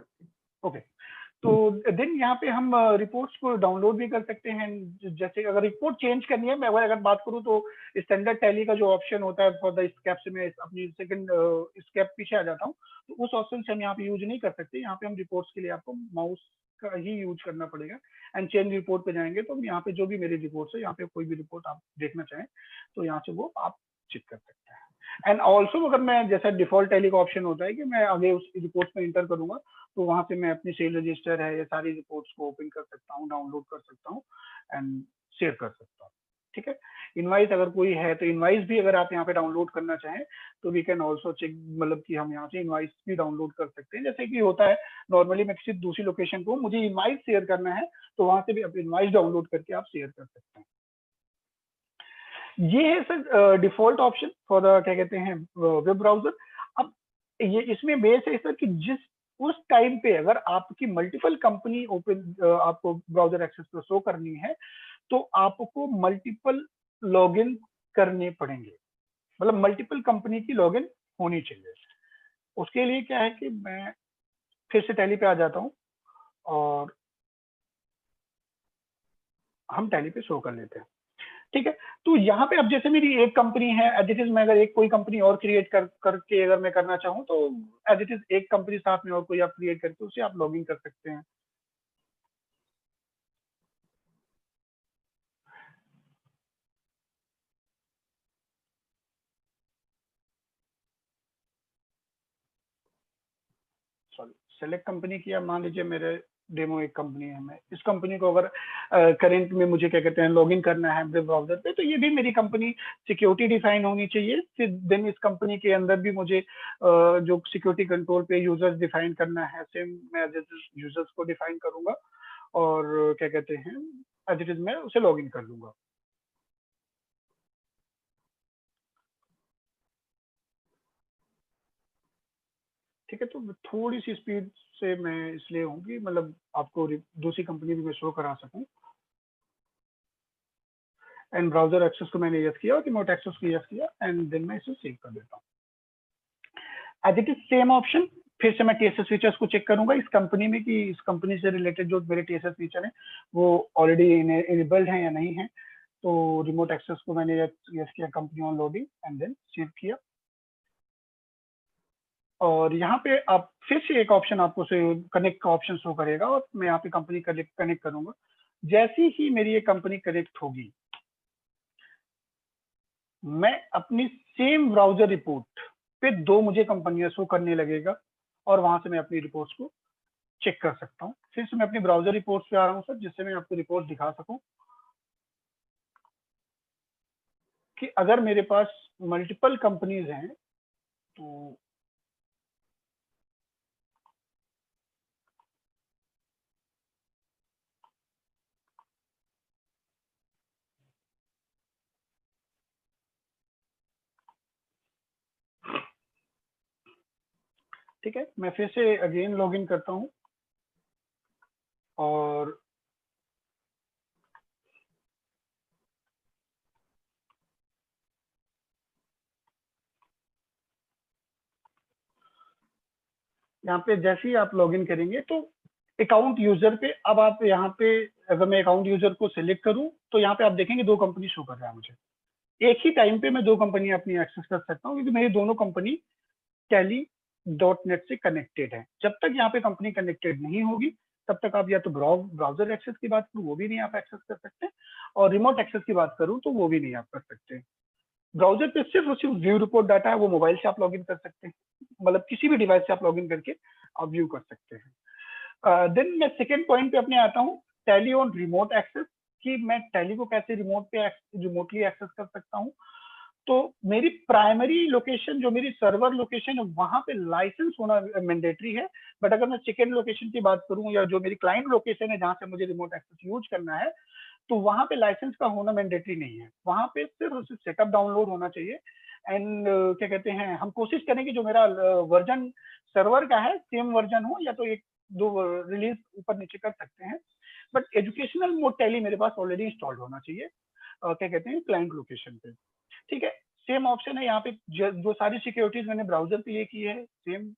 ओके, तो देन यहाँ पे हम रिपोर्ट्स को डाउनलोड भी कर सकते हैं। जैसे अगर रिपोर्ट चेंज करनी है, मैं अगर बात करूँ तो स्टैंडर्ड टैली का जो ऑप्शन होता है फॉर द स्केप से मैं अपनी सेकंड स्केप पीछे आ जाता हूँ, तो उस ऑप्शन से हम यहाँ पे यूज नहीं कर सकते। यहाँ पे हम रिपोर्ट्स के लिए आपको माउस का ही यूज करना पड़ेगा। एंड चेंज रिपोर्ट पे जाएंगे तो यहाँ पे जो भी मेरी रिपोर्ट्स है, यहाँ पे कोई भी रिपोर्ट आप देखना चाहें तो यहाँ से वो आप चेक कर सकते हैं। एंड ऑल्सो अगर मैं जैसा डिफॉल्ट टैली का ऑप्शन होता है कि मैं आगे उस रिपोर्ट में इंटर करूंगा तो वहां से मैं अपनी सेल रजिस्टर है ये सारी रिपोर्ट्स को ओपन कर सकता हूँ, डाउनलोड कर सकता हूँ एंड शेयर कर सकता हूँ। ठीक है, इनवाइस अगर कोई है तो इनवाइस भी अगर आप यहाँ पे डाउनलोड करना चाहें तो वी कैन ऑल्सो चेक, मतलब कि हम यहाँ से इनवाइस भी डाउनलोड कर सकते हैं। जैसे कि होता है नॉर्मली मैं किसी दूसरी लोकेशन को मुझे इनवाइस शेयर करना है तो वहां से भी आप इनवाइस डाउनलोड करके आप शेयर कर सकते हैं। ये है sir default option for the क्या कहते हैं वेब ब्राउजर। अब ये इसमें बेस है सर कि जिस उस टाइम पे अगर आपकी मल्टीपल कंपनी ओपन आपको ब्राउजर एक्सेस पर शो करनी है तो आपको मल्टीपल लॉगिन करने पड़ेंगे, मतलब मल्टीपल कंपनी की लॉगिन होनी चाहिए। उसके लिए क्या है कि मैं फिर से टैली पे आ जाता हूँ और हम टैली पे शो कर लेते हैं। ठीक है, तो यहाँ पे अब जैसे मेरी एक कंपनी है एज इट इज, मैं अगर एक कोई कंपनी और क्रिएट करके अगर मैं करना चाहूँ तो एज इट इज एक कंपनी साथ में और कोई आप क्रिएट करके उसे आप लॉगिन कर सकते हैं। सॉरी, सेलेक्ट कंपनी किया, मान लीजिए मेरे डेमो एक कंपनी है, मैं इस कंपनी को अगर करंट में मुझे क्या कहते हैं लॉगिन करना है वेब ब्राउजर पे तो ये भी मेरी कंपनी सिक्योरिटी डिफाइन होनी चाहिए। फिर देन इस कंपनी के अंदर भी मुझे जो सिक्योरिटी कंट्रोल पे यूजर्स डिफाइन करना है सेम मैं यूजर्स को डिफाइन करूंगा और क्या कहते हैं एज इट इज मैं उसे लॉगिन कर लूंगा। ठीक है, तो थोड़ी सी स्पीड से मैं इसलिए हूँ कि मतलब आपको दूसरी कंपनी भी मैं शो करा सकूं। एंड ब्राउजर एक्सेस को मैंने यस किया और रिमोट एक्सेस को यस किया एंड देन मैं इसे सेव कर देता हूँ। As it is same option, फिर से मैं टीएसएस फीचर्स को चेक करूंगा इस कंपनी में कि इस कंपनी से रिलेटेड जो मेरे टीएसएस फीचर है वो ऑलरेडी इनेबल्ड है या नहीं है। तो रिमोट एक्सेस को मैंने यस किया, company on loading and then save किया। और यहाँ पे आप फिर से एक ऑप्शन आपको से कनेक्ट का ऑप्शन शो करेगा और मैं यहाँ पे कंपनी कनेक्ट करूंगा। जैसी ही मेरी ये कंपनी कनेक्ट होगी मैं अपनी सेम ब्राउजर रिपोर्ट पे 2 मुझे कंपनियां शो करने लगेगा और वहां से मैं अपनी रिपोर्ट्स को चेक कर सकता हूँ। फिर से मैं अपनी ब्राउजर रिपोर्ट्स पे आ रहा हूँ सर, जिससे मैं आपको रिपोर्ट दिखा सकूं कि अगर मेरे पास मल्टीपल कंपनीज हैं तो ठीक है, मैं फिर से अगेन लॉगिन करता हूँ और यहाँ पे जैसे ही आप लॉगिन करेंगे तो अकाउंट यूजर पे, अब आप यहाँ पे अगर मैं अकाउंट यूजर को सिलेक्ट करूँ तो यहाँ पे आप देखेंगे 2 कंपनी शो कर रहा है मुझे। एक ही टाइम पे मैं 2 कंपनी अपनी एक्सेस कर सकता हूँ क्योंकि मेरी दोनों कंपनी tally.net से कनेक्टेड है। जब तक यहाँ पे कंपनी कनेक्टेड नहीं होगी तब तक आप या तो ब्राउजर एक्सेस की बात करूँ वो भी नहीं आप एक्सेस कर सकते, और रिमोट एक्सेस की बात करूँ तो वो भी नहीं आप कर सकते। ब्राउजर पे सिर्फ और सिर्फ व्यू रिपोर्ट डाटा है, वो मोबाइल से आप लॉगिन कर सकते हैं, मतलब किसी भी डिवाइस से आप लॉगिन करके आप व्यू कर सकते हैं। देन मैं सेकेंड पॉइंट पे अपने आता हूँ, टैली ऑन रिमोट एक्सेस, कि मैं टैली को कैसे रिमोटली एक्सेस कर सकता हूँ। तो मेरी प्राइमरी लोकेशन जो मेरी सर्वर लोकेशन है वहां पे लाइसेंस होना मैंडेटरी है, बट अगर मैं सेकेंड लोकेशन की बात करूं या जो मेरी क्लाइंट लोकेशन है जहां से मुझे रिमोट एक्सेस यूज करना है, तो वहां पे लाइसेंस का होना मैंडेटरी नहीं है। वहां पे सिर्फ सेटअप डाउनलोड होना चाहिए। एंड क्या कहते हैं, हम कोशिश करेंगे जो मेरा वर्जन सर्वर का है सेम वर्जन हो, या तो 1-2 रिलीज ऊपर नीचे कर सकते हैं, बट एजुकेशनल मोड टैली मेरे पास ऑलरेडी इंस्टॉल्ड होना चाहिए क्या कहते हैं क्लाइंट लोकेशन पे। ठीक है, सेम ऑप्शन है यहाँ पे, जो सारी सिक्योरिटीज मैंने ब्राउजर के लिए की है सेम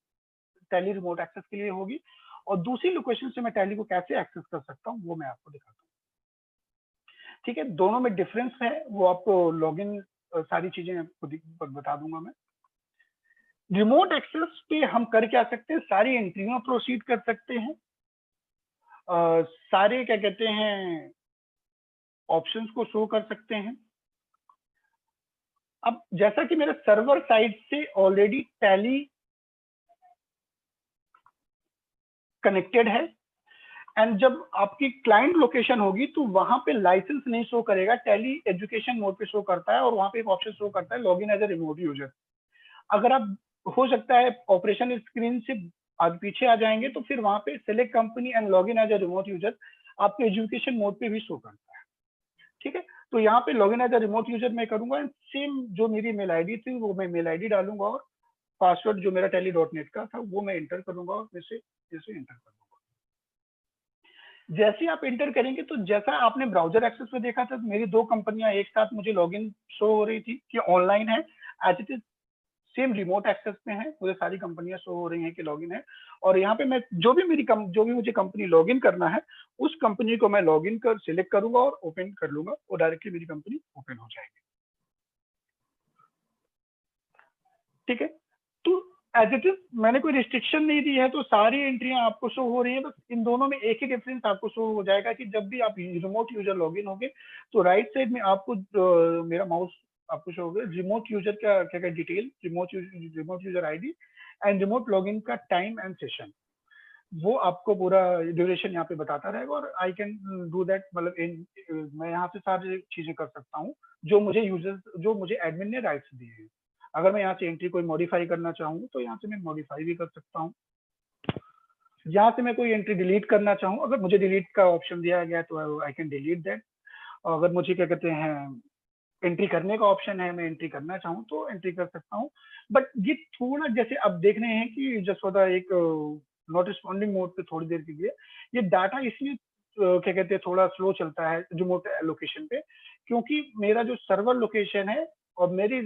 टैली रिमोट एक्सेस के लिए होगी, और दूसरी लोकेशन से मैं टैली को कैसे एक्सेस कर सकता हूँ वो मैं आपको दिखाता हूँ। ठीक है, दोनों में डिफरेंस है, वो आपको लॉगिन सारी चीजें आपको बता दूंगा मैं। रिमोट एक्सेस पे हम कर क्या सकते हैं, सारी एंट्रियां प्रोसीड कर सकते हैं, सारे क्या कहते हैं ऑप्शंस को शो कर सकते हैं। अब जैसा कि मेरे सर्वर साइड से ऑलरेडी टैली कनेक्टेड है, एंड जब आपकी क्लाइंट लोकेशन होगी तो वहां पे लाइसेंस नहीं शो करेगा, टैली एजुकेशन मोड पे शो करता है, और वहां पे एक ऑप्शन शो करता है login as a remote user. अगर आप हो सकता है ऑपरेशन स्क्रीन से आगे पीछे आ जाएंगे तो फिर वहां पे select company and login as a remote user आपके एजुकेशन मोड पे भी शो करता है। ठीक है, तो यहाँ पे login as a remote user मैं करूंगा, एंड सेम जो मेरी मेल आईडी थी वो मैं मेल आईडी डालूंगा, और पासवर्ड जो मेरा tally.net का था वो मैं एंटर करूंगा, और जैसे एंटर करूंगा। जैसे आप एंटर करेंगे तो जैसा आपने ब्राउजर एक्सेस में देखा था, मेरी 2 कंपनियां एक साथ मुझे लॉगिन शो हो रही थी कि ऑनलाइन है, as it is same remote access में है, मुझे सारी कंपनियां शो हो रही हैं कि लॉगिन है। और यहाँ पे मैं जो भी मुझे कंपनी लॉगिन करना है उस कंपनी को मैं लॉगिन कर सिलेक्ट करूंगा और ओपन कर लूंगा, और डायरेक्टली मेरी कंपनी ओपन हो जाएगी। ठीक है, तो एज इट इज मैंने कोई रिस्ट्रिक्शन नहीं दी है, तो सारी एंट्रियां आपको शो हो रही हैं। बस इन दोनों में एक ही डिफरेंस आपको शो हो जाएगा कि जब भी आप रिमोट यूजर लॉगिन होंगे तो राइट साइड में आपको मेरा माउस आपको शो होगा रिमोट यूजर का क्या क्या detail, remote user ID and remote login का टाइम एंड सेशन, वो आपको पूरा ड्यूरेशन यहाँ पे बताता रहेगा। और आई कैन डू दैट, मतलब मैं यहाँ से सारी चीजें कर सकता हूँ जो मुझे एडमिन ने राइट्स दिए हैं। अगर मैं यहाँ से एंट्री कोई मॉडिफाई करना चाहूँ तो यहाँ से मैं मॉडिफाई भी कर सकता हूँ। यहाँ से मैं कोई एंट्री डिलीट करना चाहूँ, अगर मुझे डिलीट का ऑप्शन दिया गया तो आई कैन डिलीट दैट। अगर मुझे क्या कहते हैं एंट्री करने का ऑप्शन है, मैं एंट्री करना चाहूँ तो एंट्री कर सकता हूँ। बट ये थोड़ा जैसे अब देख रहे हैं कि जसवदा एक नॉट रिस्पॉन्डिंग मोड पे थोड़ी देर के लिए ये डाटा इसलिए क्या कहते हैं थोड़ा स्लो चलता है रिमोट लोकेशन पे, क्योंकि मेरा जो सर्वर लोकेशन है और मेरी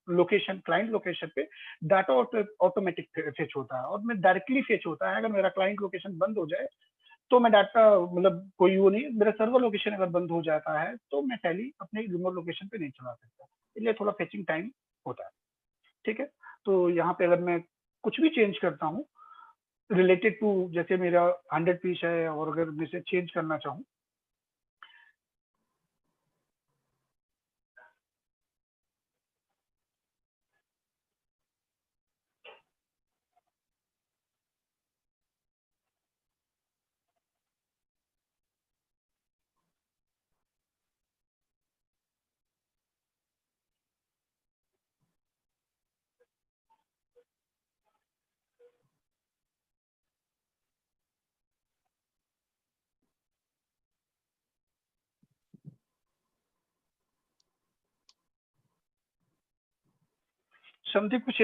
लोकेशन क्लाइंट लोकेशन पे डाटा ऑटोमेटिक फेच होता है, और मैं डायरेक्टली फेच होता है। अगर मेरा क्लाइंट लोकेशन बंद हो जाए तो मैं डाटा मतलब कोई वो नहीं, मेरा सर्वर लोकेशन अगर बंद हो जाता है तो मैं टैली अपने रिमोट लोकेशन पे नहीं चला सकता, इसलिए थोड़ा फेचिंग टाइम होता है। ठीक है, तो यहाँ पे अगर मैं कुछ भी चेंज करता हूँ रिलेटेड टू, जैसे मेरा 100 पीस है और अगर मैं इसे चेंज करना चाहूँ समथिंग कुछ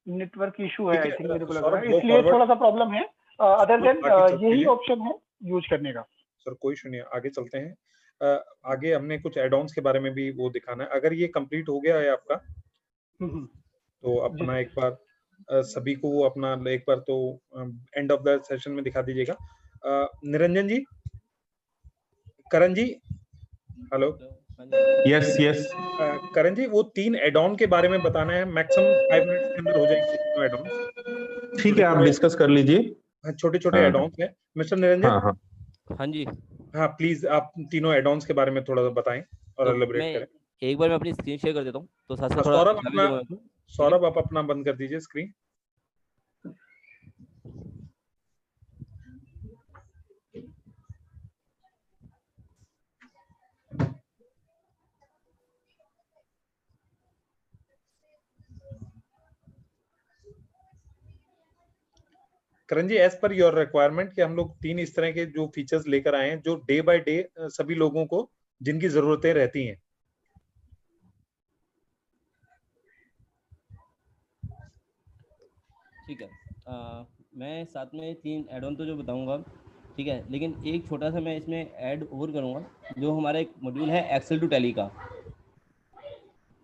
नेटवर्क इशू है, आई ठीक थिंक है मेरे को लग रहा सौरभ, है, गो इसलिए फॉरवर्ड। थोड़ा सा प्रॉब्लम है। अदर देन आगे चलते यही हैं ऑप्शन है यूज करने का। सर, कोई इशू नहीं है, आगे चलते हैं। आगे हमने कुछ एड ऑन्स के बारे में भी वो दिखाना है। अगर ये कंप्लीट हो गया है आपका, हम्म, तो जी अपना सर। एक बार सभी को अपना एक बार तो एंड ऑफ द सेशन में दिखा दीजिएगा। Niranjan ji, Karan ji, hello. Yes yes. Karan ji, वो 3 एड ऑन के बारे में बताना है, मैक्सिमम 5 मिनट्स के अंदर हो जाएंगे तीनों एड ऑन। ठीक है, आप डिस्कस कर लीजिए। छोटे छोटे हाँ एड ऑन है। मिस्टर निरंजन, हाँ हाँ। हाँ जी। हाँ प्लीज आप तीनों एड ऑन्स के बारे में थोड़ा सा बताएं और तो एलिब्रेट मैं करें। एक बार मैं अपनी स्क्रीन शेयर कर देता हूँ, तो साथ साथ थोड़ा सौरभ दिखा भी अपना, दूंगा आपको, ठीक है। सौरभ आप अपना बंद कर दीजिए screen. Karan ji, as per your requirement कि हम लोग 3 इस तरह के जो फीचर्स लेकर आए हैं जो डे बाय डे सभी लोगों को जिनकी जरूरतें रहती हैं। ठीक है। मैं साथ में 3 ऐड ऑन तो जो बताऊंगा, ठीक है, लेकिन एक छोटा सा मैं इसमें ऐड और करूंगा, जो हमारा एक मॉड्यूल है एक्सेल टू टैली का।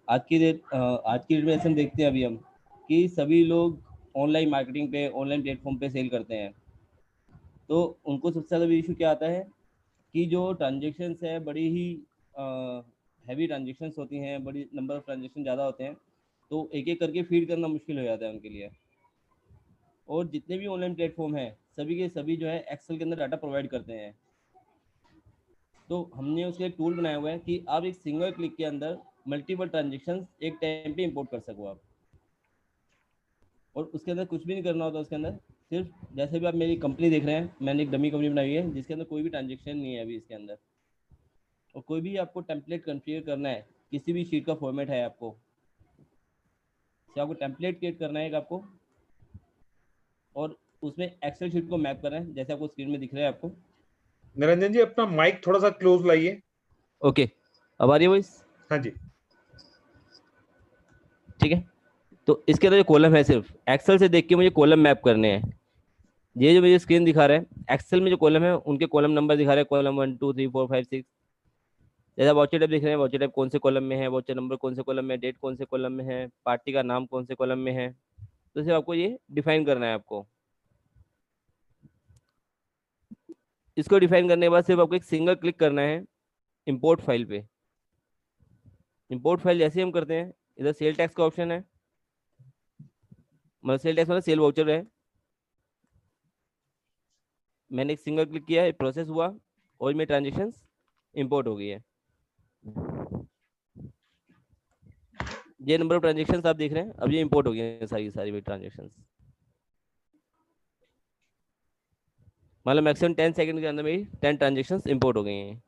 आज की डेट में ऐसे हम देखते हैं अभी हम कि सभी लोग ऑनलाइन मार्केटिंग पे, ऑनलाइन प्लेटफॉर्म पे सेल करते हैं। तो उनको सबसे ज़्यादा इशू क्या आता है कि जो ट्रांजेक्शन्स है बड़ी ही हैवी ट्रांजेक्शन्स होती हैं, बड़ी नंबर ऑफ ट्रांजेक्शन ज़्यादा होते हैं, तो एक एक करके फीड करना मुश्किल हो जाता है उनके लिए। और जितने भी ऑनलाइन प्लेटफॉर्म हैं सभी के सभी जो है एक्सेल के अंदर डाटा प्रोवाइड करते हैं। तो हमने उसके एक टूल बनाया हुआ है कि आप एक सिंगल क्लिक के अंदर मल्टीपल ट्रांजेक्शन एक टाइम पे इंपोर्ट कर सको आप। और उसके अंदर कुछ भी नहीं करना होता, उसके अंदर सिर्फ जैसे भी आप मेरी कंपनी देख रहे हैं, मैंने एक डमी कंपनी बनाई हुई है जिसके अंदर कोई भी ट्रांजेक्शन नहीं है अभी इसके अंदर। और कोई भी आपको टेम्पलेट कॉन्फ़िगर करना है, किसी भी शीट का फॉर्मेट है आपको, से आपको टेम्पलेट क्रिएट करना है आपको, और उसमें एक्सेल शीट को मैप करना है जैसे आपको स्क्रीन में दिख रहा है आपको। निरंजन जी, अपना माइक थोड़ा सा क्लोज लाइए। ओके, अब आ रही है वॉइस? हाँ जी। ठीक है। तो इसके अंदर जो कॉलम है, सिर्फ एक्सेल से देख के मुझे कॉलम मैप करने हैं। ये जो मुझे स्क्रीन दिखा रहा है एक्सेल में जो कॉलम है उनके कॉलम नंबर दिखा रहा है, कॉलम 1 2 3 4 5 6। जैसा वॉचर टाइप दिख रहे हैं, वॉचर टाइप कौन से कॉलम में है, वॉचर नंबर कौन से कॉलम में है, डेट कौन से कॉलम में है, पार्टी का नाम कौन से कॉलम में है। तो सिर्फ आपको ये डिफाइन करना है आपको। इसको डिफाइन करने के बाद सिर्फ आपको एक सिंगल क्लिक करना है इंपोर्ट फाइल पे। इंपोर्ट फाइल जैसे हम करते हैं, इधर सेल टैक्स का ऑप्शन है, मतलब सेल टैक्स मतलब सेल वाउचर है। मैंने एक सिंगल क्लिक किया है, प्रोसेस हुआ और मेरी ट्रांजेक्शन इंपोर्ट हो गई है। ये नंबर ऑफ ट्रांजेक्शन्स आप देख रहे हैं, अब ये इंपोर्ट हो गई है सारी सारी मेरी ट्रांजेक्शन्स। मतलब मैक्सिमम 10 सेकंड के अंदर मेरी 10 ट्रांजेक्शन्स इंपोर्ट हो गई हैं।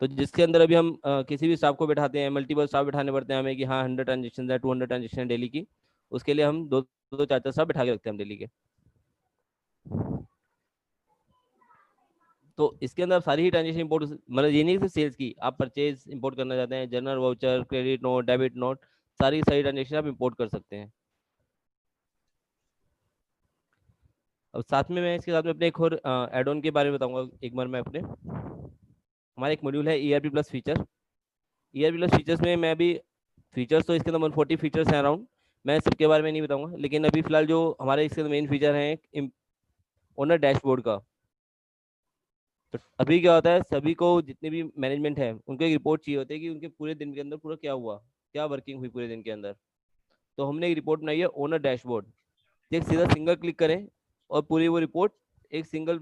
तो जिसके अंदर अभी हम किसी भी स्टाफ को बैठाते हैं, मल्टीपल स्टाफ बैठाने पड़ते हैं हमें कि हाँ 100 ट्रांजेक्शन है, 200 ट्रांजेक्शन डेली की, उसके लिए हम दो दो चार चार स्टाफ बैठा के रखते हैं हम डेली के। तो इसके अंदर सारी ही ट्रांजेक्शन इंपोर्ट, मतलब ये नहीं सिर्फ सेल्स की, आप परचेज इंपोर्ट करना चाहते हैं, general voucher, credit note, debit note, सारी सारी ट्रांजेक्शन आप इंपोर्ट कर सकते हैं। अब साथ में मैं इसके साथ में अपने एक और एड ऑन के बारे में बताऊंगा एक बार मैं अपने। हमारा एक मॉड्यूल है ERP plus feature. ERP plus features में मैं अभी फीचर्स तो इसके अंदर 140 फीचर्स हैं अराउंड, मैं सबके बारे में नहीं बताऊंगा, लेकिन अभी फिलहाल जो हमारे इसके अंदर मेन फीचर है ओनर डैशबोर्ड का। तो अभी क्या होता है, सभी को जितने भी मैनेजमेंट है उनको एक रिपोर्ट चाहिए होती है कि उनके पूरे दिन के अंदर पूरा क्या हुआ, क्या वर्किंग हुई पूरे दिन के अंदर। तो हमने एक रिपोर्ट बनाई है ओनर डैशबोर्ड। एक सीधा सिंगल क्लिक करें और पूरी वो रिपोर्ट एक सिंगल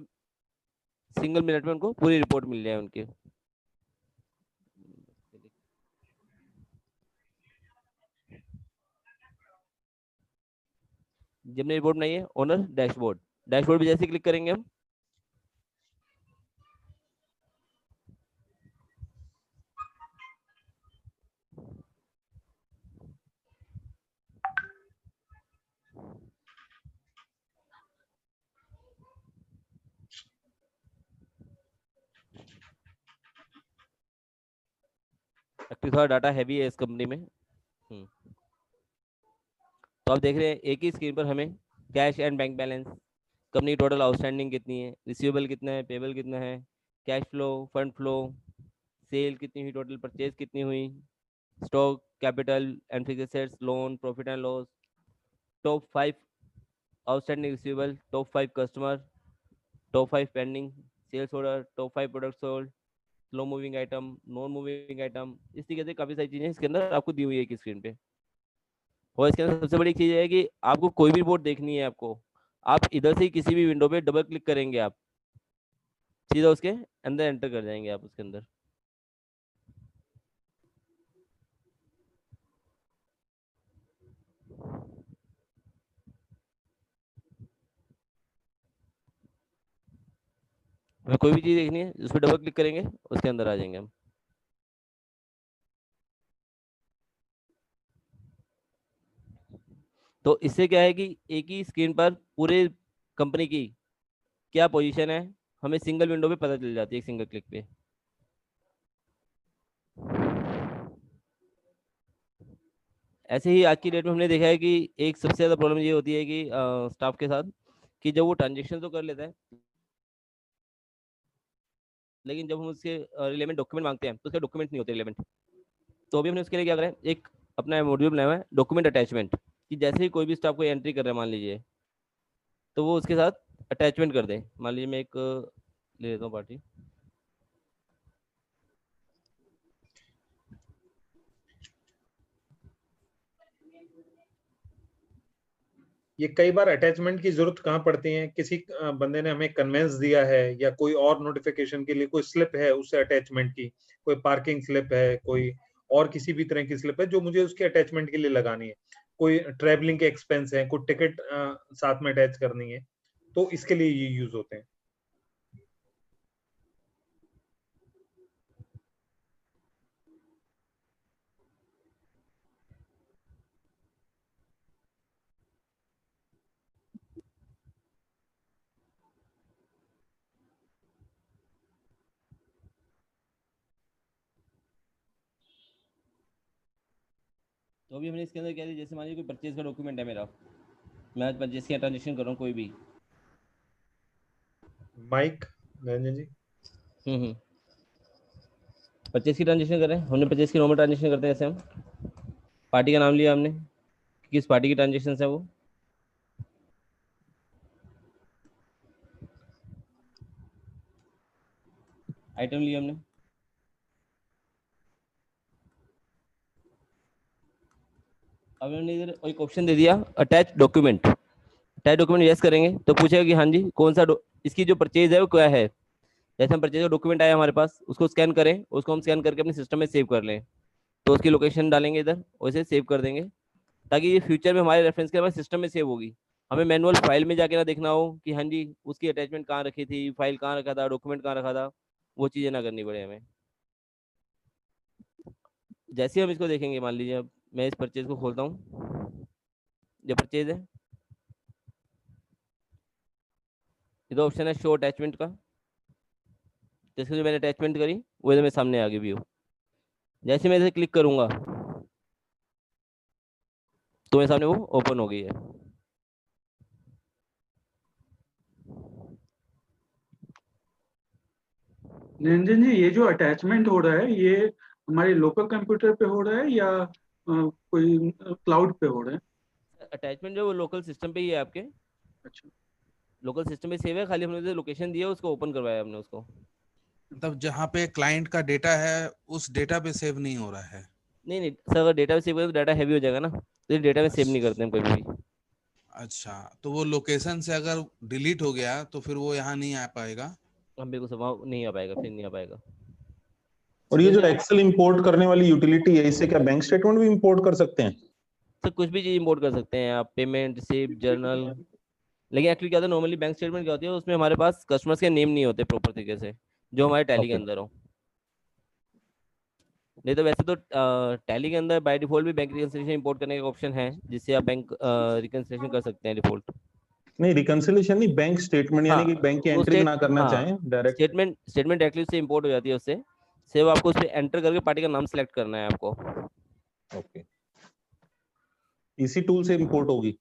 मिनट में उनको पूरी रिपोर्ट मिल जाए उनकी। जब हमने रिपोर्ट बनाई है ओनर डैशबोर्ड, डैशबोर्ड पे जैसे क्लिक करेंगे हम, क्योंकि थोड़ा डाटा हैवी है इस कंपनी में। तो आप देख रहे हैं एक ही स्क्रीन पर हमें cash and bank balance, company total outstanding कितनी है, रिसीवेबल कितना है, पेबल कितना है, cash flow, fund flow, sale कितनी हुई, टोटल परचेज कितनी हुई, stock, capital and fixed assets, loan, profit and loss, top 5 outstanding receivable, top 5 customer, top 5 pending sales order, top 5 product sold, slow moving item, non moving item, इस तरीके से काफी सारी चीजें इसके अंदर आपको दी हुई है एक स्क्रीन पे। और इसके अंदर सबसे बड़ी चीज है कि आपको कोई भी रिपोर्ट देखनी है, आपको आप इधर से किसी भी विंडो पे डबल क्लिक करेंगे, आप सीधा उसके अंदर एंटर कर जाएंगे आप उसके अंदर। हमें कोई भी चीज देखनी है, उस पर डबल क्लिक करेंगे, उसके अंदर आ जाएंगे हम। तो इससे क्या है कि एक ही स्क्रीन पर पूरे कंपनी की क्या पोजीशन है हमें सिंगल विंडो पे पता चल जाती है, एक सिंगल क्लिक पे। ऐसे ही आज की डेट में हमने देखा है कि एक सबसे ज्यादा प्रॉब्लम ये होती है कि स्टाफ के साथ कि जब वो ट्रांजेक्शन तो कर लेता है, लेकिन जब हम उसके रिलेवेंट डॉक्यूमेंट मांगते हैं तो उसके डॉक्यूमेंट नहीं होते रिलेवेंट। तो अभी हमने उसके लिए क्या करें, एक अपना मॉड्यूल बनाया हुआ है डॉक्यूमेंट अटैचमेंट, कि जैसे ही कोई भी स्टाफ कोई एंट्री कर रहा है मान लीजिए, तो वो उसके साथ अटैचमेंट कर दे। मान लीजिए मैं एक ले लेता हूँ पार्टी, ये कई बार अटैचमेंट की जरूरत कहाँ पड़ती है, किसी बंदे ने हमें कन्वेंस दिया है या कोई और नोटिफिकेशन के लिए कोई स्लिप है उससे अटैचमेंट की, कोई पार्किंग स्लिप है, कोई और किसी भी तरह की स्लिप है जो मुझे उसके अटैचमेंट के लिए लगानी है, कोई ट्रैवलिंग के एक्सपेंस है, कोई टिकट साथ में अटैच करनी है, तो इसके लिए ये यूज होते हैं। तो अभी हमने इसके अंदर क्या दिया, जैसे मान लीजिए कोई परचेज का डॉक्यूमेंट है मेरा, मैं आज परचेज का ट्रांजेक्शन कर रहा हूँ कोई भी। माइक रंजन जी। परचेज की ट्रांजेक्शन कर रहे हैं, हमने परचेज की नॉर्मल ट्रांजेक्शन करते हैं, जैसे हम पार्टी का नाम लिया हमने, किस पार्टी की ट्रांजेक्शन है वो, आइटम लिया हमने, अब हमने इधर एक ऑप्शन दे दिया attach document. Attach document yes करेंगे तो पूछेगा कि हाँ जी कौन सा इसकी जो परचेज है वो क्या है। जैसे हम परचेज का डॉक्यूमेंट आया हमारे पास, उसको स्कैन करें, उसको हम स्कैन करके अपने सिस्टम में सेव कर लें, तो उसकी लोकेशन डालेंगे इधर, वैसे सेव कर देंगे, ताकि ये फ्यूचर में हमारे रेफरेंस के हमारे सिस्टम में सेव होगी। हमें मैनुअल फाइल में जाके ना देखना हो कि हाँ जी उसकी अटैचमेंट कहाँ रखी थी, फाइल कहाँ रखा था, डॉक्यूमेंट कहाँ रखा था, वो चीज़ें ना करनी पड़े हमें। जैसे हम इसको देखेंगे, मान लीजिए अब मैं इस परचेज को खोलता हूँ, ये परचेज है, इधर ऑप्शन है शो अटैचमेंट का, जैसे जो मैंने अटैचमेंट करी वो इधर मेरे सामने आ गई व्यू। जैसे मैं इसे क्लिक करूंगा तो मेरे सामने वो ओपन हो गई है। निरंजन जी, ये जो अटैचमेंट हो रहा है ये हमारे लोकल कंप्यूटर पे हो रहा है या कोई क्लाउड पे हो रहा है? अटैचमेंट जो वो लोकल सिस्टम पे ही है आपके, अच्छा, लोकल सिस्टम में सेव है, खाली हमने जो लोकेशन दिया उसको ओपन करवाया हमने उसको। मतलब जहाँ पे क्लाइंट का डेटा है उस डेटा पे सेव नहीं हो रहा है। नहीं नहीं सर, अगर डेटा में सेव करें तो डाटा हैवी हो जाएगा ना, तो ये डेटा में सेव नहीं करते हैं कोई भी। अच्छा, तो वो लोकेशन से अगर डिलीट हो गया तो फिर वो यहाँ नहीं आ पाएगा। हम बिल्कुल सब नहीं आ पाएगा, फिर नहीं आ पाएगा। और ये जो एक्सेल इंपोर्ट करने वाली यूटिलिटी है, इससे क्या बैंक स्टेटमेंट भी इंपोर्ट कर सकते हैं? सर कुछ भी चीज इंपोर्ट कर सकते हैं आप, पेमेंट, रिसीप्ट, जर्नल। लेकिन एक्चुअली क्या होता है, नॉर्मली बैंक स्टेटमेंट क्या होती है, उसमें हमारे पास कस्टमर्स के नेम नहीं होते प्रॉपर तरीके से, जो हमारे टैली के अंदर हो। नहीं तो वैसे तो टैली के अंदर बाय डिफॉल्ट भी बैंक रिकंसिलिएशन इंपोर्ट करने का ऑप्शन है, जिससे आप बैंक रिकंसिलिएशन कर सकते हैं डिफॉल्ट। नहीं, रिकंसिलिएशन नहीं, बैंक स्टेटमेंट, यानी कि बैंक की एंट्री ना करना चाहें डायरेक्ट। स्टेटमेंट डायरेक्टली से इंपोर्ट हो जाती है उससे। सेव आपको उस पर एंटर करके पार्टी का नाम सेलेक्ट करना है आपको। ओके, इसी टूल से इंपोर्ट होगी?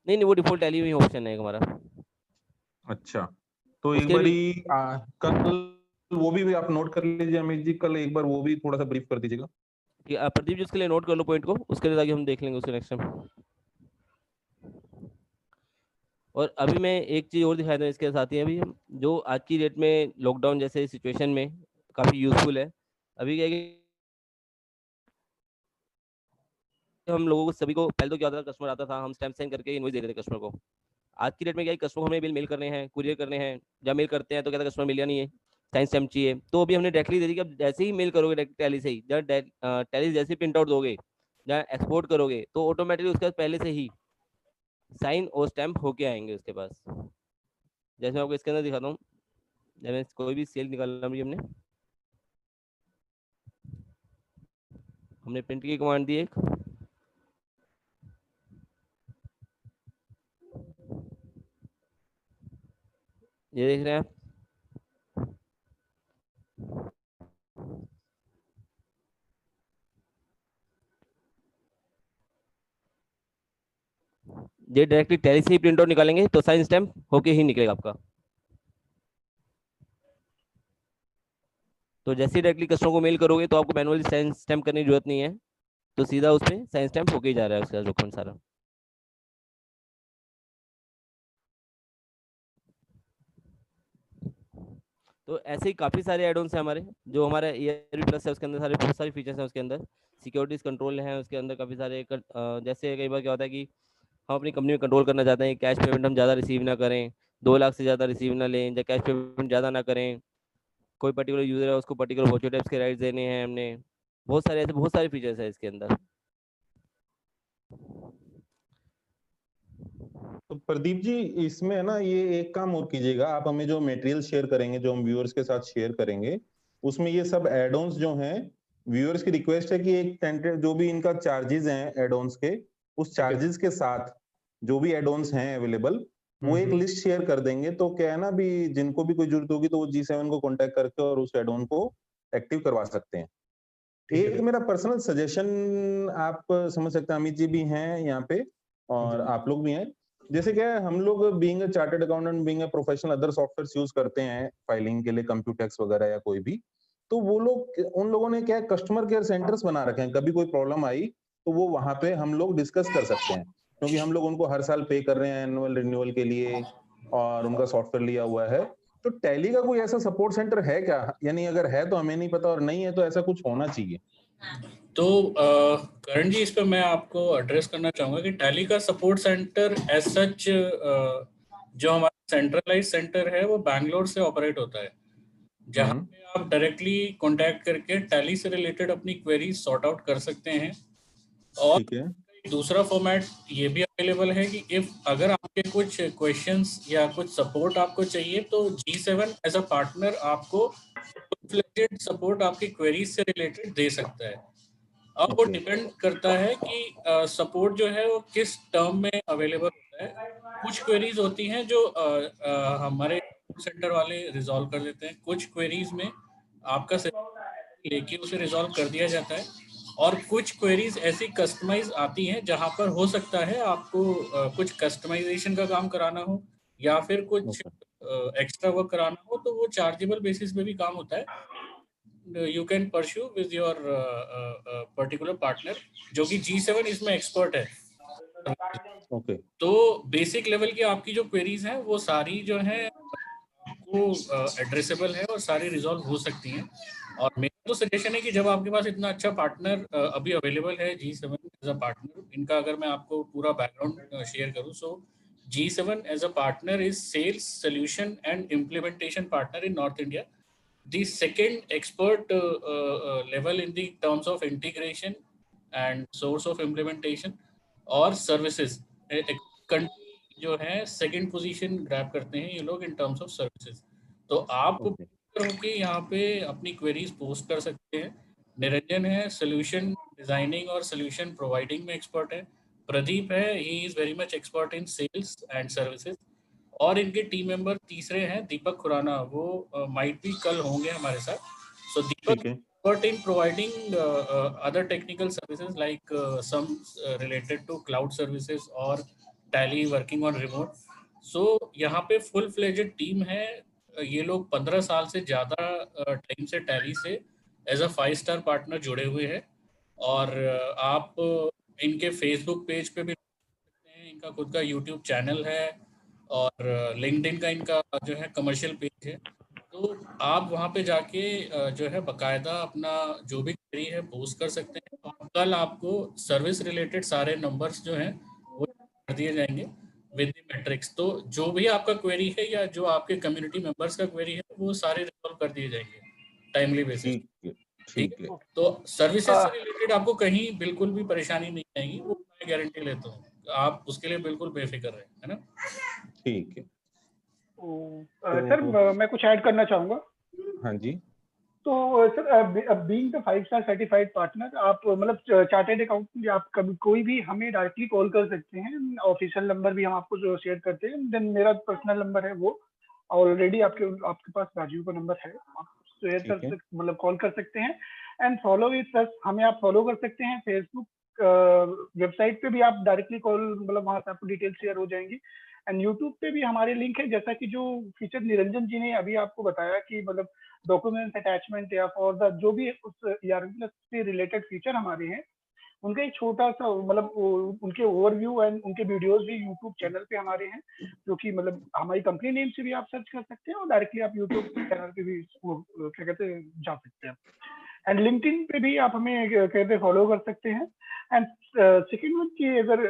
नहीं नहीं, वो डिफॉल्ट टैली में ऑप्शन है हमारा। अच्छा, तो एक उसके बारी कल वो भी आप नोट कर लीजिए अमित जी, कल एक बार वो भी थोड़ा सा ब्रीफ कर दीजिएगा। ठीक है, प्रदीप जी उसके लिए नोट कर लो पॉइंट को, उसके लिए ताकि हम देख लेंगे उसके नेक्स्ट टाइम। और अभी मैं एक चीज और दिखाई दूं इसके साथ ही, अभी हम जो आज की डेट में लॉकडाउन जैसे सिचुएशन में काफी यूजफुल है। अभी क्या है कि हम लोगों को सभी को पहले तो क्या होता था, कस्टमर आता था, हम स्टैम्प साइन करके इनवॉइस दे देते थे कस्टमर को। आज की डेट में क्या है, कस्टमर को हमें बिल मेल करने हैं, कुरियर करने हैं, जब मेल करते हैं तो कहता है कस्टमर मिला नहीं है, साइन स्टैम्प चाहिए। तो अभी हमने डायरेक्टली दे दी कि अब जैसे ही मेल करोगे डायरेक्ट टैली से ही, जब टैली जैसे प्रिंट आउट दोगे, जहाँ एक्सपोर्ट करोगे, तो ऑटोमेटिकली उसके बाद पहले से ही साइन और स्टैम्प होके आएंगे उसके पास। जैसे मैं आपको इसके अंदर दिखाता हूँ, जब कोई भी सेल निकालना भी हमने प्रिंट की कमांड दी एक, ये देख रहे हैं आप, ये डायरेक्टली टैली से ही प्रिंट आउट निकालेंगे तो साइन स्टैम्प होके ही निकलेगा आपका। तो जैसे ही डायरेक्टली कस्टमर को मेल करोगे तो आपको मैनुअली साइन स्टैम्प करने की जरूरत नहीं है, तो सीधा उस पर साइन स्टैम्प होके ही जा रहा है उसका डॉक्यूमेंट सारा। तो ऐसे ही काफी सारे एड ऑन्स हैं हमारे, जो हमारा ERP प्लस है उसके अंदर सारे बहुत सारे फीचर्स हैं उसके अंदर। सिक्योरिटीज कंट्रोल है उसके अंदर काफी सारे जैसे कई बार क्या होता है कि हम अपनी कंपनी में कंट्रोल करना चाहते हैं, कैश पेमेंट हम ज़्यादा रिसीव ना करें, 2 लाख से ज़्यादा रिसीव ना लें, या कैश पेमेंट ज़्यादा ना करें, कोई पर्टिकुलर यूजर है उसको पर्टिकुलर वॉचर टाइप्स के राइट्स देने हैं हमने। बहुत सारे ऐसे बहुत सारे फीचर्स है इसके अंदर। तो प्रदीप जी, इसमें है ना, ये एक काम और कीजिएगा, आप हमें जो मटेरियल शेयर करेंगे, जो हम व्यूअर्स के साथ शेयर करेंगे, उसमें ये सब एड ऑन्स जो हैं, व्यूअर्स की रिक्वेस्ट है कि एक टेंटेड जो भी इनका चार्जेस हैं एड ऑन्स के, उस चार्जेस के साथ जो भी एड ऑन्स हैं अवेलेबल, वो एक लिस्ट शेयर कर देंगे। तो क्या है ना, भी जिनको भी कोई जरूरत होगी तो वो G7 को कांटेक्ट करके और उस एड ऑन को एक्टिव करवा सकते हैं। एक मेरा पर्सनल सजेशन, आप समझ सकते हैं, अमित जी भी हैं यहाँ पे और आप लोग भी हैं, जैसे क्या है, हम लोग being a chartered accountant, being a professional, other softwares use करते हैं फाइलिंग के लिए, कंप्यूटेक्स वगैरह या कोई भी, तो वो लोग, उन लोगों ने क्या है, कस्टमर केयर सेंटर्स बना रखे हैं। कभी कोई प्रॉब्लम आई तो वो वहां पे हम लोग डिस्कस कर सकते हैं, क्योंकि हम लोग उनको हर साल पे कर रहे हैं एनुअल रिन्यूअल के लिए और उनका सॉफ्टवेयर लिया हुआ है। तो टैली का कोई ऐसा सपोर्ट सेंटर है क्या? यानी अगर है तो हमें नहीं पता, और नहीं है तो ऐसा कुछ होना चाहिए। तो करण जी, इस पे मैं आपको एड्रेस करना चाहूंगा कि टैली का सपोर्ट सेंटर एज सच जो हमारा सेंट्रलाइज सेंटर है वो बैंगलोर से ऑपरेट होता है, जहां पे आप डायरेक्टली कांटेक्ट करके टैली से रिलेटेड अपनी क्वेरीज सॉर्ट आउट कर सकते हैं। और ठीक है, दूसरा फॉर्मेट ये भी अवेलेबल है कि इफ अगर आपके कुछ क्वेश्चंस या कुछ सपोर्ट आपको चाहिए तो G7 एज अ पार्टनर आपको सपोर्ट आपकी क्वेरीज से रिलेटेड दे सकता है। अब वो डिपेंड करता है कि सपोर्ट जो है वो किस टर्म में अवेलेबल होता है। कुछ क्वेरीज होती हैं जो हमारे सेंटर वाले रिजॉल्व कर देते हैं, कुछ क्वेरीज में आपका लेके उसे रिजॉल्व कर दिया जाता है, और कुछ क्वेरीज ऐसी कस्टमाइज आती हैं जहां पर हो सकता है आपको कुछ कस्टमाइजेशन का काम कराना हो या फिर कुछ एक्स्ट्रा वर्क कराना हो, तो वो चार्जेबल बेसिस पे भी काम होता है। You can pursue with your particular partner, जो कि G7 इसमें एक्सपर्ट है। ओके, तो बेसिक लेवल की आपकी जो क्वेरीज हैं वो सारी जो है वो एड्रेसेबल है और सारी रिजॉल्व हो सकती हैं। और मेरा तो सजेशन है कि जब आपके पास इतना अच्छा पार्टनर अभी अवेलेबल है G7 एज अ पार्टनर, इनका अगर मैं आपको पूरा बैकग्राउंड शेयर करूं, so G7 as a partner is sales solution and implementation partner in north India, the second expert level in the terms of integration and source of implementation और services जो है second position grab करते हैं ये लोग in terms of services. तो आप होके यहाँ पे अपनी क्वेरीज पोस्ट कर सकते हैं। निरंजन है सोल्यूशन डिजाइनिंग और सोल्यूशन प्रोवाइडिंग में एक्सपर्ट है। प्रदीप है, ही is very much expert in sales and services. और इनके टीम मेंबर तीसरे हैं दीपक खुराना, वो माइट भी कल होंगे हमारे साथ। सो दीपक expert in providing other technical services like some related to cloud services or Tally working on remote. So यहाँ पे full fledged टीम है. ये लोग 15 साल से ज़्यादा टाइम से Tally से एज अ 5-स्टार पार्टनर जुड़े हुए हैं. और आप इनके फेसबुक पेज पे भी सकते हैं. इनका खुद का यूट्यूब चैनल है और लिंक्डइन का इनका जो है कमर्शियल पेज है. तो आप वहाँ पे जाके जो है बकायदा अपना जो भी क्वेरी है पोस्ट कर सकते हैं. और कल आपको सर्विस रिलेटेड सारे नंबर्स जो हैं वो कर दिए जाएंगे विद द मैट्रिक्स. तो जो भी आपका क्वेरी है या जो आपके कम्युनिटी मेंबर्स का क्वेरी है वो सारे रिजॉल्व कर दिए जाएंगे टाइमली बेसिस. ठीक है. तो सर्विसेज से रिलेटेड आपको कहीं बिल्कुल भी परेशानी नहीं आएगी, वो मैं गारंटी लेता हूँ. आप उसके लिए बिल्कुल बेफिक्र रहें, है ना. ठीक है. सर मैं कुछ ऐड करना चाहूंगा. हाँ जी. तो sir being the five-star certified partner, आप मतलब चार्टर्ड अकाउंटेंट आप कभी कोई भी हमें डायरेक्टली कॉल कर सकते हैं. ऑफिशियल नंबर भी हम आपको जो शेयर करते हैं. देन मेरा पर्सनल नंबर है, वो ऑलरेडी आपके पास राजीव का नंबर है, आप शेयर कर सकते, मतलब कॉल कर सकते हैं. एंड फॉलो विद अस, हमें आप फॉलो कर सकते हैं. फेसबुक वेबसाइट पे भी आप डायरेक्टली कॉल, मतलब वहां से आपको डिटेल शेयर हो जाएंगी. एंड यूट्यूब पे भी हमारे लिंक है, जैसा कि जो फीचर निरंजन जी ने अभी आपको बताया कि मतलब डॉक्यूमेंट्स अटैचमेंट या फॉर द जो भी उस ERP से रिलेटेड फीचर हमारे हैं, उनका एक छोटा सा मतलब उनके ओवरव्यू एंड उनके वीडियोस भी यूट्यूब चैनल पे हमारे हैं, जो कि मतलब हमारी कंपनी नेम से भी आप सर्च कर सकते हैं और डायरेक्टली आप यूट्यूब चैनल पे भी क्या कहते हैं जा सकते हैं. एंड लिंक्डइन पे भी आप हमें कहते हैं फॉलो कर सकते हैं. एंड सेकेंड वन की अगर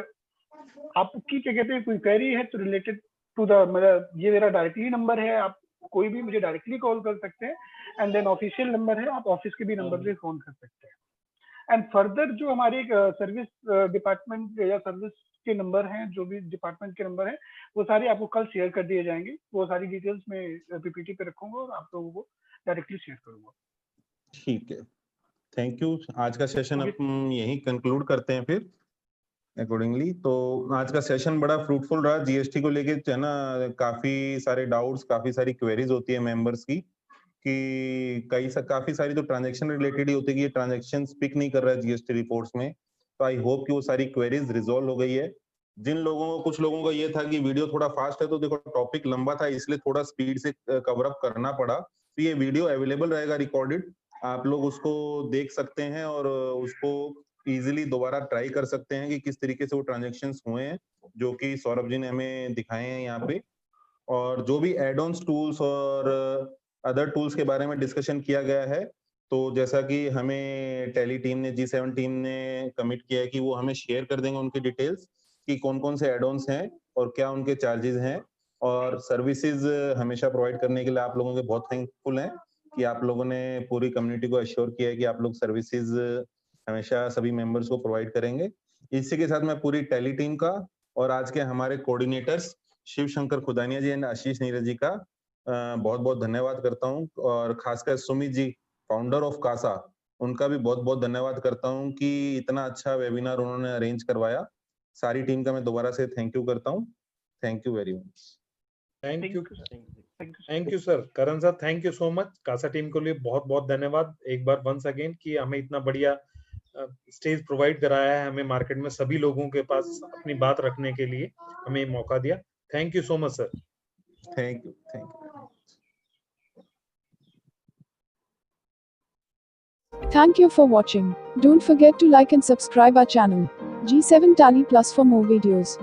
आपकी क्या कहते हैं कोई क्वेरी है तो रिलेटेड टू द, मतलब ये मेरा डायरेक्टली नंबर है, आप कोई भी मुझे डायरेक्टली कॉल कर सकते हैं. एंड देन ऑफिशियल नंबर है, आप ऑफिस के भी नंबर पे फोन कर सकते हैं. एंड फर्दर जो हमारे सर्विस डिपार्टमेंट या सर्विस के नंबर हैं, जो भी डिपार्टमेंट के नंबर हैं, वो सारे आपको कल शेयर कर दिए जाएंगे. वो सारी डिटेल्स मैं पीपीटी पे रखूंगा और आप लोगों को डायरेक्टली शेयर करूंगा. ठीक है, थैंक यू. आज का सेशन हम यहीं कंक्लूड करते हैं फिर अकॉर्डिंगली. तो आज का सेशन बड़ा फ्रूटफुल रहा. जीएसटी को लेके है ना, काफी सारे डाउट्स, काफी सारी क्वेरीज होती है मेंबर्स की कि काफी सारी तो ट्रांजैक्शन रिलेटेड ही होती है कि ये ट्रांजैक्शन पिक नहीं कर रहा है जीएसटी रिपोर्ट्स में. तो आई होप कि वो सारी क्वेरीज रिजॉल्व हो गई है. जिन लोगों को, कुछ लोगों का ये था कि वीडियो थोड़ा फास्ट है, तो देखो टॉपिक लंबा था इसलिए थोड़ा स्पीड से कवर अप करना पड़ा. तो ये वीडियो अवेलेबल रहेगा रिकॉर्डेड, आप लोग उसको देख सकते हैं और उसको इजीली दोबारा ट्राई कर सकते हैं कि किस तरीके से वो ट्रांजैक्शंस हुए हैं, जो कि सौरभ जी ने हमें दिखाए हैं यहाँ पे. और जो भी एड ऑन्स टूल्स और अदर टूल्स के बारे में डिस्कशन किया गया है, तो जैसा कि हमें टैली टीम ने, G7 टीम ने कमिट किया है कि वो हमें शेयर कर देंगे उनकी डिटेल्स कि कौन कौन से एड ऑन्स हैं और क्या उनके चार्जेस हैं. और सर्विसेज हमेशा प्रोवाइड करने के लिए आप लोगों के बहुत थैंकफुल हैं कि आप लोगों ने पूरी कम्युनिटी को एश्योर किया है कि आप लोग सर्विसेज हमेशा सभी मेंबर्स को प्रोवाइड करेंगे. इसी के साथ मैं पूरी टैली टीम का और आज के हमारे कोऑर्डिनेटर्स शिव शंकर खुदानिया जी एंड आशीष नीरज जी का बहुत बहुत धन्यवाद करता हूं. और खासकर सुमित जी, फाउंडर ऑफ कासा, उनका भी बहुत बहुत धन्यवाद करता हूं कि इतना अच्छा वेबिनार उन्होंने अरेंज करवाया. सारी टीम का मैं दोबारा से थैंक यू करता हूं. Thank you very much. Thank you sir. Karan sir, thank you so much. कासा टीम को लिए बहुत बहुत धन्यवाद एक बार वंस अगेन कि हमें इतना बढ़िया स्टेज प्रोवाइड कराया है, हमें मार्केट में सभी लोगों के पास अपनी बात रखने के लिए हमें मौका दिया. Thank you so much sir. Thank you. Thank you for watching. Don't forget to like and subscribe our channel, G7 Tally Plus, for more videos.